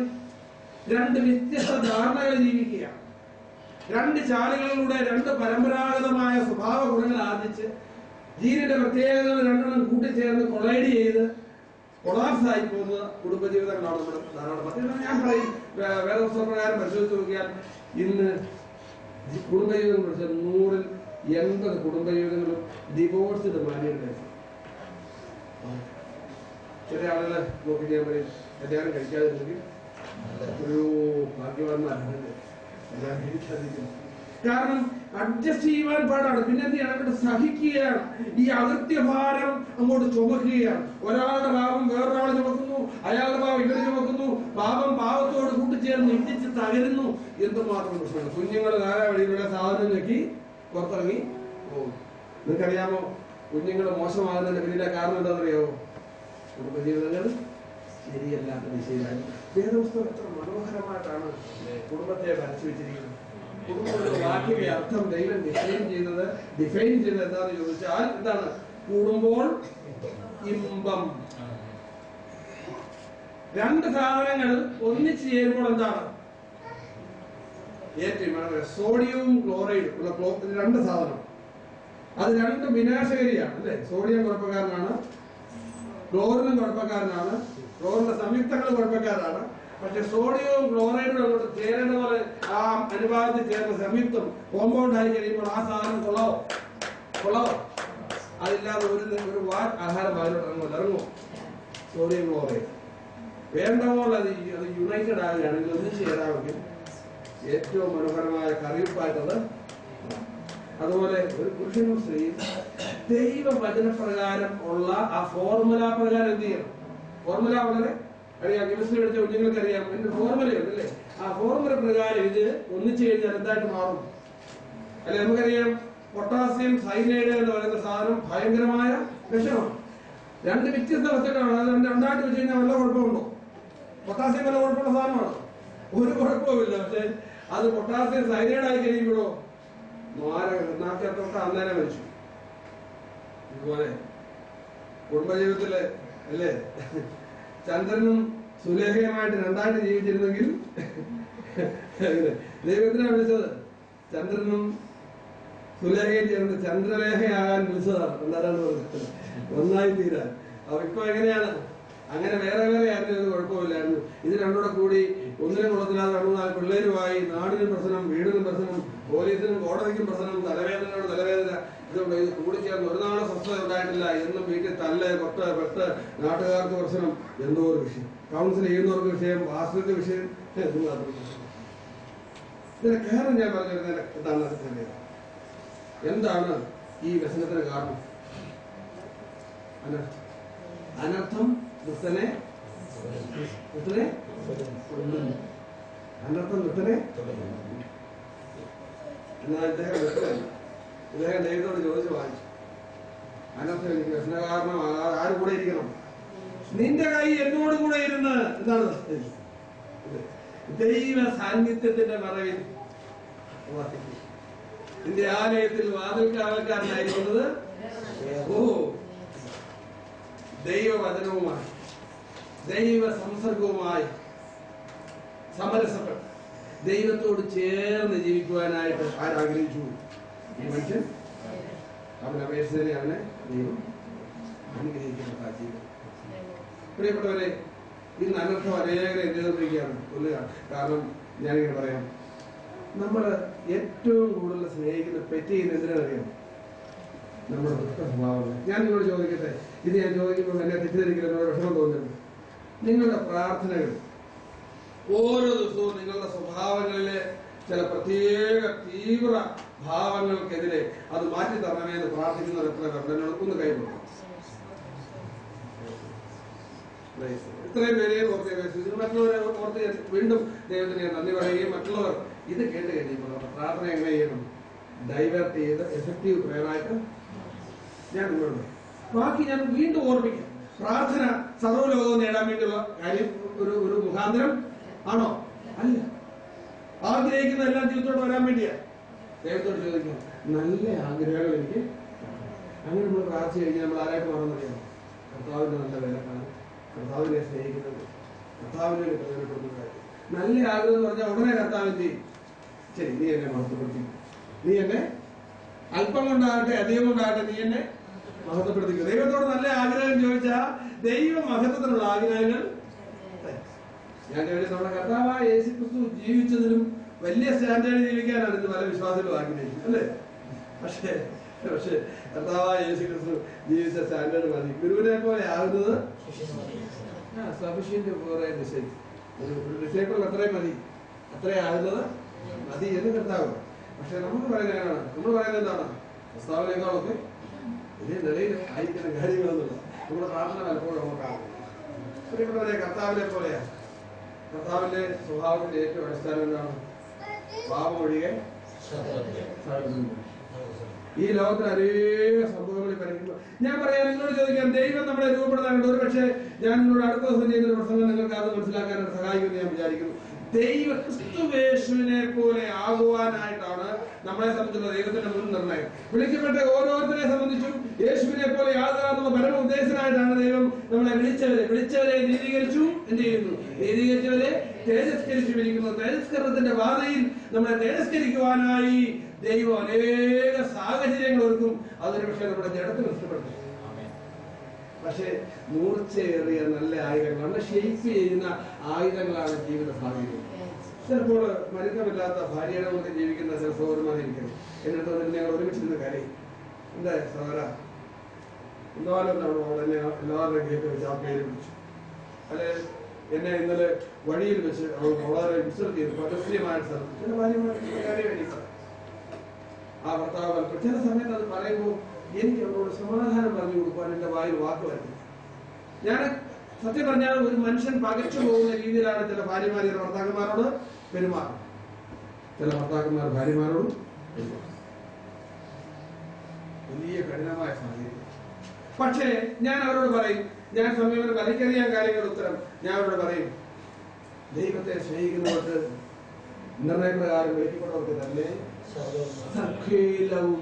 2 വ്യത്യസ്ത ധാരണകൾ ജീവിക്കുകയാണ്. 2 ചാലുകളിലൂടെ 2 പരമ്പരാഗതമായ സ്വഭാവ ഗുണങ്ങൾ ആർജിച്ച് ജീനിന്റെ പ്രത്യേകതകൾ രണ്ടെണ്ണം കൂട്ടിച്ചേർന്ന് കൊളൈഡ് ചെയ്ത് കൊളാപ്സ് ആയി പോകുന്ന കുടുംബജീവിതങ്ങളാണ് നമ്മുടെ ധാരാളം. ഞാൻ പറയും, വേദപുസ്തക പ്രകാരം പരിശോധിച്ച് നോക്കിയാൽ ഇന്ന് കുടുംബജീവിതം കുറിച്ച് 100ൽ 80 കുടുംബജീവിതങ്ങളും ഡിവോഴ്സ്ഡ് മാനേജ്. ചില ആളുകളെ നോക്കി ഞാൻ പറയും, എല്ലാവരും കഴിക്കാതിരുന്നെങ്കിൽ ഒരു ഭാഗ്യവാന്മാരാണ്. എല്ലാവരും കഴിക്കാതിരിക്കുന്നു. കാരണം അഡ്ജസ്റ്റ് ചെയ്യുവാൻ പാടാണ്. പിന്നെ എന്ത് ചെയ്യണം? അങ്ങോട്ട് സഹിക്കുകയാണ്. ഈ അകൃത്യഭാരം അങ്ങോട്ട് ചുമക്കുകയാണ്. ഒരാളുടെ പാപം വേറൊരാൾ ചുമക്കുന്നു, അയാളുടെ പാപം ഇവർ ചുമക്കുന്നു. പാപം പാപത്തോട് കൂട്ടിച്ചേർന്ന് ഇടിച്ച് തകരുന്നു. എന്തുമാത്രം പ്രശ്നമാണ്. കുഞ്ഞുങ്ങൾ ധാരാവഴിയിലൂടെ സാധനം ഞെക്കി പുറത്തിറങ്ങി പോകും. നിങ്ങൾക്കറിയാമോ കുഞ്ഞുങ്ങൾ മോശമാകുന്നതിന്റെ പിന്നിലെ കാരണം എന്താണെന്നറിയാമോ? കുടുംബജീവിതങ്ങൾ ശരിയല്ലാത്ത ദിശയിലാണ്. വേദപുസ്തകം എത്ര മനോഹരമായിട്ടാണ് കുടുംബത്തെ വരച്ചു വെച്ചിരിക്കുന്നത്. കുടുംബത്തിന്റെ വാക്കിന്റെ അർത്ഥം ദൈവം ഡിഫൈൻ ചെയ്തത് എന്താണെന്ന് ചോദിച്ചാൽ എന്താണ്? കൂടുമ്പോൾ ഇമ്പം. 2 സാധനങ്ങൾ ഒന്നിച്ച് ചേരുമ്പോൾ എന്താണ്? ഏറ്റവും സോഡിയവും ക്ലോറൈഡും ഉള്ള 2 സാധനം. അത് 2 വിനാശകരിയാണ് അല്ലെ? സോഡിയം കുഴപ്പക്കാരനാണ്, ക്ലോറിനും കുഴപ്പക്കാരനാണ്, ക്ലോറിന്റെ സംയുക്തങ്ങൾ കുഴപ്പക്കാരാണ്. പക്ഷെ സോഡിയവും ക്ലോറൈഡും അങ്ങോട്ട് ചേരേണ്ട പോലെ ആ അനുപാതത്തിൽ ചേർന്ന സംയുക്തം കോമ്പൗണ്ട് ആയി കഴിയുമ്പോൾ ആ സാധനം കൊള്ളാവോ? അതില്ലാതെ ഒരു വാറ്റ് ആഹാരം അതിലോട്ട് ഇറങ്ങുമോ? സോഡിയം ക്ലോറൈഡ് വേണ്ട പോലെ അത് യുണൈറ്റഡ് ആവുകയാണെങ്കിൽ ഒന്നും ചേരാമെങ്കിൽ ഏറ്റവും മനോഹരമായ കറിയിപ്പായിട്ടത്. അതുപോലെ ഒരു പുരുഷനും സ്ത്രീയും ദൈവവചനപ്രകാരം ഉള്ള ആ ഫോർമുല പ്രകാരം എന്ത് ചെയ്യണം? ഫോർമുല വളരെ അറിയാം. കെമിസ്ട്രി പഠിച്ച കുഞ്ഞുങ്ങൾക്ക് അറിയാം. എന്റെ ഫോർമുലയുണ്ട് അല്ലേ? ആ ഫോർമുല പ്രകാരം ഇത് ഒന്നിച്ചു കഴിഞ്ഞാൽ എന്തായിട്ട് മാറും? അല്ലെ? നമുക്കറിയാം പൊട്ടാസ്യം സൈനൈഡ് എന്ന് പറയുന്ന സാധനം ഭയങ്കരമായ വിഷമാണ്. രണ്ട് വ്യത്യസ്ത വസ്തുക്കളാണ്. അത് രണ്ടായിട്ട് വെച്ച് കഴിഞ്ഞാൽ വല്ല കുഴപ്പമുണ്ടോ? പൊട്ടാസ്യം വല്ല കുഴപ്പമുള്ള സാധനമാണ്? ഒരു കുഴപ്പമില്ല. പക്ഷെ അത് പൊട്ടാസ്യം സൈനൈഡ് ആയി കഴിയുമ്പോഴോ നാക്കത്തൊക്കെ അന്നേരം മരിച്ചു. ഇതുപോലെ കുടുംബജീവിതത്തില് അല്ലേ, ചന്ദ്രനും സുലേഖയുമായിട്ട് രണ്ടായിട്ട് ജീവിച്ചിരുന്നെങ്കിൽ ദൈവത്തിനാ വിളിച്ചത്. ചന്ദ്രനും സുലേഖയും ചേർന്ന് ചന്ദ്രലേഖയാകാൻ വിളിച്ചതാണ്. എന്തായാലും പറഞ്ഞത് ഒന്നായി തീരാൻ. അപ്പൊ ഇപ്പൊ എങ്ങനെയാണ്? അങ്ങനെ വേറെ വേറെ ആയിരുന്നു, കുഴപ്പമില്ലായിരുന്നു. ഇത് രണ്ടുകൂടെ കൂടി ഒന്നിനും കുളത്തില്ലാതെ 3-4 പിള്ളേരുമായി നാടിനും പ്രശ്നം, വീടിനും പ്രശ്നം, പോലീസിനും കോടതിക്കും പ്രശ്നം, തലവേദനയോട് തലവേദന. ഇതുകൊണ്ട് ഇത് കൂടിച്ചേർന്ന് ഒരു നാളെ സ്വസ്ഥത ഉണ്ടായിട്ടില്ല. എന്നും വീട്ടിൽ തല്ല്, കൊട്ട്, പെട്ട്, നാട്ടുകാർക്ക് പ്രശ്നം, എന്തോ ഒരു വിഷയം, കൗൺസിൽ ചെയ്യുന്നവർക്ക് വിഷയം, വാസ്തുവിന്റെ വിഷയം, ഇതിന്റെ കാരണം ഞാൻ പറഞ്ഞു വരുന്നത് എന്താണ്? എന്താണ് ഈ വ്യസനത്തിന് കാരണം? അനർത്ഥം വൃത്തനെ കൊല്ലുന്നു. അനർത്ഥം വൃത്തനെ. എന്നാൽ ഇദ്ദേഹം ദൈവത്തോട് ചോദിച്ചു വാങ്ങിച്ചു. അനർത്ഥം എനിക്ക് വ്യസന കാരണം ആര് കൂടെ ഇരിക്കണം? നിന്റെ കൈ എന്നോട് കൂടെ ഇരുന്ന്. എന്താണ് ദൈവ സാന്നിധ്യത്തിന്റെ മറവിൽ നിന്റെ ആലയത്തിൽ വാതിൽ കാവൽക്കാരനായിരിക്കുന്നത് ദൈവവചനവുമായി ദൈവ സംസർഗവുമായി സമരസപ്പെട്ട് ദൈവത്തോട് ചേർന്ന് ജീവിക്കുവാനായിട്ട് ആരാഗ്രഹിച്ചു? ഈ മനുഷ്യൻ അവൻ അപേക്ഷിച്ചതിനെ അവനെ ദൈവം അനുഗ്രഹിക്കുന്ന ജീവിതം. പ്രിയപ്പെട്ടവരെ, ഇന്ന് അനർത്ഥം അനേകരെ എന്ത് ചെയ്തുകൊണ്ടിരിക്കുകയാണ്? കൊല്ലുകയാണ്. കാരണം ഞാനിങ്ങനെ പറയാം, നമ്മൾ ഏറ്റവും കൂടുതൽ സ്നേഹിക്കുന്ന പെറ്റ് ചെയ്യുന്ന എന്തിനാണെന്നറിയാം? നമ്മുടെ ദുഃഖ സ്വഭാവങ്ങൾ. ഞാൻ നിങ്ങളോട് ചോദിക്കട്ടെ, ഇത് ഞാൻ ചോദിക്കുമ്പോൾ എന്നെ തെറ്റിദ്ധരിക്കുന്ന വിഷമം തോന്നുന്നുണ്ട്. നിങ്ങളുടെ പ്രാർത്ഥനകൾ ഓരോ ദിവസവും നിങ്ങളുടെ സ്വഭാവങ്ങളിലെ ചില പ്രത്യേക തീവ്ര ഭാവങ്ങൾക്കെതിരെ അത് മാറ്റി തരണമേ എന്ന് പ്രാർത്ഥിക്കുന്നവർ എത്ര പേരുണ്ട്? ഒന്ന് കൈകൊടുക്കും. ഇത്രയും പേരെ ഓർത്ത് മറ്റുള്ളവരെ ഓർത്ത് വീണ്ടും ദൈവത്തിന് നന്ദി പറയുകയും മറ്റുള്ളവർ ഇത് കേട്ട് കഴിഞ്ഞപ്പോൾ പ്രാർത്ഥന എങ്ങനെ ചെയ്യണം? ഡൈവേർട്ട് ചെയ്ത് എഫക്റ്റീവ് പ്രയറായിട്ട് ഞാൻ നിങ്ങളുണ്ട്. ബാക്കി ഞാൻ വീണ്ടും ഓർമ്മിക്കാം. പ്രാർത്ഥന സർവ്വലോകവും നേടാൻ വേണ്ടിയുള്ള കാര്യം ഒരു മുഖാന്തരം ആണോ? അല്ല. ആഗ്രഹിക്കുന്ന എല്ലാം ജീവിതത്തോട് വരാൻ വേണ്ടിയാ. ദൈവത്തോട് ചോദിക്കാം, നല്ല ആഗ്രഹങ്ങൾ എനിക്ക്. അങ്ങനെ നമ്മൾ പ്രാർത്ഥിച്ചു കഴിഞ്ഞാൽ നമ്മൾ ആരായിട്ട് മാറുന്നറിയാം? കർത്താവിന്റെ നല്ല വേലക്കാരൻ, കർത്താവിനെ സ്നേഹിക്കുന്നത്, കർത്താവിനെ പ്രയോജനപ്പെടുന്ന കാര്യം. നല്ല ആഗ്രഹം എന്ന് പറഞ്ഞാൽ ഉടനെ കർത്താവിൻ ചെയ്യും. ശരി, നീ എന്നെ മഹത്വപ്പെടുത്തിക്കും, നീ എന്നെ അല്പം കൊണ്ടാകട്ടെ അധികം കൊണ്ടാകട്ടെ നീ എന്നെ മഹത്വപ്പെടുത്തിക്കും. ദൈവത്തോട് നല്ല ആഗ്രഹം ചോദിച്ചാൽ ദൈവ മഹത്വത്തിനുള്ള ആഗ്രഹങ്ങൾ. ഞാൻ ചോദിച്ചത് നമ്മുടെ കർത്താവായ യേശു ക്രിസ്തു ജീവിച്ചതിലും വലിയ സ്റ്റാൻഡേർഡ് ജീവിക്കാനാണ് ഇന്ന് പല വിശ്വാസികളും ആഗ്രഹിക്കുന്നത്, അല്ലേ? പക്ഷേ കർത്താവായ യേശു ക്രിസ്തു ജീവിച്ച സ്റ്റാൻഡേർഡ് മതി. ഗുരുവിനെ പോലെ ആകുന്നത് സഫിഷ്യന്റ് ഫോർ എ ഡിസൈപ്പിൾ. ഒരു ഡിസൈപ്പിൾ അത്രയും മതി, അത്രയും ആകുന്നത് മതി എന്ന് കർത്താവ്. പക്ഷെ നമുക്ക് പറയുന്നതാണ്, നമ്മൾ പറയുന്നത് എന്താണ്? കർത്താവിനേക്കാളൊക്കെ ഇതേ നിലയിൽ ആയിരിക്കുന്ന കാര്യങ്ങളെന്നുള്ളത് നമ്മുടെ പ്രാർത്ഥന പലപ്പോഴും നമുക്കാണ്. പ്രിയപ്പെട്ടവരെ, കർത്താവിനെ പോലെയാണ്. കർത്താവിന്റെ സ്വഭാവത്തിന്റെ ഏറ്റവും അടിസ്ഥാനം എന്താണ്? പാപം ഒഴികെ ഈ ലോകത്തിൽ അനേക സംഭവങ്ങളിൽ പരിഹരിക്കുന്നു. ഞാൻ പറയാം, നിങ്ങളോട് ചോദിക്കാം, ദൈവം നമ്മളെ രൂപപ്പെടുത്താനുണ്ട്. ഒരു പക്ഷേ ഞാൻ നിങ്ങളോട് അടുത്ത ദിവസം ചെയ്യുന്ന പ്രസംഗം നിങ്ങൾക്ക് അത് മനസ്സിലാക്കാനായിട്ട് സഹായിക്കുമെന്ന് ഞാൻ വിചാരിക്കുന്നു. ദൈവ ക്രിസ്തുവേശുവിനെ പോലെ ആകുവാനായിട്ടാണ് നമ്മളെ സംബന്ധിച്ചുള്ള ദൈവത്തിന്റെ മുൻ നിർണ്ണയം. വിളിക്കപ്പെട്ട ഓരോരുത്തരെ സംബന്ധിച്ചും യേശുവിനെ പോലെ ആകാനുള്ള പരമ ഉദ്ദേശനായിട്ടാണ് ദൈവം നമ്മളെ വിളിച്ചവരെ നീതീകരിച്ചു. എന്ത് ചെയ്യുന്നു? നീതീകരിച്ചവരെ തേജസ്കരിച്ചിരിക്കുന്നു. തേജസ്കരണത്തിന്റെ പാതയിൽ നമ്മളെ തേജസ്കരിക്കുവാനായി ദൈവം അനേക സാഹചര്യങ്ങൾ ഒരുക്കും. അതൊരു പക്ഷേ നമ്മുടെ ജഡത്തിന് ഇഷ്ടപ്പെട്ടു. പക്ഷെ മൂർച്ചയേറിയ നല്ല ആയുധങ്ങൾ, നമ്മളെ ഷെയ്പ്പ് ചെയ്യുന്ന ആയുധങ്ങളാണ് ജീവിത സാഹചര്യം. ചിലപ്പോൾ മരുക്കമില്ലാത്ത ഭാര്യയുടെ കൂടെ ജീവിക്കുന്ന ചില സഹോദരന്മാരിരിക്കുന്നു. എന്നിട്ട് വന്നിട്ട് ഞങ്ങൾ ഒരുമിച്ചിരുന്ന കാര്യം എന്താ സഹോദര എന്തായാലും അവളെന്നെ എല്ലാവരുടെയും കേട്ട് വെച്ച് ആ പേര് വിളിച്ചു. അല്ലെ എന്നെ ഇന്നലെ വഴിയിൽ വെച്ച് അവൾ വളരെ ഇൻസൾട്ട് ചെയ്തു പരസ്യമായ സ്ഥലത്ത്. ചില ഭാര്യമാരുടെ കാര്യം എനിക്ക് ആ ഭർത്താവ് ചില സമയത്ത് അത് പറയുമ്പോൾ എനിക്ക് അവരോട് സമാധാനം പറഞ്ഞു കൊടുക്കുവാൻ എന്റെ വായിൽ വാക്ക് വരുന്നത്. ഞാൻ സത്യം പറഞ്ഞാൽ ഒരു മനുഷ്യൻ പകച്ചു പോകുന്ന രീതിയിലാണ് ചില ഭാര്യമാർ ഭർത്താക്കന്മാരോട് പെരുമാറും. ചില ഭർത്താക്കന്മാർ ഭാര്യമാരോടും പെരുമാറും. വലിയ കഠിനമായ സാഹചര്യം. പക്ഷേ ഞാൻ അവരോട് പറയും, ഞാൻ സമീപനം എനിക്കറിയാൻ കാര്യങ്ങളുടെ ഉത്തരം ഞാൻ അവരോട് പറയും, ദൈവത്തെ സ്നേഹിക്കുന്നവർക്ക് നിർണയപ്രകാരം വിളിക്കപ്പെട്ടവർക്ക് തന്നെ സകലവും.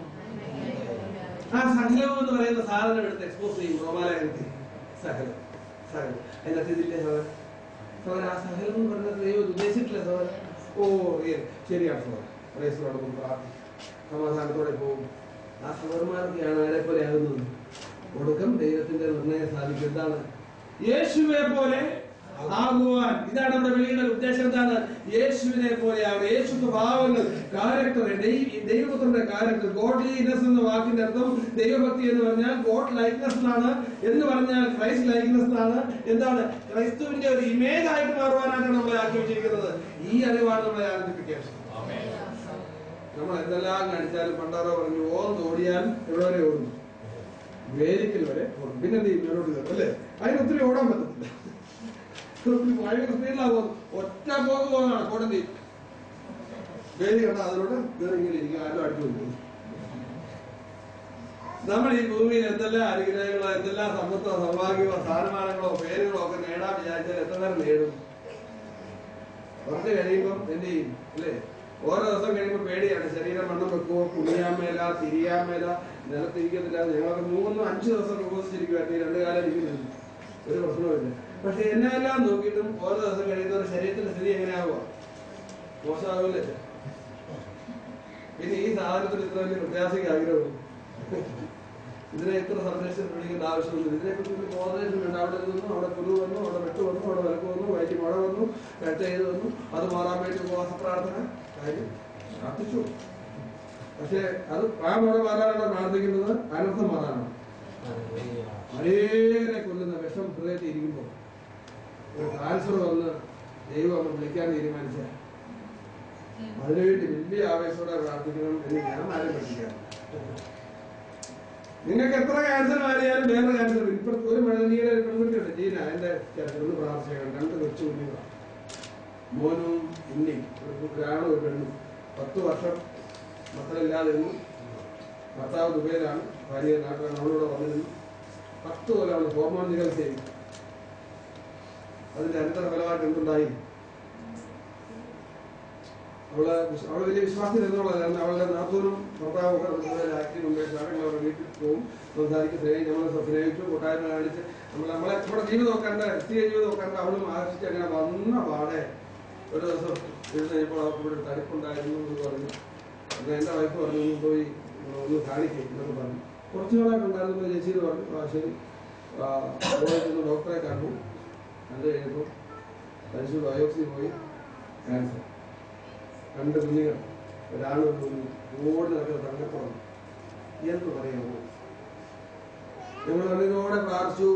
ആ സകലവും എന്ന് പറയുന്ന സാധനം എടുത്ത് എക്സ്പോസ് ചെയ്യും റോമാലേഖനത്തിൽ. സകലം സകലം അതിനകത്ത് ഇതില്ലേ സഹോദരൻ? സഹോദരൻ ആ സകലം എന്ന് പറയുന്നത് ദൈവം ഉദ്ദേശിച്ചിട്ടില്ല സഹോദരൻ. ഓ ശരിയാണ് സഹോദരൻ. പ്രേസലോടൊപ്പം പ്രാർത്ഥിക്കും, സമാധാനത്തോടെ പോകും. ആ സഹോദരന്മാരൊക്കെയാണ് ആരെ പോലെ ആകുന്നത്. ഒടുക്കം ദൈവത്തിന്റെ നിർണയം സാധിക്കും. എന്താണ്? യേശുവിനെ പോലെ ആകുവാൻ. ഇതാണ് നമ്മുടെ വിളിയുടെ ഉദ്ദേശം. എന്താണ്? യേശുവിനെ പോലെയാണ്. യേശു സ്വഭാവങ്ങൾ, ക്യാരക്ടർ, ദൈവപുത്രന്റെ ക്യാരക്ടർ. ഗോഡ്ലിനെസ് എന്ന വാക്കിന്റെ അർത്ഥം ദൈവഭക്തി എന്ന് പറഞ്ഞാൽ ഗോഡ് ലൈക്നെസ് എന്നാണ്, എന്ന് പറഞ്ഞാൽ ക്രൈസ്റ്റ് ലൈക്നെസ് എന്നാണ്. എന്താണ്? ക്രൈസ്തുവിന്റെ ഒരു ഇമേജ് ആയിട്ട് മാറുവാനാണ് നമ്മളെ ആക്കി വെച്ചിരിക്കുന്നത്. ഈ അറിവാണ് നമ്മളെ ആനന്ദിപ്പിക്കേണ്ടത്. നമ്മൾ എന്തെല്ലാം കാണിച്ചാലും പണ്ടാറോ പറഞ്ഞു ഓടിയാൽ എവിടെ വരെ ഓടും? വേലിക്കൽ വരെ ഓടും. പിന്നെ എന്ത് ചെയ്യും? മേലോട്ട് കയറും അല്ലേ? അതിനൊത്തിരി ഓടാൻ പറ്റത്തില്ല. ഭയങ്കര സ്പീഡിലാകും. ഒറ്റ പോകാണ് കോടതി വേലി കണ്ട അതിലൂടെ കയറി ഇങ്ങനെ ഇരിക്കും. ആരും അടിച്ചു കൊടുക്കും. നമ്മൾ ഈ ഭൂമിയിൽ എന്തെല്ലാം അനുഗ്രഹങ്ങളോ എന്തെല്ലാം സമ്പത്തോ സൗഭാഗ്യമോ സ്ഥാനമാനങ്ങളോ പേരുകളോ ഒക്കെ നേടാൻ വിചാരിച്ചാൽ എത്ര നേരം നേടും? കുറച്ച് കഴിയുമ്പം എന്ത് ചെയ്യും അല്ലേ? ഓരോ ദിവസം കഴിയുമ്പോൾ പേടിയാണ്. ശരീരം വണ്ണം വെക്കുമോ, കുനിയാൻ മേല, തിരിയാൻ മേല, നിലത്തിരിക്കത്തില്ല. ഞങ്ങളൊക്കെ 3-5 ദിവസം ഉപസിച്ചിരിക്കുമായിരുന്നു. 2 കാലം ഇരിക്കുന്നുണ്ട്, ഒരു പ്രശ്നവുമില്ല. പക്ഷെ എന്നെല്ലാം നോക്കിയിട്ടും ഓരോ ദിവസം കഴിയുന്നവർ ശരീരത്തിന്റെ സ്ഥിതി എങ്ങനെയാവുക? മോശമാവില്ലേ? പിന്നെ ഈ സാധനത്തിന് ഇത്ര വലിയ പ്രത്യാശയ്ക്ക് ആഗ്രഹവും ഇതിനെ ഇത്ര സംരക്ഷിച്ച് പിടിക്കേണ്ട ആവശ്യമൊന്നുമില്ല. ഇതിനെക്കുറിച്ച് ഒരു ബോധം വേണ്ട. അവിടെ നിന്നു, അവിടെ പുലു വന്നു, അവിടെ വെട്ട് വന്നു, അവിടെ വിലക്ക് വന്നു, വയറ്റി മഴ വന്നു, കട്ട് ചെയ്ത് വന്നു, അത് മാറാൻ വേണ്ടി ഉപവാസ പ്രാർത്ഥന കാര്യം പ്രാർത്ഥിച്ചു. പക്ഷെ അത് ആ മഴ മാറാനാണോ പ്രാർത്ഥിക്കുന്നത്? അനർത്ഥം മാറാനാണ്. മഴയെ കൊല്ലുന്ന വിഷം ഹൃദയത്തിൽ ഇരിക്കുമ്പോൾ ഒരു ക്യാൻസർ വന്ന് ദൈവം നമ്മൾ വിളിക്കാൻ തീരുമാനിച്ച അതിനുവേണ്ടി വലിയ ആവേശത്തോടെ പ്രാർത്ഥിക്കണം എന്ന് ഞാൻ ആരും പഠിക്കാം. നിങ്ങൾക്ക് എത്ര ക്യാൻസർ മാറിയാലും വേറെ ക്യാൻസർ. ഇപ്പോഴത്തെ ഒരു മഴനീയുടെ പെൺകുട്ടിയുണ്ട്, ജീന, എന്റെ ചെറുതൊന്ന് പ്രാർത്ഥിക്കണം. 2 കൊച്ചു കുഞ്ഞുങ്ങളാണ്, മോനും ഇന്നിയും, ഒരാണും ഒരു പെണ്ണും. 10 വർഷം മക്കളില്ലാതെ നിന്നു. ഭർത്താവ് ദുബൈയിലാണ്, ഭാര്യ നാട്ടിലാണ്. അവളോട് വന്നിരുന്നു. 10 കൊല്ലം അവൾ ഹോർമോൺ ചികിത്സ ചെയ്തു. അതിന്റെ അനന്തരഫലമായിട്ട് എന്തുണ്ടായി? അവള് വലിയ വിശ്വാസത്തിൽ നിന്നുള്ളതാണ്. അവളുടെ നാത്തൂരും ഭർത്താവും ഒക്കെ ആക്റ്റീവ് ഉണ്ടായിട്ടാണ്. അവരുടെ വീട്ടിൽ പോകും, സംസാരിക്കും, നമ്മളെ സ്നേഹിച്ചു, കൂട്ടായ്മ കാണിച്ച് നമ്മളെ നമ്മുടെ ജീവിതം നോക്കേണ്ട, വ്യക്തിഗത ജീവിതം നോക്കേണ്ട. അവളും ആകർഷിച്ച് അങ്ങനെ വന്ന പാടെ ഒരു ദിവസം ഇരുന്ന് കഴിഞ്ഞപ്പോൾ അവർക്ക് ഇവിടെ തടിപ്പുണ്ടായിരുന്നു എന്ന് പറഞ്ഞു. അപ്പൊ എന്റെ വൈഫ് പറഞ്ഞു, പോയി ഒന്ന് കാണിക്കും എന്നൊക്കെ പറഞ്ഞു. കുറച്ചു നാളായിട്ടുണ്ടായിരുന്നു. ചേച്ചിന്ന് പറഞ്ഞു, ശരി. ഡോക്ടറെ കണ്ടു. അത് കഴിഞ്ഞപ്പോൾ പരിശു ബയോപ്സി പോയി, ക്യാൻസർ. 2 കുഞ്ഞുങ്ങൾ, ഒരാളും ഒരു കുഞ്ഞു, ഓടി നടക്കുന്ന തങ്കപ്പുറം. എന്ത് പറയാമോ? ഞങ്ങൾ കണ്ണിനോടെ പ്രാർത്ഥിച്ചു,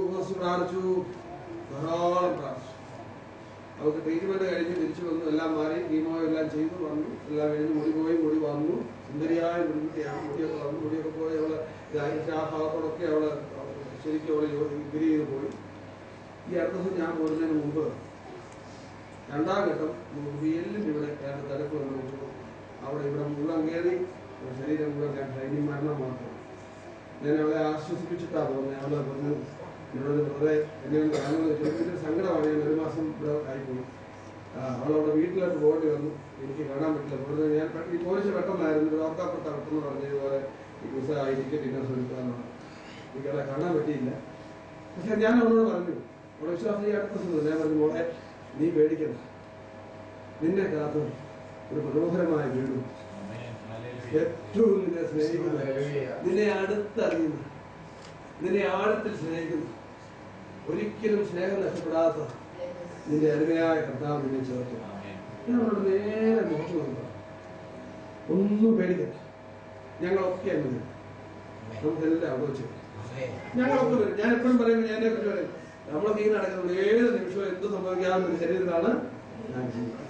ധാരാളം പ്രാർത്ഥിച്ചു. അവർക്ക് ട്രീറ്റ്മെന്റ് കഴിഞ്ഞ് തിരിച്ചു വന്നു, എല്ലാം മാറി, കീമോ എല്ലാം ചെയ്തു വന്നു, എല്ലാം കഴിഞ്ഞ് മുടി പോയി, മുടി വന്നു. സുന്ദരിയായ പെൺകുട്ടിയാണ്. മുടിയൊക്കെ വന്നു, മുടിയൊക്കെ പോയി. അവള് ആ ഭാഗത്തോടൊക്കെ അവള് ശരിക്കും അവള് ഇഗ്രി ചെയ്ത് പോയി. ഈ അടുത്ത ദിവസം ഞാൻ പോരുന്നതിന് മുമ്പ് 2ാം ഘട്ടം എല്ലിൻ്റെ ഇവിടെ തലപ്പ് വന്നു. അവിടെ ഇവിടെ മുഴുവൻ കയറി, ശരീരം മുഴുവൻ ട്രെയിനിങ് മരണം മാത്രം. ഞാൻ അവളെ ആശ്വസിപ്പിച്ചിട്ടാണ് പോകുന്നത്. അവളെ പറഞ്ഞു, എന്നോട് വെറുതെ എന്നെ കാണുന്നത് ചെറിയൊരു സങ്കടമാണ്. ഞാൻ 1 മാസം ഇവിടെ ആയിപ്പോയി. അവളവിടെ വീട്ടിലോട്ട് പോകേണ്ടി വന്നു. എനിക്ക് കാണാൻ പറ്റില്ല. കൂടുതൽ ഞാൻ ഈ പോലീസ് പെട്ടെന്നായിരുന്നു, ഓർക്കാപ്പെട്ട പെട്ടെന്ന് പറഞ്ഞതുപോലെ ഈ വിസ ടിക്കറ്റ് ഇന്ന എടുക്കാനാണ്. എനിക്കവിടെ കാണാൻ പറ്റിയില്ല. പക്ഷെ ഞാൻ അവളോട് പറഞ്ഞു, അവളെ വിശ്വാസം അടുത്ത ഞാൻ പറഞ്ഞു, മോളെ നീ പേടിക്കണ്ട, നിന്നെ കാത്ത് ഒരു മനോഹരമായ വീടും ഏറ്റവും നിന്നെ സ്നേഹിക്കുന്ന, നിന്നെ അടുത്തറിയുന്ന, നിന്നെ ആഴത്തിൽ സ്നേഹിക്കുന്ന, ഒരിക്കലും സ്നേഹം നഷ്ടപ്പെടാത്ത നിന്റെ അരുമയായ കർത്താവ് നിന്നെ ചേർത്തു. ഞാൻ അവളോട് നേരെ മുഖത്ത് നോക്കുക, ഒന്നും പേടിക്കണ്ട, ഞങ്ങളൊക്കെ അങ്ങനെ നമുക്കെല്ലാം അവിടെ വെച്ചു ഞങ്ങളൊക്കെ വരും. ഞാൻ എപ്പോഴും പറയുമ്പോൾ ഞാൻ എന്നെ കുറിച്ച് പറയും, നമ്മളൊക്കെ ഈ നടക്കുന്നത് ഏത് നിമിഷവും എന്ത് സംഭവിക്കാവുന്ന ഒരു ശരീരത്തിലാണ് ഞാൻ ജീവിക്കുന്നത്.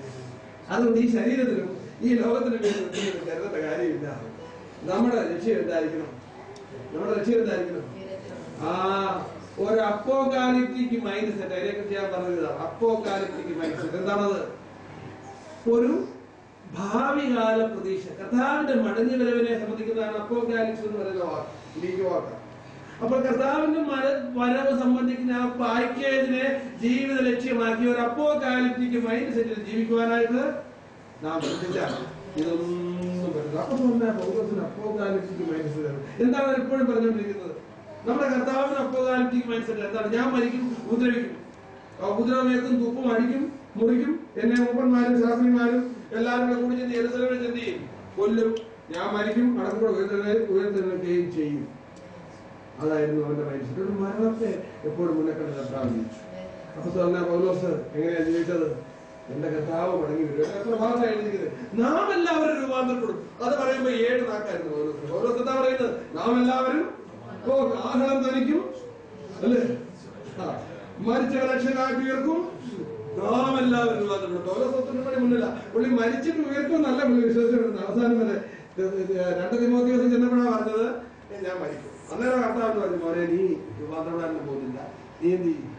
അതുകൊണ്ട് ഈ ശരീരത്തിലും ഈ ലോകത്തിനും കരുതേണ്ട കാര്യമില്ല. നമ്മുടെ ലക്ഷ്യം എന്തായിരിക്കണം? ഒരു അപ്പോകാലിപ്റ്റിക് മൈൻഡ് സെറ്റ്. അതിനെക്കുറിച്ച് ഞാൻ പറഞ്ഞതാണ്. അപ്പോകാലിപ്റ്റിക് മൈൻഡ് സെറ്റ് എന്താണത്? ഒരു ഭാവി കാല പ്രതീക്ഷ, കർത്താവിന്റെ മടങ്ങി വരവിനെ സംബന്ധിക്കുന്നതാണ് അപ്പോകാലിപ്സ് എന്ന് പറയുന്ന വാക്ക്. ലീഗുവാക്കാം. അപ്പൊ കർത്താവിന്റെ വരവ് സംബന്ധിക്കുന്ന ആ പാക്കേജിനെ ജീവിത ലക്ഷ്യമാക്കി ഒരു അപ്പോകാലിപ്റ്റിക് മൈൻഡ് സെറ്റിൽ ജീവിക്കുവാനായിട്ട് നാം ശ്രദ്ധിച്ചാൽ ഇതൊന്നും പറ്റില്ല. അപ്പൊ തന്നെ പൗലോസിന് അപ്പോകാലിപ്റ്റിക് മൈൻഡ് സെറ്റ് എന്താണ് എപ്പോഴും പറഞ്ഞുകൊണ്ടിരിക്കുന്നത്? നമ്മുടെ കർത്താവിന് അപ്പോകാലിപ്റ്റിക് മൈൻഡ് സെറ്റ് എന്താണ്? ഞാൻ മരിക്കും, ഉപദ്രവിക്കും, ഉപദ്രവമേക്കും, തുപ്പും, അടിക്കും, മുറിക്കും, എന്നെ മൂപ്പന്മാരും ശാസ്ത്രിമാരും എല്ലാവരും കൂടെ കൂടി ചെന്ന് യെരൂശലേമിൽ ചെന്ന് ചെയ്യും, കൊല്ലും, ഞാൻ മരിക്കും, അടക്കൂടെ ഉയർത്തെഴുന്നേൽക്കുകയും ചെയ്യും. അതായിരുന്നു അവന്റെ മൈൻഡ് സെറ്റ്. മരണത്തെ എപ്പോഴും മുന്നേ കണ്ട് കർത്താവ് ജീവിച്ചു. അപ്പൊ തന്നെ പൗലോസ് എങ്ങനെയാ ജീവിച്ചത്? എന്റെ കർത്താവ് മടങ്ങി വരും. എത്ര ഭാഗത്താണ് എഴുതിയിരിക്കുന്നത്? നാം എല്ലാവരും രൂപാന്തരപ്പെടും. അത് പറയുമ്പോ 7 നാക്കായിരുന്നു പൗലോസ്. പൗലോസ് എന്താ പറയുന്നത്? നാം എല്ലാവരും ആഹളം ധനിക്കും, അല്ലേ? മരിച്ചവരെ രക്ഷകനാക്കി ഉയർക്കും, നാം എല്ലാവരും രൂപാന്തരപ്പെടും. പൗലോസ് ഒത്തിരി മുന്നില്ല. പുള്ളി മരിച്ചിട്ട് ഉയർക്കും നല്ല പുള്ളി വിശ്വസിച്ചിട്ടുണ്ട്. അവസാനം വരെ 2 തിമോത്തിയോസിൽ ചെന്നപ്പോഴാണ് പറഞ്ഞത്, ഞാൻ മരിക്കും. അന്നേരം കർത്താവ് പറഞ്ഞു, മോനെ നീ രൂപാന്തരപ്പെടാനും പോകുന്നില്ല, നീ എന്ത് ചെയ്യും?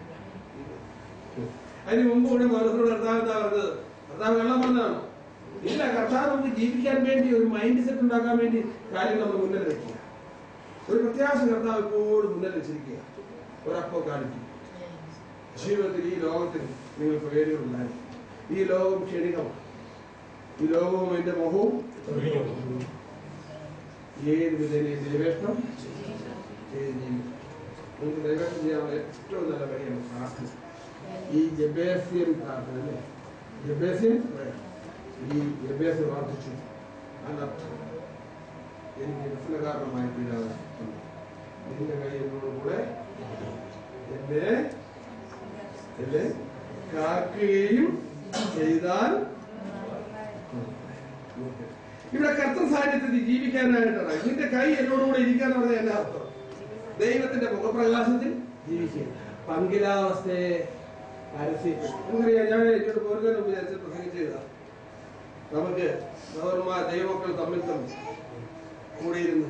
അതിന് മുമ്പ് കൂടെ പൗലോസിനോട് കർത്താവ് എന്താ പറഞ്ഞത്? കർത്താവ് വെള്ളം പറഞ്ഞതാണോ? ഇല്ല. കർത്താവ് നമുക്ക് ജീവിക്കാൻ വേണ്ടി ഒരു മൈൻഡ് സെറ്റ് ഉണ്ടാക്കാൻ വേണ്ടി കാര്യം നമ്മൾ മുന്നിൽ വെക്കുക. ഒരു പ്രത്യാശ കർത്താവ് എപ്പോഴും മുന്നിൽ വെച്ചിരിക്കുക. ഒരപ്പോകാലിപ്റ്റിക് ജീവിതത്തിൽ ഈ ലോകത്തിൽ നിങ്ങൾക്ക് പേരുകളുണ്ടായി. ഈ ലോകം ക്ഷണികമാണ്. ഈ ലോകവും അതിന്റെ മോഹവും ഏത് വിധേനയും ദൈവേഷ്ടം ചെയ്ത് ജീവിക്കും. നമുക്ക് ദൈവേഷ്ടം ചെയ്യാനുള്ള ഏറ്റവും നല്ല വഴിയാണ് പ്രാർത്ഥന. ഈ ജബേസ്യൻ പ്രാർത്ഥന, അല്ലേ? ജബേസ്യൻ ഈ ജബേസ് പ്രാർത്ഥിച്ചു. അതിനർത്ഥം എനിക്ക് വ്യസനകാരണമായി തീരാതെ നിന്റെ കയ്യിനോടുകൂടെ എന്നെ കാക്കുകയും ചെയ്താൽ. ഇവിടെ കർത്തൃ സാന്നിധ്യത്തിൽ ജീവിക്കാനായിട്ടാണ്. നിന്റെ കൈ എന്നോടുകൂടെ ഇരിക്കാൻ പറഞ്ഞ എന്റെ അർത്ഥം ദൈവത്തിന്റെ മുഖപ്രകാശത്തിൽ ജീവിക്കുക. പങ്കിലാവസ്ഥയെ പരസ്യപ്പെട്ടു. അങ്ങനെയാ ഞാൻ എന്നോട് പോരുന്നതിന് വിചാരിച്ച് പ്രസംഗിച്ചതാ. നമുക്ക് സഹോദരന്മാർ ദൈവമക്കൾ തമ്മിൽ കൂടിയിരുന്ന്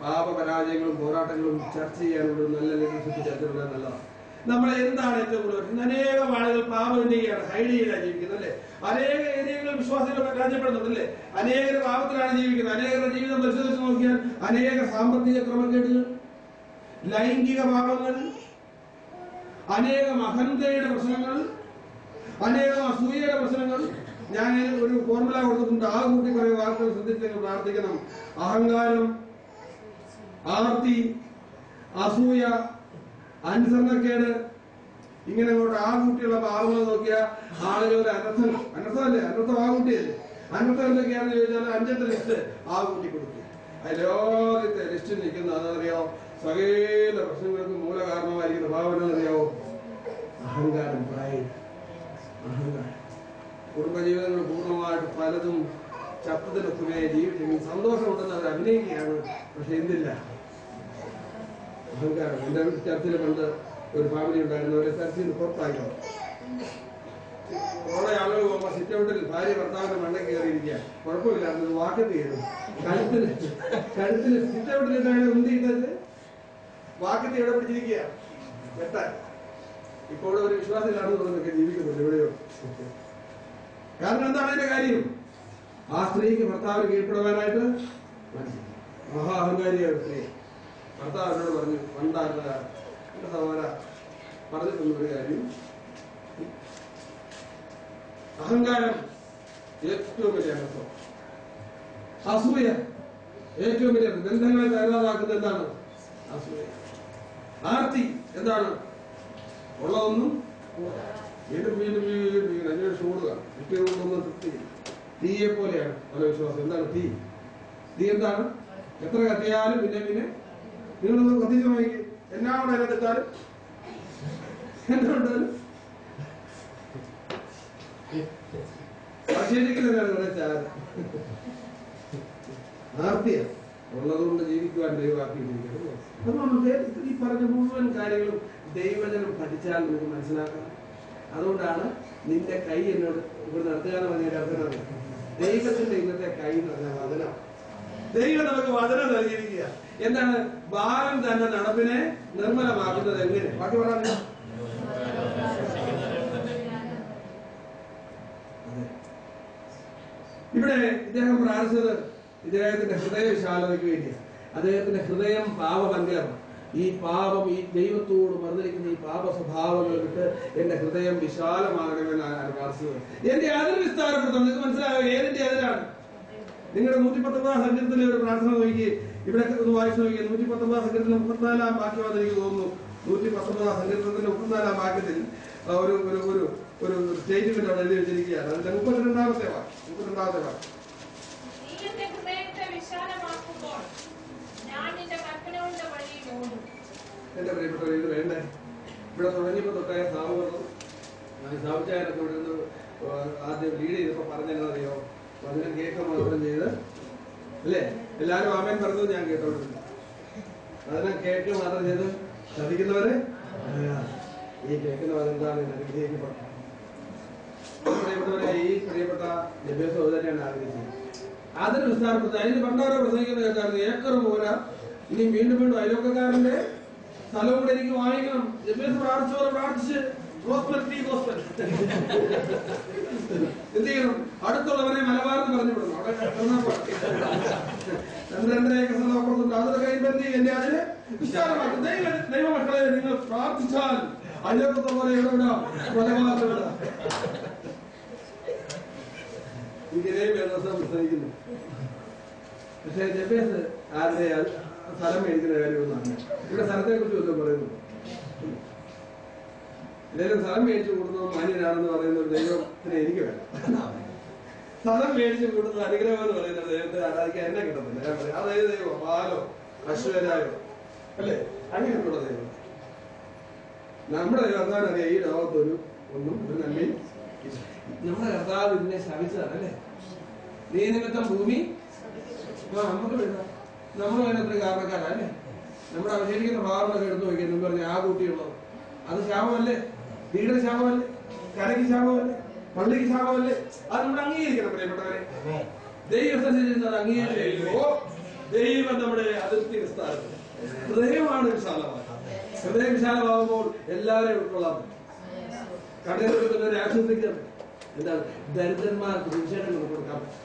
പാപപരാജയങ്ങളും പോരാട്ടങ്ങളും ചർച്ച ചെയ്യാനുള്ള നല്ല ലക്ഷ്യത്തിൽ ചർച്ചകളുടെ നല്ലതാണ്. നമ്മളെ എന്താണ് ഏറ്റവും കൂടുതൽ? അനേകം ആളുകൾ പാപം ചെയ്യുകയാണ്, ഹൈഡ് ചെയ്താണ് ജീവിക്കുന്നത്, അല്ലേ? അനേക ഏരിയകളിൽ വിശ്വാസികൾ പരാജയപ്പെടുന്നുണ്ടല്ലേ? അനേകർ പാപത്തിലാണ് ജീവിക്കുന്നത്. അനേകരുടെ ജീവിതം പരിശോധിച്ച് നോക്കിയാൽ അനേക സാമ്പത്തിക ക്രമക്കേടുകൾ, ലൈംഗിക പാപങ്ങൾ, അനേകം അഹന്തയുടെ പ്രശ്നങ്ങൾ, അനേകം അസൂയയുടെ പ്രശ്നങ്ങൾ. ഞാൻ ഒരു ഫോർമുല കൊടുത്തിട്ടുണ്ട്. ആ കൂട്ടി കുറെ വാക്കുകൾ ശ്രദ്ധിച്ച് പ്രാർത്ഥിക്കണം. അഹങ്കാരം, ആർത്തി, അസൂയ, അനുസരണക്കേട്, ഇങ്ങനെ ആ കുട്ടിയുള്ള പാവങ്ങൾ നോക്കിയാൽ ആളുകളുടെ അനർത്ഥമല്ലേ? അനർത്ഥം ആ കുട്ടിയല്ലേ? അനർത്ഥം എന്തൊക്കെയാണെന്ന് ചോദിച്ചാൽ 5 ലിസ്റ്റ് ആ കുട്ടി കൊടുക്കുക. അതിലോകത്തെ ലിസ്റ്റിൽ നിൽക്കുന്ന അതറിയാവോ? സകല പ്രശ്നങ്ങൾക്ക് മൂല കാരണമായിരിക്കുന്ന ഭാവന അറിയാവോ? അഹങ്കാരം, അഹങ്കാരം. കുടുംബജീവിതങ്ങൾ പൂർണ്ണമായിട്ട് പലതും ചത്തത്തിനൊത്തുമേ ജീവിച്ചെങ്കിൽ സന്തോഷമുണ്ടെന്ന് അവർ അഭിനയിക്കുകയാണ്. പക്ഷെ എന്തില്ല? അഹങ്കാരം. എന്റെ ചർച്ചിൽ പണ്ട് ഒരു ഫാമിലി ഉണ്ടായിരുന്നു. അവരെ ചർച്ചിൽ നിന്ന് പുറത്താക്കി. കുറെ ആളുകൾ പോകുമ്പോ സിറ്റൗട്ടിൽ ഭാര്യ ഭർത്താവിന്റെ മണ്ണ കയറിയിരിക്കുക. കുഴപ്പമില്ലായിരുന്നു. വാക്കത്ത് കയറും. കഴുത്തിന് സിറ്റൗട്ടിലിട്ടാണ് ഉന്തിയിട്ടത്. വാക്കത്ത് എവിടെ പിടിച്ചിരിക്കുക? വെട്ടാൻ. ഇപ്പോഴും ഒരു വിശ്വാസമില്ലാന്ന് പറഞ്ഞൊക്കെ ജീവിക്കുന്നുണ്ട് എവിടെയോ. കാരണം എന്താണ് അതിന്റെ കാര്യം? ആ സ്ത്രീക്ക് ഭർത്താവിന് കീഴ്പ്പെടുവാനായിട്ട് മഹാ അഹങ്കാരിയായ സ്ത്രീ ഭർത്താവിനോട് പറഞ്ഞു, പണ്ടാരുടെ എന്റെ സഹോദര പറഞ്ഞിട്ടുള്ളൊരു കാര്യം, അഹങ്കാരം ഏറ്റവും വലിയ അനർത്ഥം, അസൂയ ഏറ്റവും വലിയ ബന്ധങ്ങളെ തയ്യാറാക്കുന്നത് എന്താണ്? അസൂയ. ആർത്തി എന്താണ്? ഉള്ളതൊന്നും വീണ്ടും വീണ്ടും വീണ്ടും അന്വേഷിച്ച് ഓടുക. കുട്ടികളൊന്നും തൃപ്തി. തീയെ പോലെയാണ് പല വിശ്വാസം. എന്താണ് തീ? തീ എന്താണ്? എത്ര കത്തിയാലും പിന്നെ പിന്നെ നിങ്ങളൊന്ന് കത്തിച്ച് നോക്കി. എന്നാ കൂടെ അതിനകത്തിട്ടാലും എന്തുകൊണ്ടാലും ആർത്തിയ ഉള്ളതുകൊണ്ട് ജീവിക്കുവാൻ ദൈവമാക്കിയിരിക്കുന്നത്. അപ്പൊ നമുക്ക് ഈ പറഞ്ഞ മുഴുവൻ കാര്യങ്ങളും ദൈവജനം പഠിച്ചാൽ നമുക്ക് മനസ്സിലാക്കാം. അതുകൊണ്ടാണ് നിന്റെ കൈ എന്നോട് ഇവിടെ നടത്തുക എന്ന് പറഞ്ഞ അർത്ഥം. ദൈവത്തിന്റെ ഇന്നത്തെ കൈ എന്ന് പറഞ്ഞ വചനം. ദൈവം നമുക്ക് വചനം നൽകിയിരിക്കുക. എന്താണ്? ബാലൻ തന്നെ നടപ്പിനെ നിർമ്മലമാക്കുന്നത് എങ്ങനെ? ബാക്കി പറയാൻ ഇവിടെ ഇദ്ദേഹം പ്രാർത്ഥിച്ചത് ഇദ്ദേഹത്തിന്റെ ഹൃദയവിശാലതയ്ക്ക് വേണ്ടിയാണ്. അദ്ദേഹത്തിന്റെ ഹൃദയം പാപമംഗലമാണ്. ഈ പാപം, ഈ ദൈവത്തോട് മറുതലിക്കുന്ന ഈ പാപ സ്വഭാവങ്ങൾ വിട്ട് എന്റെ ഹൃദയം വിശാലമാകണമെന്നാണ് പ്രാർത്ഥിച്ചത്. എന്റെ അതിര് വിസ്താരപ്പെടുത്തണം. നിങ്ങൾക്ക് മനസ്സിലായോ ഏതിന്റെ അതിരാണ്? നിങ്ങളുടെ 119 സംഘത്തിലെ ഒരു പ്രാർത്ഥന നോക്കി, ഇവിടെ ഒന്ന് വായിച്ചു നോക്കി. 119 സംഘത്തിൽ 34 വാക്യമാണെന്ന് എനിക്ക് തോന്നുന്നു. 119 സംഘത്തിന്റെ 34 വാക്യത്തിൽ ഒരു ഒരു ഒരു ഒരു സ്റ്റേറ്റ്മെന്റ് അവിടെ എഴുതി വെച്ചിരിക്കുകയാണ്. അതിന്റെ 32ാമത്തെ വാക്യം. എന്റെ പ്രിയപ്പെട്ടവർ, ഇത് വേണ്ടേ? ഇവിടെ തുടങ്ങിയപ്പോ തൊട്ടായ സാവുചാരൊക്കെ ഇവിടെ നിന്ന് ആദ്യം ലീഡ് ചെയ്തപ്പോ പറഞ്ഞറിയോ, വചനം കേൾക്കുക മാത്രം ചെയ്ത് അല്ലേ? എല്ലാരും ആമേൻ പറഞ്ഞത് ഞാൻ കേട്ടോണ്ടിരുന്നു. വചനം കേൾക്കുക മാത്രം ചെയ്ത് ശ്രദ്ധിക്കുന്നവരെ ഈ കേൾക്കുന്ന വചനത്താണ് അനുഗ്രഹിക്കപ്പെട്ടത്. പ്രിയപ്പെട്ടവരെ, ഈ പ്രിയപ്പെട്ട ജബേസ് സഹോദരനെയാണ് ആഗ്രഹിച്ചത്. അതിന് വിസ്താരപ്പെടുത്തുക. അതിന് പണ്ടാരോ പ്രസംഗിക്കുന്നത് കേട്ടായിരുന്നു, ഏക്കർ പോരാ, ഇനി വീണ്ടും വീണ്ടും അയൽവക്കക്കാരന്റെ സ്ഥലവും കൂടെ എനിക്ക് വാങ്ങിക്കണം. ജബേസ് പ്രാർത്ഥിച്ചവരെ പ്രാർത്ഥിച്ച് എന്ത് ചെയ്യണം? അടുത്തുള്ളവരെ മലബാറിന് പറഞ്ഞു വിടണം. അവിടെ 2-2.5 ഏക്കർ സ്ഥലം അപ്പുറത്തുണ്ട്. അതൊക്കെ കഴിയുമ്പോൾ എന്ത് ചെയ്യും? എന്റെ അതിന് വിശാലമാക്കും. ദൈവമക്കളെ, നിങ്ങൾ പ്രാർത്ഥിച്ചാൽ അയൽവക്കത്തെ പോലെ ഇവിടെ വിടാം, മലബാറിന് വിടാം. ഇങ്ങനെ ദിവസം പ്രസംഗിക്കുന്നു. പക്ഷെ ജബേസ് ആരുടെ സ്ഥലം മേടിക്കുന്ന കാര്യമൊന്നാണ്. ഇവിടെ സ്ഥലത്തെ കുറിച്ച് ഒന്നും പറയുന്നു. എന്തെങ്കിലും സ്ഥലം മേടിച്ചു കൂടുന്നത് മാന്യനാണെന്ന് പറയുന്ന ഒരു ദൈവത്തിന് എനിക്ക് വേണം. സ്ഥലം മേടിച്ചു കൂടുന്നത് അനുഗ്രഹം എന്ന് പറയുന്ന ദൈവത്തെ ആരാധിക്കാൻ എന്നെ കിട്ടത്തില്ല. ഞാൻ പറയാം, അതായത് ദൈവം പാലോ അശ്വരായോ അല്ലേ, അങ്ങനെയുള്ള ദൈവം. നമ്മുടെ കർത്താവിന് അറിയാം ഈ ലോകത്തൊരു ഒന്നും ഒരു നന്മയും. നമ്മുടെ കർത്താവ് ഇതിനെ ശപിച്ചതാണ് അല്ലേ? നീ നിമിത്തം ഭൂമി നമുക്ക് വിടാം. നമ്മൾ അതിനത്ര കാരണക്കാരല്ലേ? നമ്മുടെ അവശേഷിക്കുന്ന ഭാഗങ്ങളൊക്കെ എടുത്തു നോക്കിയെന്ന് പറഞ്ഞ ആ കൂട്ടിയുള്ളത് അത് ശാപമല്ലേ? വീടിന് ശാപമല്ലേ? കരയ്ക്ക് ശാപമല്ലേ? പള്ളിക്ക് ശാപമല്ലേ? അത് നമ്മൾ അംഗീകരിക്കണം പ്രിയപ്പെട്ടവരെ. ദൈവസന്നിധിയിൽ അത് അംഗീകരിക്കുമ്പോ ദൈവം നമ്മുടെ അതിർത്തി വിസ്താരം. ഹൃദയമാണ് വിശാലമാകുന്നത്. ഹൃദയം വിശാലമാകുമ്പോൾ എല്ലാവരെയും ഉൾക്കൊള്ളാൻ പറ്റും. കടയിലൊരു ആശ്വസിക്കുന്നത് എന്താണ്? ദരിദ്രന്മാർക്ക് സുവിശേഷങ്ങൾ കൊടുക്കാൻ പറ്റും.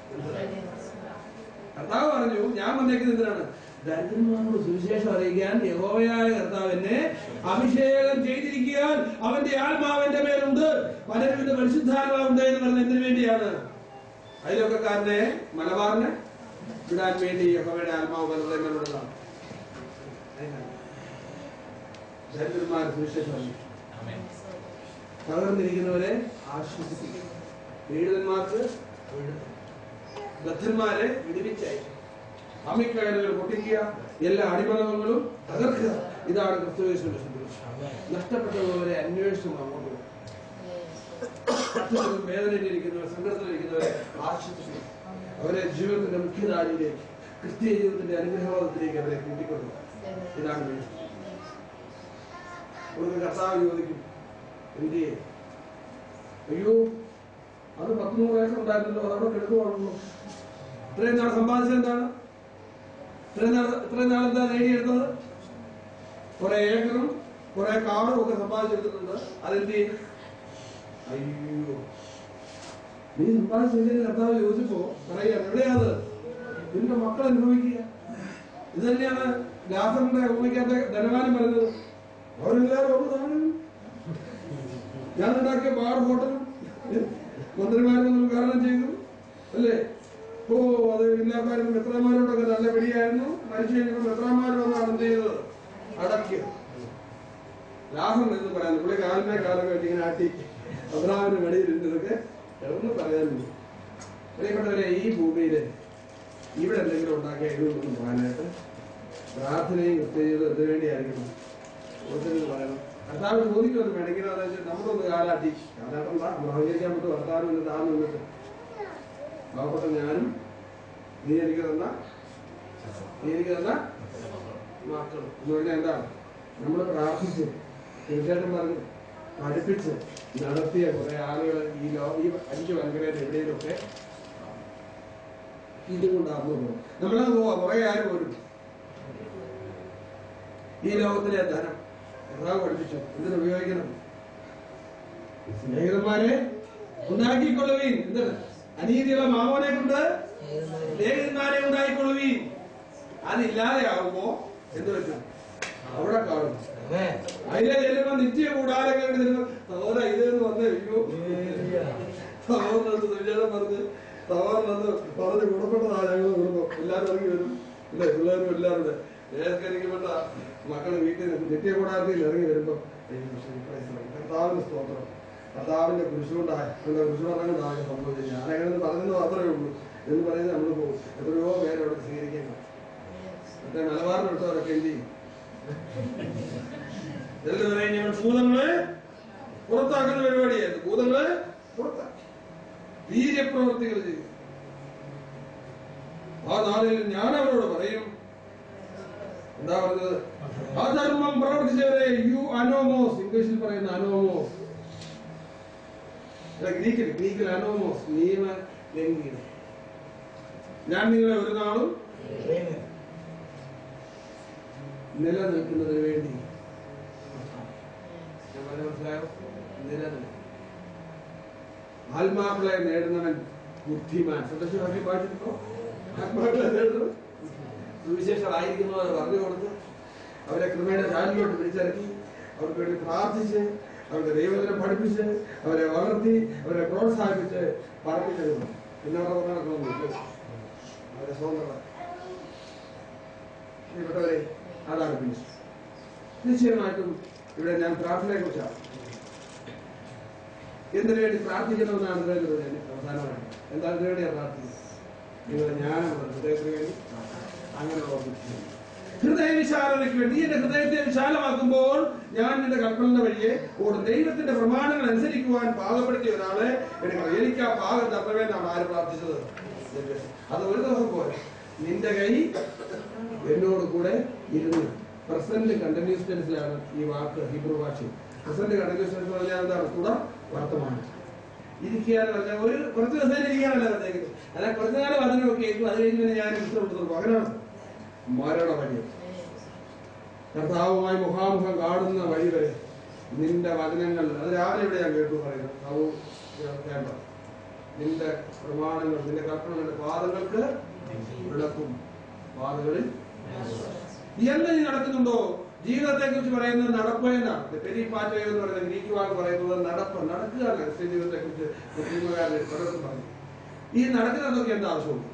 കർത്താവ് പറഞ്ഞു, ഞാൻ വന്നേക്കുന്നത് എന്തിനാണ്? ദരിദ്രന്മാരോട് സുവിശേഷം അറിയിക്കാൻ. യഹോവയായ കർത്താവ് എന്നെ അഭിഷേകം ചെയ്തിരിക്കാൻ, അവന്റെ ആത്മാവിന്റെ മേലുണ്ട്, പലരും ഇത് പരിശുദ്ധാത്മാവുണ്ട് എന്ന് പറഞ്ഞ എന്തിനു വേണ്ടിയാണ്? അയൽവക്കക്കാരനെ മലബാറിനെ വിടാൻ വേണ്ടി യഹോവയുടെ ആത്മാവ് പലരുടെതാണ്. ദരിദ്രന്മാർ സുവിശേഷം അറിയിക്കും. തകർന്നിരിക്കുന്നവരെ ആശ്വസിപ്പിക്കും. പീഡിതന്മാർക്ക് ബദ്ധന്മാരെ വിടുവിച്ചയക്കും. അമ്മിക്കയറുകൾ പൊട്ടിക്കുക, എല്ലാ അടിമതങ്ങളും തകർക്കുക. ഇതാണ് ക്രിസ്തുയേശുവിന്റെ സന്ദേശം. നഷ്ടപ്പെട്ടവരെ അന്വേഷണം അങ്ങോട്ട് വേദനയിലിരിക്കുന്നവർ, സങ്കടത്തിലിരിക്കുന്നവരെ ആശ്വസിപ്പിക്കും. അവരെ ജീവിതത്തിന്റെ മുഖ്യധാരയിലേക്ക്, ക്രിസ്തീയ ജീവിതത്തിന്റെ അനുഗ്രഹവാദത്തിലേക്ക് അവരെ കൂട്ടിക്കൊണ്ടു. ഇതാണ് ഒരു കർത്താവ് ചോദിക്കും, എന്ത് ചെയ്യും? അയ്യോ, അത് 100 ഏക്കർ ഉണ്ടായിരുന്നല്ലോ, അതവിടെ കിടക്കുവാണല്ലോ. ഇത്രയും നാൾ സമ്പാദിച്ചത് എന്താണ്? ഇത്രയും നാൾ എന്താ നേടിയെടുത്തത്? കുറെ ഏക്കറും കുറെ കാറും ഒക്കെ സമ്പാദിച്ചെടുത്തിട്ടുണ്ട്. അതെന്ത് ചെയ്യും? അയ്യോ, നീ സമ്പാദിച്ചതിന് കർത്താവ് ചോദിച്ചപ്പോ പറയാ, എവിടെയാത്? നിന്റെ മക്കൾ അനുഭവിക്കുക. ഇത് തന്നെയാണ് ലാസറിന്റെ ഉപമിക്കാത്ത ധനവാനും പറയുന്നത്. അവരെല്ലാവരും ഒന്ന് താഴെ ഞാനുണ്ടാക്കിയ ബാർ ഹോട്ടലും മന്ത്രിമാരും ഉദ്ഘാടനം ചെയ്തു അല്ലേ? ഓ, അത് എല്ലാക്കാരും മെത്രാന്മാരോടൊക്കെ നല്ല പിടിയായിരുന്നു. മരിച്ചു കഴിഞ്ഞപ്പോൾ മെത്രാന്മാർ വന്നാണ് എന്ത് ചെയ്തത്? അടക്കിയ ലാഭം എന്ന് പറയാൻ പുള്ളി കാലിനെ കാലൊക്കെ ഇങ്ങനെ ആട്ടി അബ്രാമിന്റെ വെളിയിലിരുന്നതൊക്കെ എവിടെ പറയാനുണ്ട്. പ്രിയപ്പെട്ടവരെ, ഈ ഭൂമിയില് ഇവിടെ എന്തെങ്കിലും ഉണ്ടാക്കിയ ഇതൊന്നും പോകാനായിട്ട് പ്രാർത്ഥനയും കൃത്യതയും എന്ത് വേണ്ടിയായിരിക്കണം? പറയണം. കർത്താവ് ചോദിക്കുമെന്ന് വേണമെങ്കിൽ അതായത് നമ്മളൊന്ന് കാലാട്ടി കാലാട്ടം നമ്മൾ അംഗീകരിക്കാൻ പറ്റും. കർത്താവ് നിന്ന് താഴ്ന്നു നിന്നിട്ട് പാവപ്പെട്ട ഞാനും നീ എനിക്ക് തന്ന മക്കളും എന്ന് പറഞ്ഞാൽ എന്താണ്? നമ്മൾ പ്രാർത്ഥിച്ച് തീർച്ചയായിട്ടും പറഞ്ഞ് പഠിപ്പിച്ച് നടത്തിയ കുറെ ആളുകൾ ഈ 5 വൻകരയിൽ എവിടെയൊക്കെ ഇതുകൊണ്ടാകുന്നു പോകും. നമ്മളത് പോവാ. കുറെ ആര് പോരും ഈ ലോകത്തിലെ ധനം കർത്താവ് പഠിപ്പിച്ചു. എന്തിനു ഉപയോഗിക്കണം? സ്നേഹിതന്മാരെ ഉണ്ടാക്കിക്കൊള്ളുവീൻ. എന്താണ്? അനീതിയുള്ള മാമോനെ കൊണ്ട് സ്നേഹിതന്മാരെ ഉണ്ടായിക്കൊള്ളുവീൻ. അതില്ലാതെയാകുമ്പോ എന്ത് വെച്ചു അവിടെ കാണും. അതിലെ ചെല്ലുമ്പോ നിത്യ കൂടാരൊക്കെ സഹോദര ഇതെന്ന് വന്നേ അയ്യോ സഹോദരൻ സുവിശേഷം പറഞ്ഞ് പറഞ്ഞ് ഗുണപ്പെട്ടതാണ് ഞങ്ങൾ കുടുംബം. എല്ലാവരും ഇറങ്ങി വരും അല്ലെ, പിള്ളേരും എല്ലാവരും ഏസ്കരിക്കപ്പെട്ട മക്കള് വീട്ടിൽ നിത്യ കൂടാരത്തിൽ ഇറങ്ങി വരുമ്പോ കർത്താവിന്റെ സ്തോത്രം, കർത്താവിന്റെ കുരിശുകൊണ്ടായ കുരിശുകൊണ്ടായ സംഭവിച്ചത് ഞാനങ്ങനെ പറഞ്ഞെന്ന് മാത്രമേ ഉള്ളൂ എന്ന് പറയുന്നത് നമ്മൾ പോകും. എത്രയോ പേര് അവിടെ സ്വീകരിക്കാൻ മറ്റേ മലബാറിനെടുത്തവരൊക്കെ എന്ത് ചെയ്യും? ഞങ്ങൾ ഭൂതങ്ങളെ പുറത്താക്കുന്ന പരിപാടിയായിരുന്നു. ഭൂതങ്ങളെ പുറത്താക്കി വീര്യപ്രവർത്തികൾ ചെയ്തു. ആ നാളിൽ ഞാൻ അവരോട് പറയും, എന്താ പറഞ്ഞത്? അധർമ്മം പ്രവർത്തിച്ചവരെ യു അനോമോസ്, ഇംഗ്ലീഷിൽ പറയുന്ന അനോമോസ്, ഗ്രീക്കിൽ അനോമോസ്, നിയമ ലംഘികൾ, ഞാൻ നിങ്ങളെ ഒരു നാളും നിലനിൽക്കുന്നതിന് വേണ്ടി. മനസ്സിലായോ? നിലനിൽക്കും. ആത്മാക്കളെ നേടുന്നവൻ ബുദ്ധിമാൻ. സദസ്യമാക്കി പാടിച്ചിട്ടോ? ആത്മാക്കളെ നേടുന്നു സുവിശേഷമായിരിക്കുന്നവർ പറഞ്ഞു കൊടുത്ത് അവരെ കൃപയുടെ ചാലിലോട്ട് പിടിച്ചിറക്കി അവർക്ക് വേണ്ടി പ്രാർത്ഥിച്ച് അവരുടെ ദൈവത്തിനെ പഠിപ്പിച്ച് അവരെ വളർത്തി അവരെ പ്രോത്സാഹിപ്പിച്ച് പറപ്പിച്ചിരുന്നു. പിന്നെ അവരുടെ പറഞ്ഞ നടക്കണമെന്നില്ല. അവരെ സ്വന്തം പ്രിയപ്പെട്ടവരെ, അതാണ് മിനിസ്റ്റർ. നിശ്ചയമായിട്ടും ഇവിടെ ഞാൻ പ്രാർത്ഥനയെ കുറിച്ചാണ്. എന്തിനു വേണ്ടി പ്രാർത്ഥിക്കണമെന്നാണ് അവസാനമായിട്ട്. എന്താണ് ഇതിനു വേണ്ടിയാണ് പ്രാർത്ഥിക്കുന്നത്? നിങ്ങളുടെ ജ്ഞാനമുള്ള ഹൃദയത്തിന് വേണ്ടി, അങ്ങനെയുള്ള ഹൃദയവിശാലതയ്ക്ക് വേണ്ടി. എന്റെ ഹൃദയത്തെ വിശാലമാക്കുമ്പോൾ ഞാൻ നിന്റെ കൽപ്പനയുടെ വഴിയെ ഓടും. ദൈവത്തിന്റെ പ്രമാണങ്ങൾ അനുസരിക്കുവാൻ പാകപ്പെടുത്തിയ ഒരാളെ എടുക്കണം. എനിക്ക് ആ പാകം തന്നവേന്നാണ് ആര് പ്രാർത്ഥിച്ചത്? അത് ഒരു ദിവസം പോലെ നിന്റെ കൈ എന്നോട് കൂടെ ഇരുന്ന്. പ്രസന്റ് കണ്ടിന്യൂസ് ടെൻസിലാണ് ഈ വാക്ക് ഹീബ്രു ഭാഷയിൽ. പ്രസന്റ് കണ്ടിന്യൂസ് ടെൻസ് പറഞ്ഞാൽ എന്താണ്? തുടർ വർത്തമാനം. ഇരിക്കാന്ന് പറഞ്ഞാൽ ഒരു കുറച്ച് ദിവസം ഇരിക്കാനല്ല പറഞ്ഞേക്കുന്നത്. അല്ല കുറച്ചു കാലം വചനമൊക്കെ ആയിരിക്കും. അത് കഴിഞ്ഞ് ഞാൻ ഇഷ്ടപ്പെടുത്തുള്ളൂ. പകരമാണ് മരണ വഴി. കർത്താവുമായി മുഖാമുഖം കാണുന്ന വഴി വരെ നിന്റെ വചനങ്ങൾ, അത് രാവിലെ ഇവിടെ ഞാൻ കേട്ടു പറയുന്നത്, കേട്ട നിന്റെ പ്രമാണങ്ങൾ, നിന്റെ കൽപ്പനകളുടെ പാതകൾക്ക് വിളക്കും, പാതകളിൽ എന്ന് നീ നടക്കുന്നുണ്ടോ? ജീവിതത്തെ കുറിച്ച് പറയുന്നത് നടപ്പ് എന്നാണ്. പെരിപാറ്റോ എന്ന് പറയുന്നത് ഗ്രീക്ക് വാക്ക് പറയുന്നത് നടപ്പ്, നടക്കുക. ജീവിതത്തെ കുറിച്ച് പലർക്കും പറഞ്ഞു. ഈ നടക്കുന്നതൊക്കെ എന്താ ആവശ്യമുണ്ട്?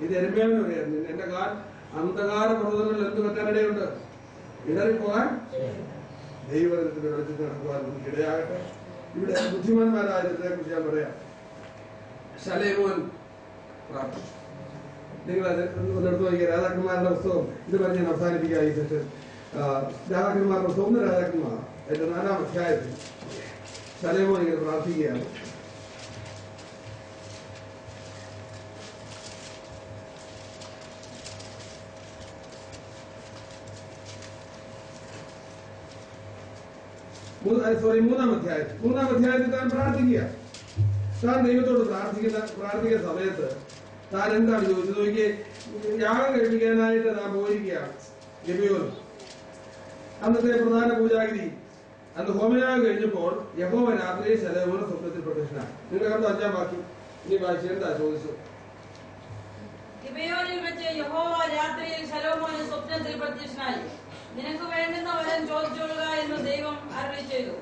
ഇത് എരുമേവന് പറയായിരുന്നു, എന്റെ കാൽ അന്ധകാര പർവ്വതങ്ങളിൽ എന്ത് പറ്റാനിടയുണ്ട്? ഇടറിപ്പോകാൻ ദൈവത്തിന്റെ വെളിച്ചത്തിൽ നടക്കുവാൻ നമുക്ക് ഇടയാകട്ടെ. ഇവിടെ ബുദ്ധിമാന്മാരായതിനെ കുറിച്ച് ഞാൻ പറയാം. ശലോമോൻ പ്രാർത്ഥിച്ചു. നിങ്ങളത് ഒന്നെടുത്ത് നോക്കിയ രാജാക്കന്മാരുടെ പുസ്തകം. ഇത് പറഞ്ഞ് ഞാൻ അവസാനിപ്പിക്കുക ഈ സെഷൻ. രാജാക്കന്മാരുടെ പുസ്തകം 1 രാജാക്കന്മാർ എന്റെ 4-ാം അധ്യായത്തിൽ ശലോമോൻ ഇങ്ങനെ പ്രാർത്ഥിക്കുകയാണ്. മൂന്നാം അധ്യായത്തിൽ താൻ പ്രാർത്ഥിക്കുക. താൻ ദൈവത്തോട് പ്രാർത്ഥിക്കുന്ന സമയത്ത് താൻ എന്താണ് ചോദിച്ചത് നോക്കിയേ. യാഗം കഴിപ്പിക്കാനായിട്ട് താൻ പോയിരിക്കുകയാണ് ഗിബെയോൻ. അന്നത്തെ പ്രധാന പൂജാഗിരി. അന്ന് ഹോമയാഗം കഴിഞ്ഞപ്പോൾ യഹോവ രാത്രി ശലോമോന് സ്വപ്നത്തിൽ പ്രത്യക്ഷനായി. നിങ്ങൾ കണ്ടോ? 5-ാം വാക്യം ഇനി വായിച്ച് എന്താ ചോദിച്ചു? ഗിബെയോനിൽ വെച്ച് യഹോവ രാത്രിയിൽ ശലോമോന് സ്വപ്നത്തിൽ പ്രത്യക്ഷനായി. നിനക്ക് വേണ്ടുന്ന വരം ചോദിച്ചോളുക എന്ന് ദൈവം അരുളി ചെയ്തു.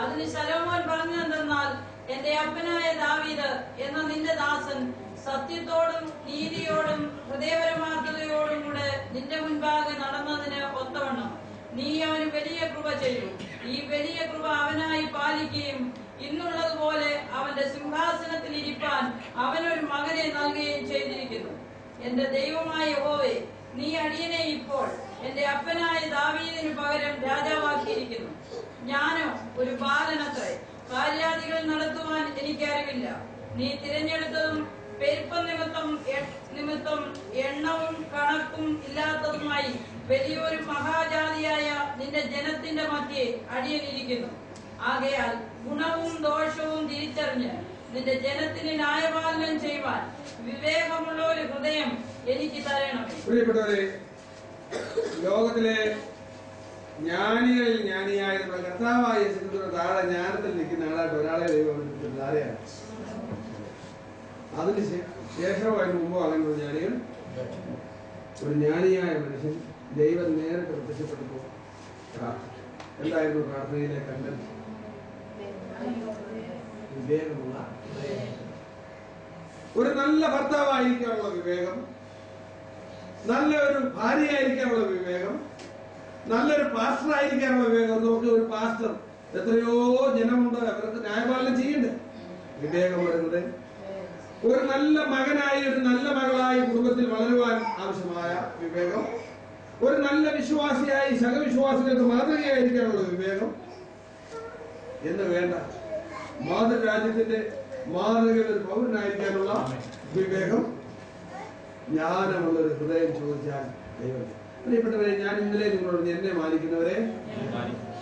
അതിന് ശലോമോൻ പറഞ്ഞതെന്നാൽ, എന്റെ അപ്പനായ ദാവീദ് എന്ന നിന്റെ ദാസൻ സത്യത്തോടും നീതിയോടും ഹൃദയപരമാർത്ഥതയോടും കൂടെ നിന്റെ മുൻപാകെ നടന്നതിന് ഒത്തവണ്ണം നീ അവന് വലിയ കൃപ ചെയ്യും. ഈ വലിയ കൃപ അവനായി പാലിക്കുകയും ഇന്നുള്ളതുപോലെ അവന്റെ സിംഹാസനത്തിൽ ഇരിപ്പാൻ അവനൊരു മകനെ നൽകുകയും ചെയ്തിരിക്കുന്നു. എന്റെ ദൈവമായ യഹോവേ, നീ അടിയനെ ഇപ്പോൾ എന്റെ അപ്പനായ ദാവീദിന് പകരം രാജാവാക്കിയിരിക്കുന്നു. ഞാനോ ഒരു ബാലനത്രേ, കാര്യാദികൾ നടത്തുവാൻ എനിക്കറിവില്ല. നീ തിരഞ്ഞെടുത്തതും പെരുപ്പം നിമിത്തം എണ്ണവും കണക്കും ഇല്ലാത്തതുമായി വലിയൊരു മഹാജാതിയായ നിന്റെ ജനത്തിന്റെ മധ്യേ അടിയനിരിക്കുന്നു. ആകയാൽ ഗുണവും ദോഷവും തിരിച്ചറിഞ്ഞ് നിന്റെ ജനത്തിന് ന്യായപാലനം ചെയ്യുവാൻ വിവേകമുള്ള ഒരു ഹൃദയം എനിക്ക് തരണമേ. പ്രിയപ്പെട്ടവരെ, ലോകത്തിലെ ജ്ഞാനികളിൽ ജ്ഞാനിയായ കർത്താവായ യേശുക്രിസ്തുവിന്റെ താഴെ ജ്ഞാനത്തിൽ നിൽക്കുന്ന ആളായിട്ട് ഒരാളെ ദൈവം ആരെയാണ്? അതിന് ശേഷമോ അതിന് മുമ്പോ അങ്ങനെ ജ്ഞാനികൾ ഒരു ജ്ഞാനിയായ മനുഷ്യൻ ദൈവം നേരിട്ട് പ്രത്യക്ഷപ്പെട്ടപ്പോൾ പ്രാർത്ഥിച്ചു. എന്തായിരുന്നു പ്രാർത്ഥനയിലെ കണ്ടന്റ്? വിവേകമുള്ള ഒരു നല്ല ഭർത്താവായിരിക്കാനുള്ള വിവേകം, നല്ലൊരു ഭാര്യയായിരിക്കാനുള്ള വിവേകം, നല്ലൊരു പാസ്റ്റർ ആയിരിക്കാനുള്ള വിവേകം. നമുക്ക് ഒരു പാസ്റ്റർ, എത്രയോ ജനമുണ്ട്, അവർക്ക് ന്യായപാലനം ചെയ്യണ്ടേ? വിവേകം വരുന്നത് ഒരു നല്ല മകനായി, ഒരു നല്ല മകളായി കുടുംബത്തിൽ വളരുവാൻ ആവശ്യമായ വിവേകം, ഒരു നല്ല വിശ്വാസിയായി സഹവിശ്വാസികൾക്ക് മാതൃകയായിരിക്കാനുള്ള വിവേകം എന്ന് വേണ്ട, മാതൃരാജ്യത്തിന്റെ മാതൃക ഒരു പൗരനായിരിക്കാനുള്ള വിവേകം, ജ്ഞാനമുള്ളൊരു ഹൃദയം ചോദിച്ചാൽ ദൈവം. പ്രിയപ്പെട്ടവരെ, ഞാൻ ഇന്നലെ നിങ്ങളോട്, എന്നെ മാനിക്കുന്നവരെ,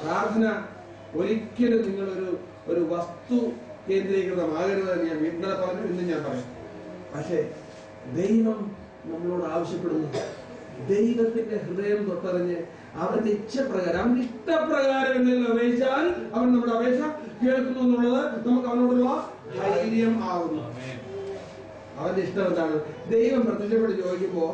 പ്രാർത്ഥന ഒരിക്കലും നിങ്ങളൊരു വസ്തു കേന്ദ്രീകൃതമാകരുതെന്ന് ഞാൻ ഇന്നലെ പറഞ്ഞു, ഇന്ന് ഞാൻ പറയും. പക്ഷേ ദൈവം നമ്മളോട് ആവശ്യപ്പെടുന്നു, ദൈവത്തിന്റെ ഹൃദയം തൊട്ടറിഞ്ഞ് അവന്റെ ഇച്ഛപ്രകാരം, അവന്റെ ഇഷ്ടപ്രകാരം എന്തെങ്കിലും അപേക്ഷിച്ചാൽ അവൻ നമ്മുടെ അപേക്ഷ കേൾക്കുന്നു എന്നുള്ളത് നമുക്ക് അവനോടുള്ള ധൈര്യം ആവുന്നു. അവന്റെ ഇഷ്ടം എന്താണ്? ദൈവം പ്രത്യക്ഷപ്പെട്ട് ചോദിക്കുമ്പോ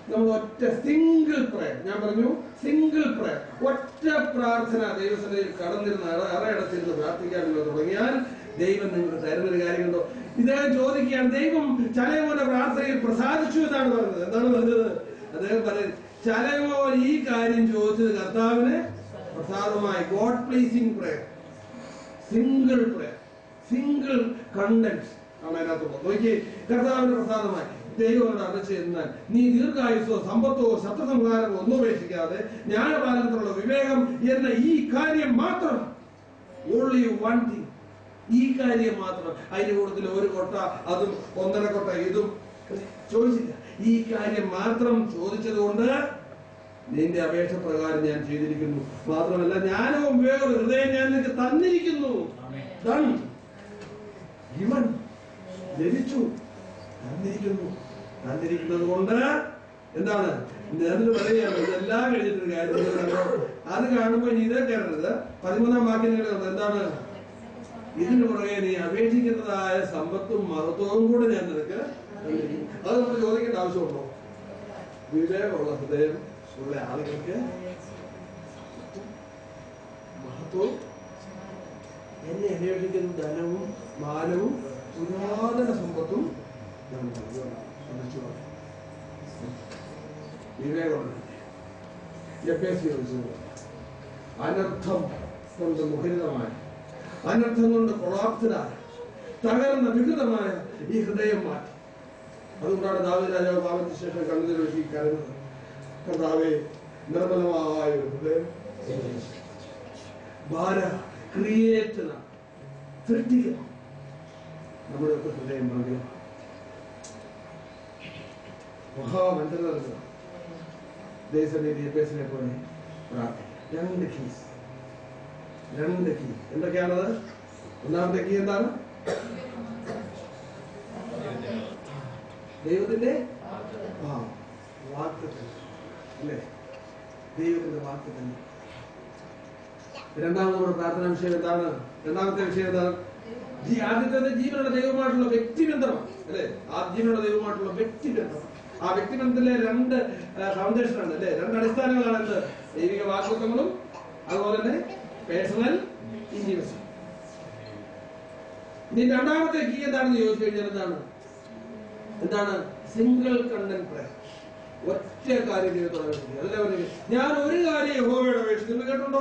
നമ്മൾ ഒറ്റ സിംഗിൾ പ്രയർ, ഞാൻ പറഞ്ഞു സിംഗിൾ പ്രയർ, ഒറ്റ പ്രാർത്ഥന ദൈവസന്നിധിയിൽ കടന്നിരുന്ന് അറയടച്ചിരുന്ന് പ്രാർത്ഥിക്കാൻ നിങ്ങൾ തുടങ്ങിയാൽ ദൈവം നിങ്ങൾക്ക് തരുന്നൊരു കാര്യമുണ്ടോ? ഇദ്ദേഹം ചോദിക്കുകയാണ്, ദൈവം ചലയമോന്റെ പ്രാർത്ഥനയിൽ പ്രസാദിച്ചു എന്നാണ് പറഞ്ഞത്. എന്താണ് പറഞ്ഞത്? അദ്ദേഹം പറയുന്നത്, ചലയമോൻ ഈ കാര്യം ചോദിച്ചത് കർത്താവിന് പ്രസാദമായി. God pleasing prayer, single prayer, single content ആണ് അതിനകത്തുള്ളത്. നോക്കിയേ, കർത്താവിന് പ്രസാദമായി. ദൈവത്തോട് അടച്ചു എന്നാൽ നീ ദീർഘായുസോ സമ്പത്തോ ശത്രുസംഹാരമോ ഒന്നും ഉപേക്ഷിക്കാതെ ജ്ഞാനപാലനത്തിലുള്ള വിവേകം എന്ന ഈ കാര്യം മാത്രം, ഓൺലി വൺ തിങ്, ഈ കാര്യം മാത്രം. അതിന്റെ കൂട്ടത്തിൽ ഒരു കൊട്ട അതും 1.5 കൊട്ട ഇതും ചോദിച്ചില്ല. ഈ കാര്യം മാത്രം ചോദിച്ചത് കൊണ്ട് നിന്റെ അപേക്ഷ പ്രകാരം ഞാൻ ചെയ്തിരിക്കുന്നു. മാത്രമല്ല ജ്ഞാനവും വിവേകവും ഹൃദയം ഞാൻ നിനക്ക് തന്നിരിക്കുന്നു. ഇവൻ ലഭിച്ചു, തന്നിരിക്കുന്നത് കൊണ്ട് എന്താണ് നേരിട്ട് പറയുകയാണ്. ഇതെല്ലാം കഴിഞ്ഞിട്ടൊരു കാര്യം അത് കാണുമ്പോ ഇനി ഇതേ കയറരുത്. 13-ാം വാക്യം എന്താണ്? ഇതിന് പുറകെ നീ അപേക്ഷിക്കുന്നതായ സമ്പത്തും മഹത്വവും കൂടെ ഞാൻ നിനക്ക് തന്നിരിക്കും. അത് നമ്മൾ ചോദിക്കേണ്ട ആവശ്യമുണ്ടോ? വിവേകമുള്ള ഹൃദയം ഉള്ള ആളുകൾക്ക് മഹത്വവും, എന്നെ അന്വേഷിക്കുന്ന ധനവും മാനവും പുരാതന സമ്പത്തും വിവേകമുള്ള അനർത്ഥം കൊണ്ട് മുഖരിതമായ, അനർത്ഥം കൊണ്ട് കൊളാപ്തരായ, തകർന്ന വികൃതമായ ഈ ഹൃദയം മാറ്റി. അതുകൊണ്ടാണ് ദാവീദ് രാജാവ് പാപത്തിന് ശേഷം കണ്ണുനീർ ഒഴുക്കി കരഞ്ഞത്, കർത്താവേ നിർമ്മലമായ ഒരു ഹൃദയം, സൃഷ്ടിക്കണം നമ്മുടെയൊക്കെ ഹൃദയം മൃഗം മഹാമന്ത്രിനെ പോലെ പ്രാർത്ഥിക്കും. 2 കീസ്. എന്തൊക്കെയാണത്? ഒന്നാമത്തെ കീ എന്താണ്? ദൈവത്തിന്റെ വാക്ക് തന്നെ, അല്ലേ? ദൈവത്തിന്റെ വാക്ക് തന്നെ. രണ്ടാമത് നമ്മുടെ പ്രാർത്ഥനാ വിഷയം എന്താണ്? രണ്ടാമത്തെ വിഷയം എന്താണ്? ആദ്യത്തെ ജീവനുള്ള ദൈവമായിട്ടുള്ള വ്യക്തിബന്ധമാണ്, അല്ലെ? ജീവനുള്ള ദൈവമായിട്ടുള്ള വ്യക്തിബന്ധം. ആ വ്യക്തിബന്ധത്തിലെ 2 ഫൗണ്ടേഷനാണ്, അല്ലെ? 2 അടിസ്ഥാനങ്ങളാണ്. എന്ത്? ദൈവിക വാഗ്ദത്തങ്ങളും അതുപോലെ തന്നെ പേഴ്സണൽ ഇന്റിമസി. ഇനി രണ്ടാമത്തെ കീ എന്താണെന്ന് ചോദിച്ചു കഴിഞ്ഞാൽ എന്താണ്? Single content prayer. ഒറ്റ കാര്യം ദൈവത്തോടെ അതല്ലേ പറഞ്ഞു, ഞാൻ ഒരു കാര്യം യഹോവയോട് അപേക്ഷിക്കുന്നു. കേട്ടുണ്ടോ?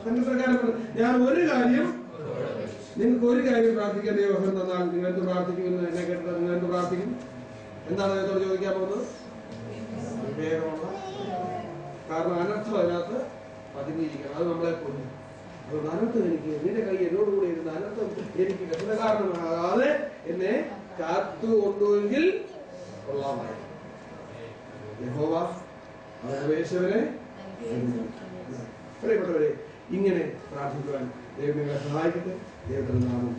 സംഘപ്രകാരം ഞാൻ ഒരു കാര്യം, നിങ്ങൾക്ക് ഒരു കാര്യം പ്രാർത്ഥിക്കാൻ ദൈവം തന്നാൽ നിങ്ങൾ എന്ത് പ്രാർത്ഥിക്കുമെന്ന് എന്നെ കേട്ടിട്ട് നിങ്ങൾ എന്ത് പ്രാർത്ഥിക്കും? എന്താണ് ദൈവത്തോട് ചോദിക്കാൻ പോകുന്നത്? വിവേകമുള്ള, കാരണം അനർത്ഥം അതിനകത്ത് പതുങ്ങിയിരിക്കണം. അത് നമ്മളെ കൊല്ലും. അതുകൊണ്ട് അനർത്ഥം എനിക്ക്, നിന്റെ കൈ എന്നോടുകൂടി ഇരുന്ന അനർത്ഥം എനിക്ക് വ്യസനകാരണമാകാതെ എന്നെ കാത്തുകൊണ്ടുവെങ്കിൽ കൊള്ളാമായി. യഹോവ അവൻ അപേക്ഷവരെ. പ്രിയപ്പെട്ടവരെ, ഇങ്ങനെ പ്രാർത്ഥിക്കുവാൻ ദൈവം നിങ്ങളെ സഹായിക്കട്ടെ. ദൈവത്തിന്റെ നാമം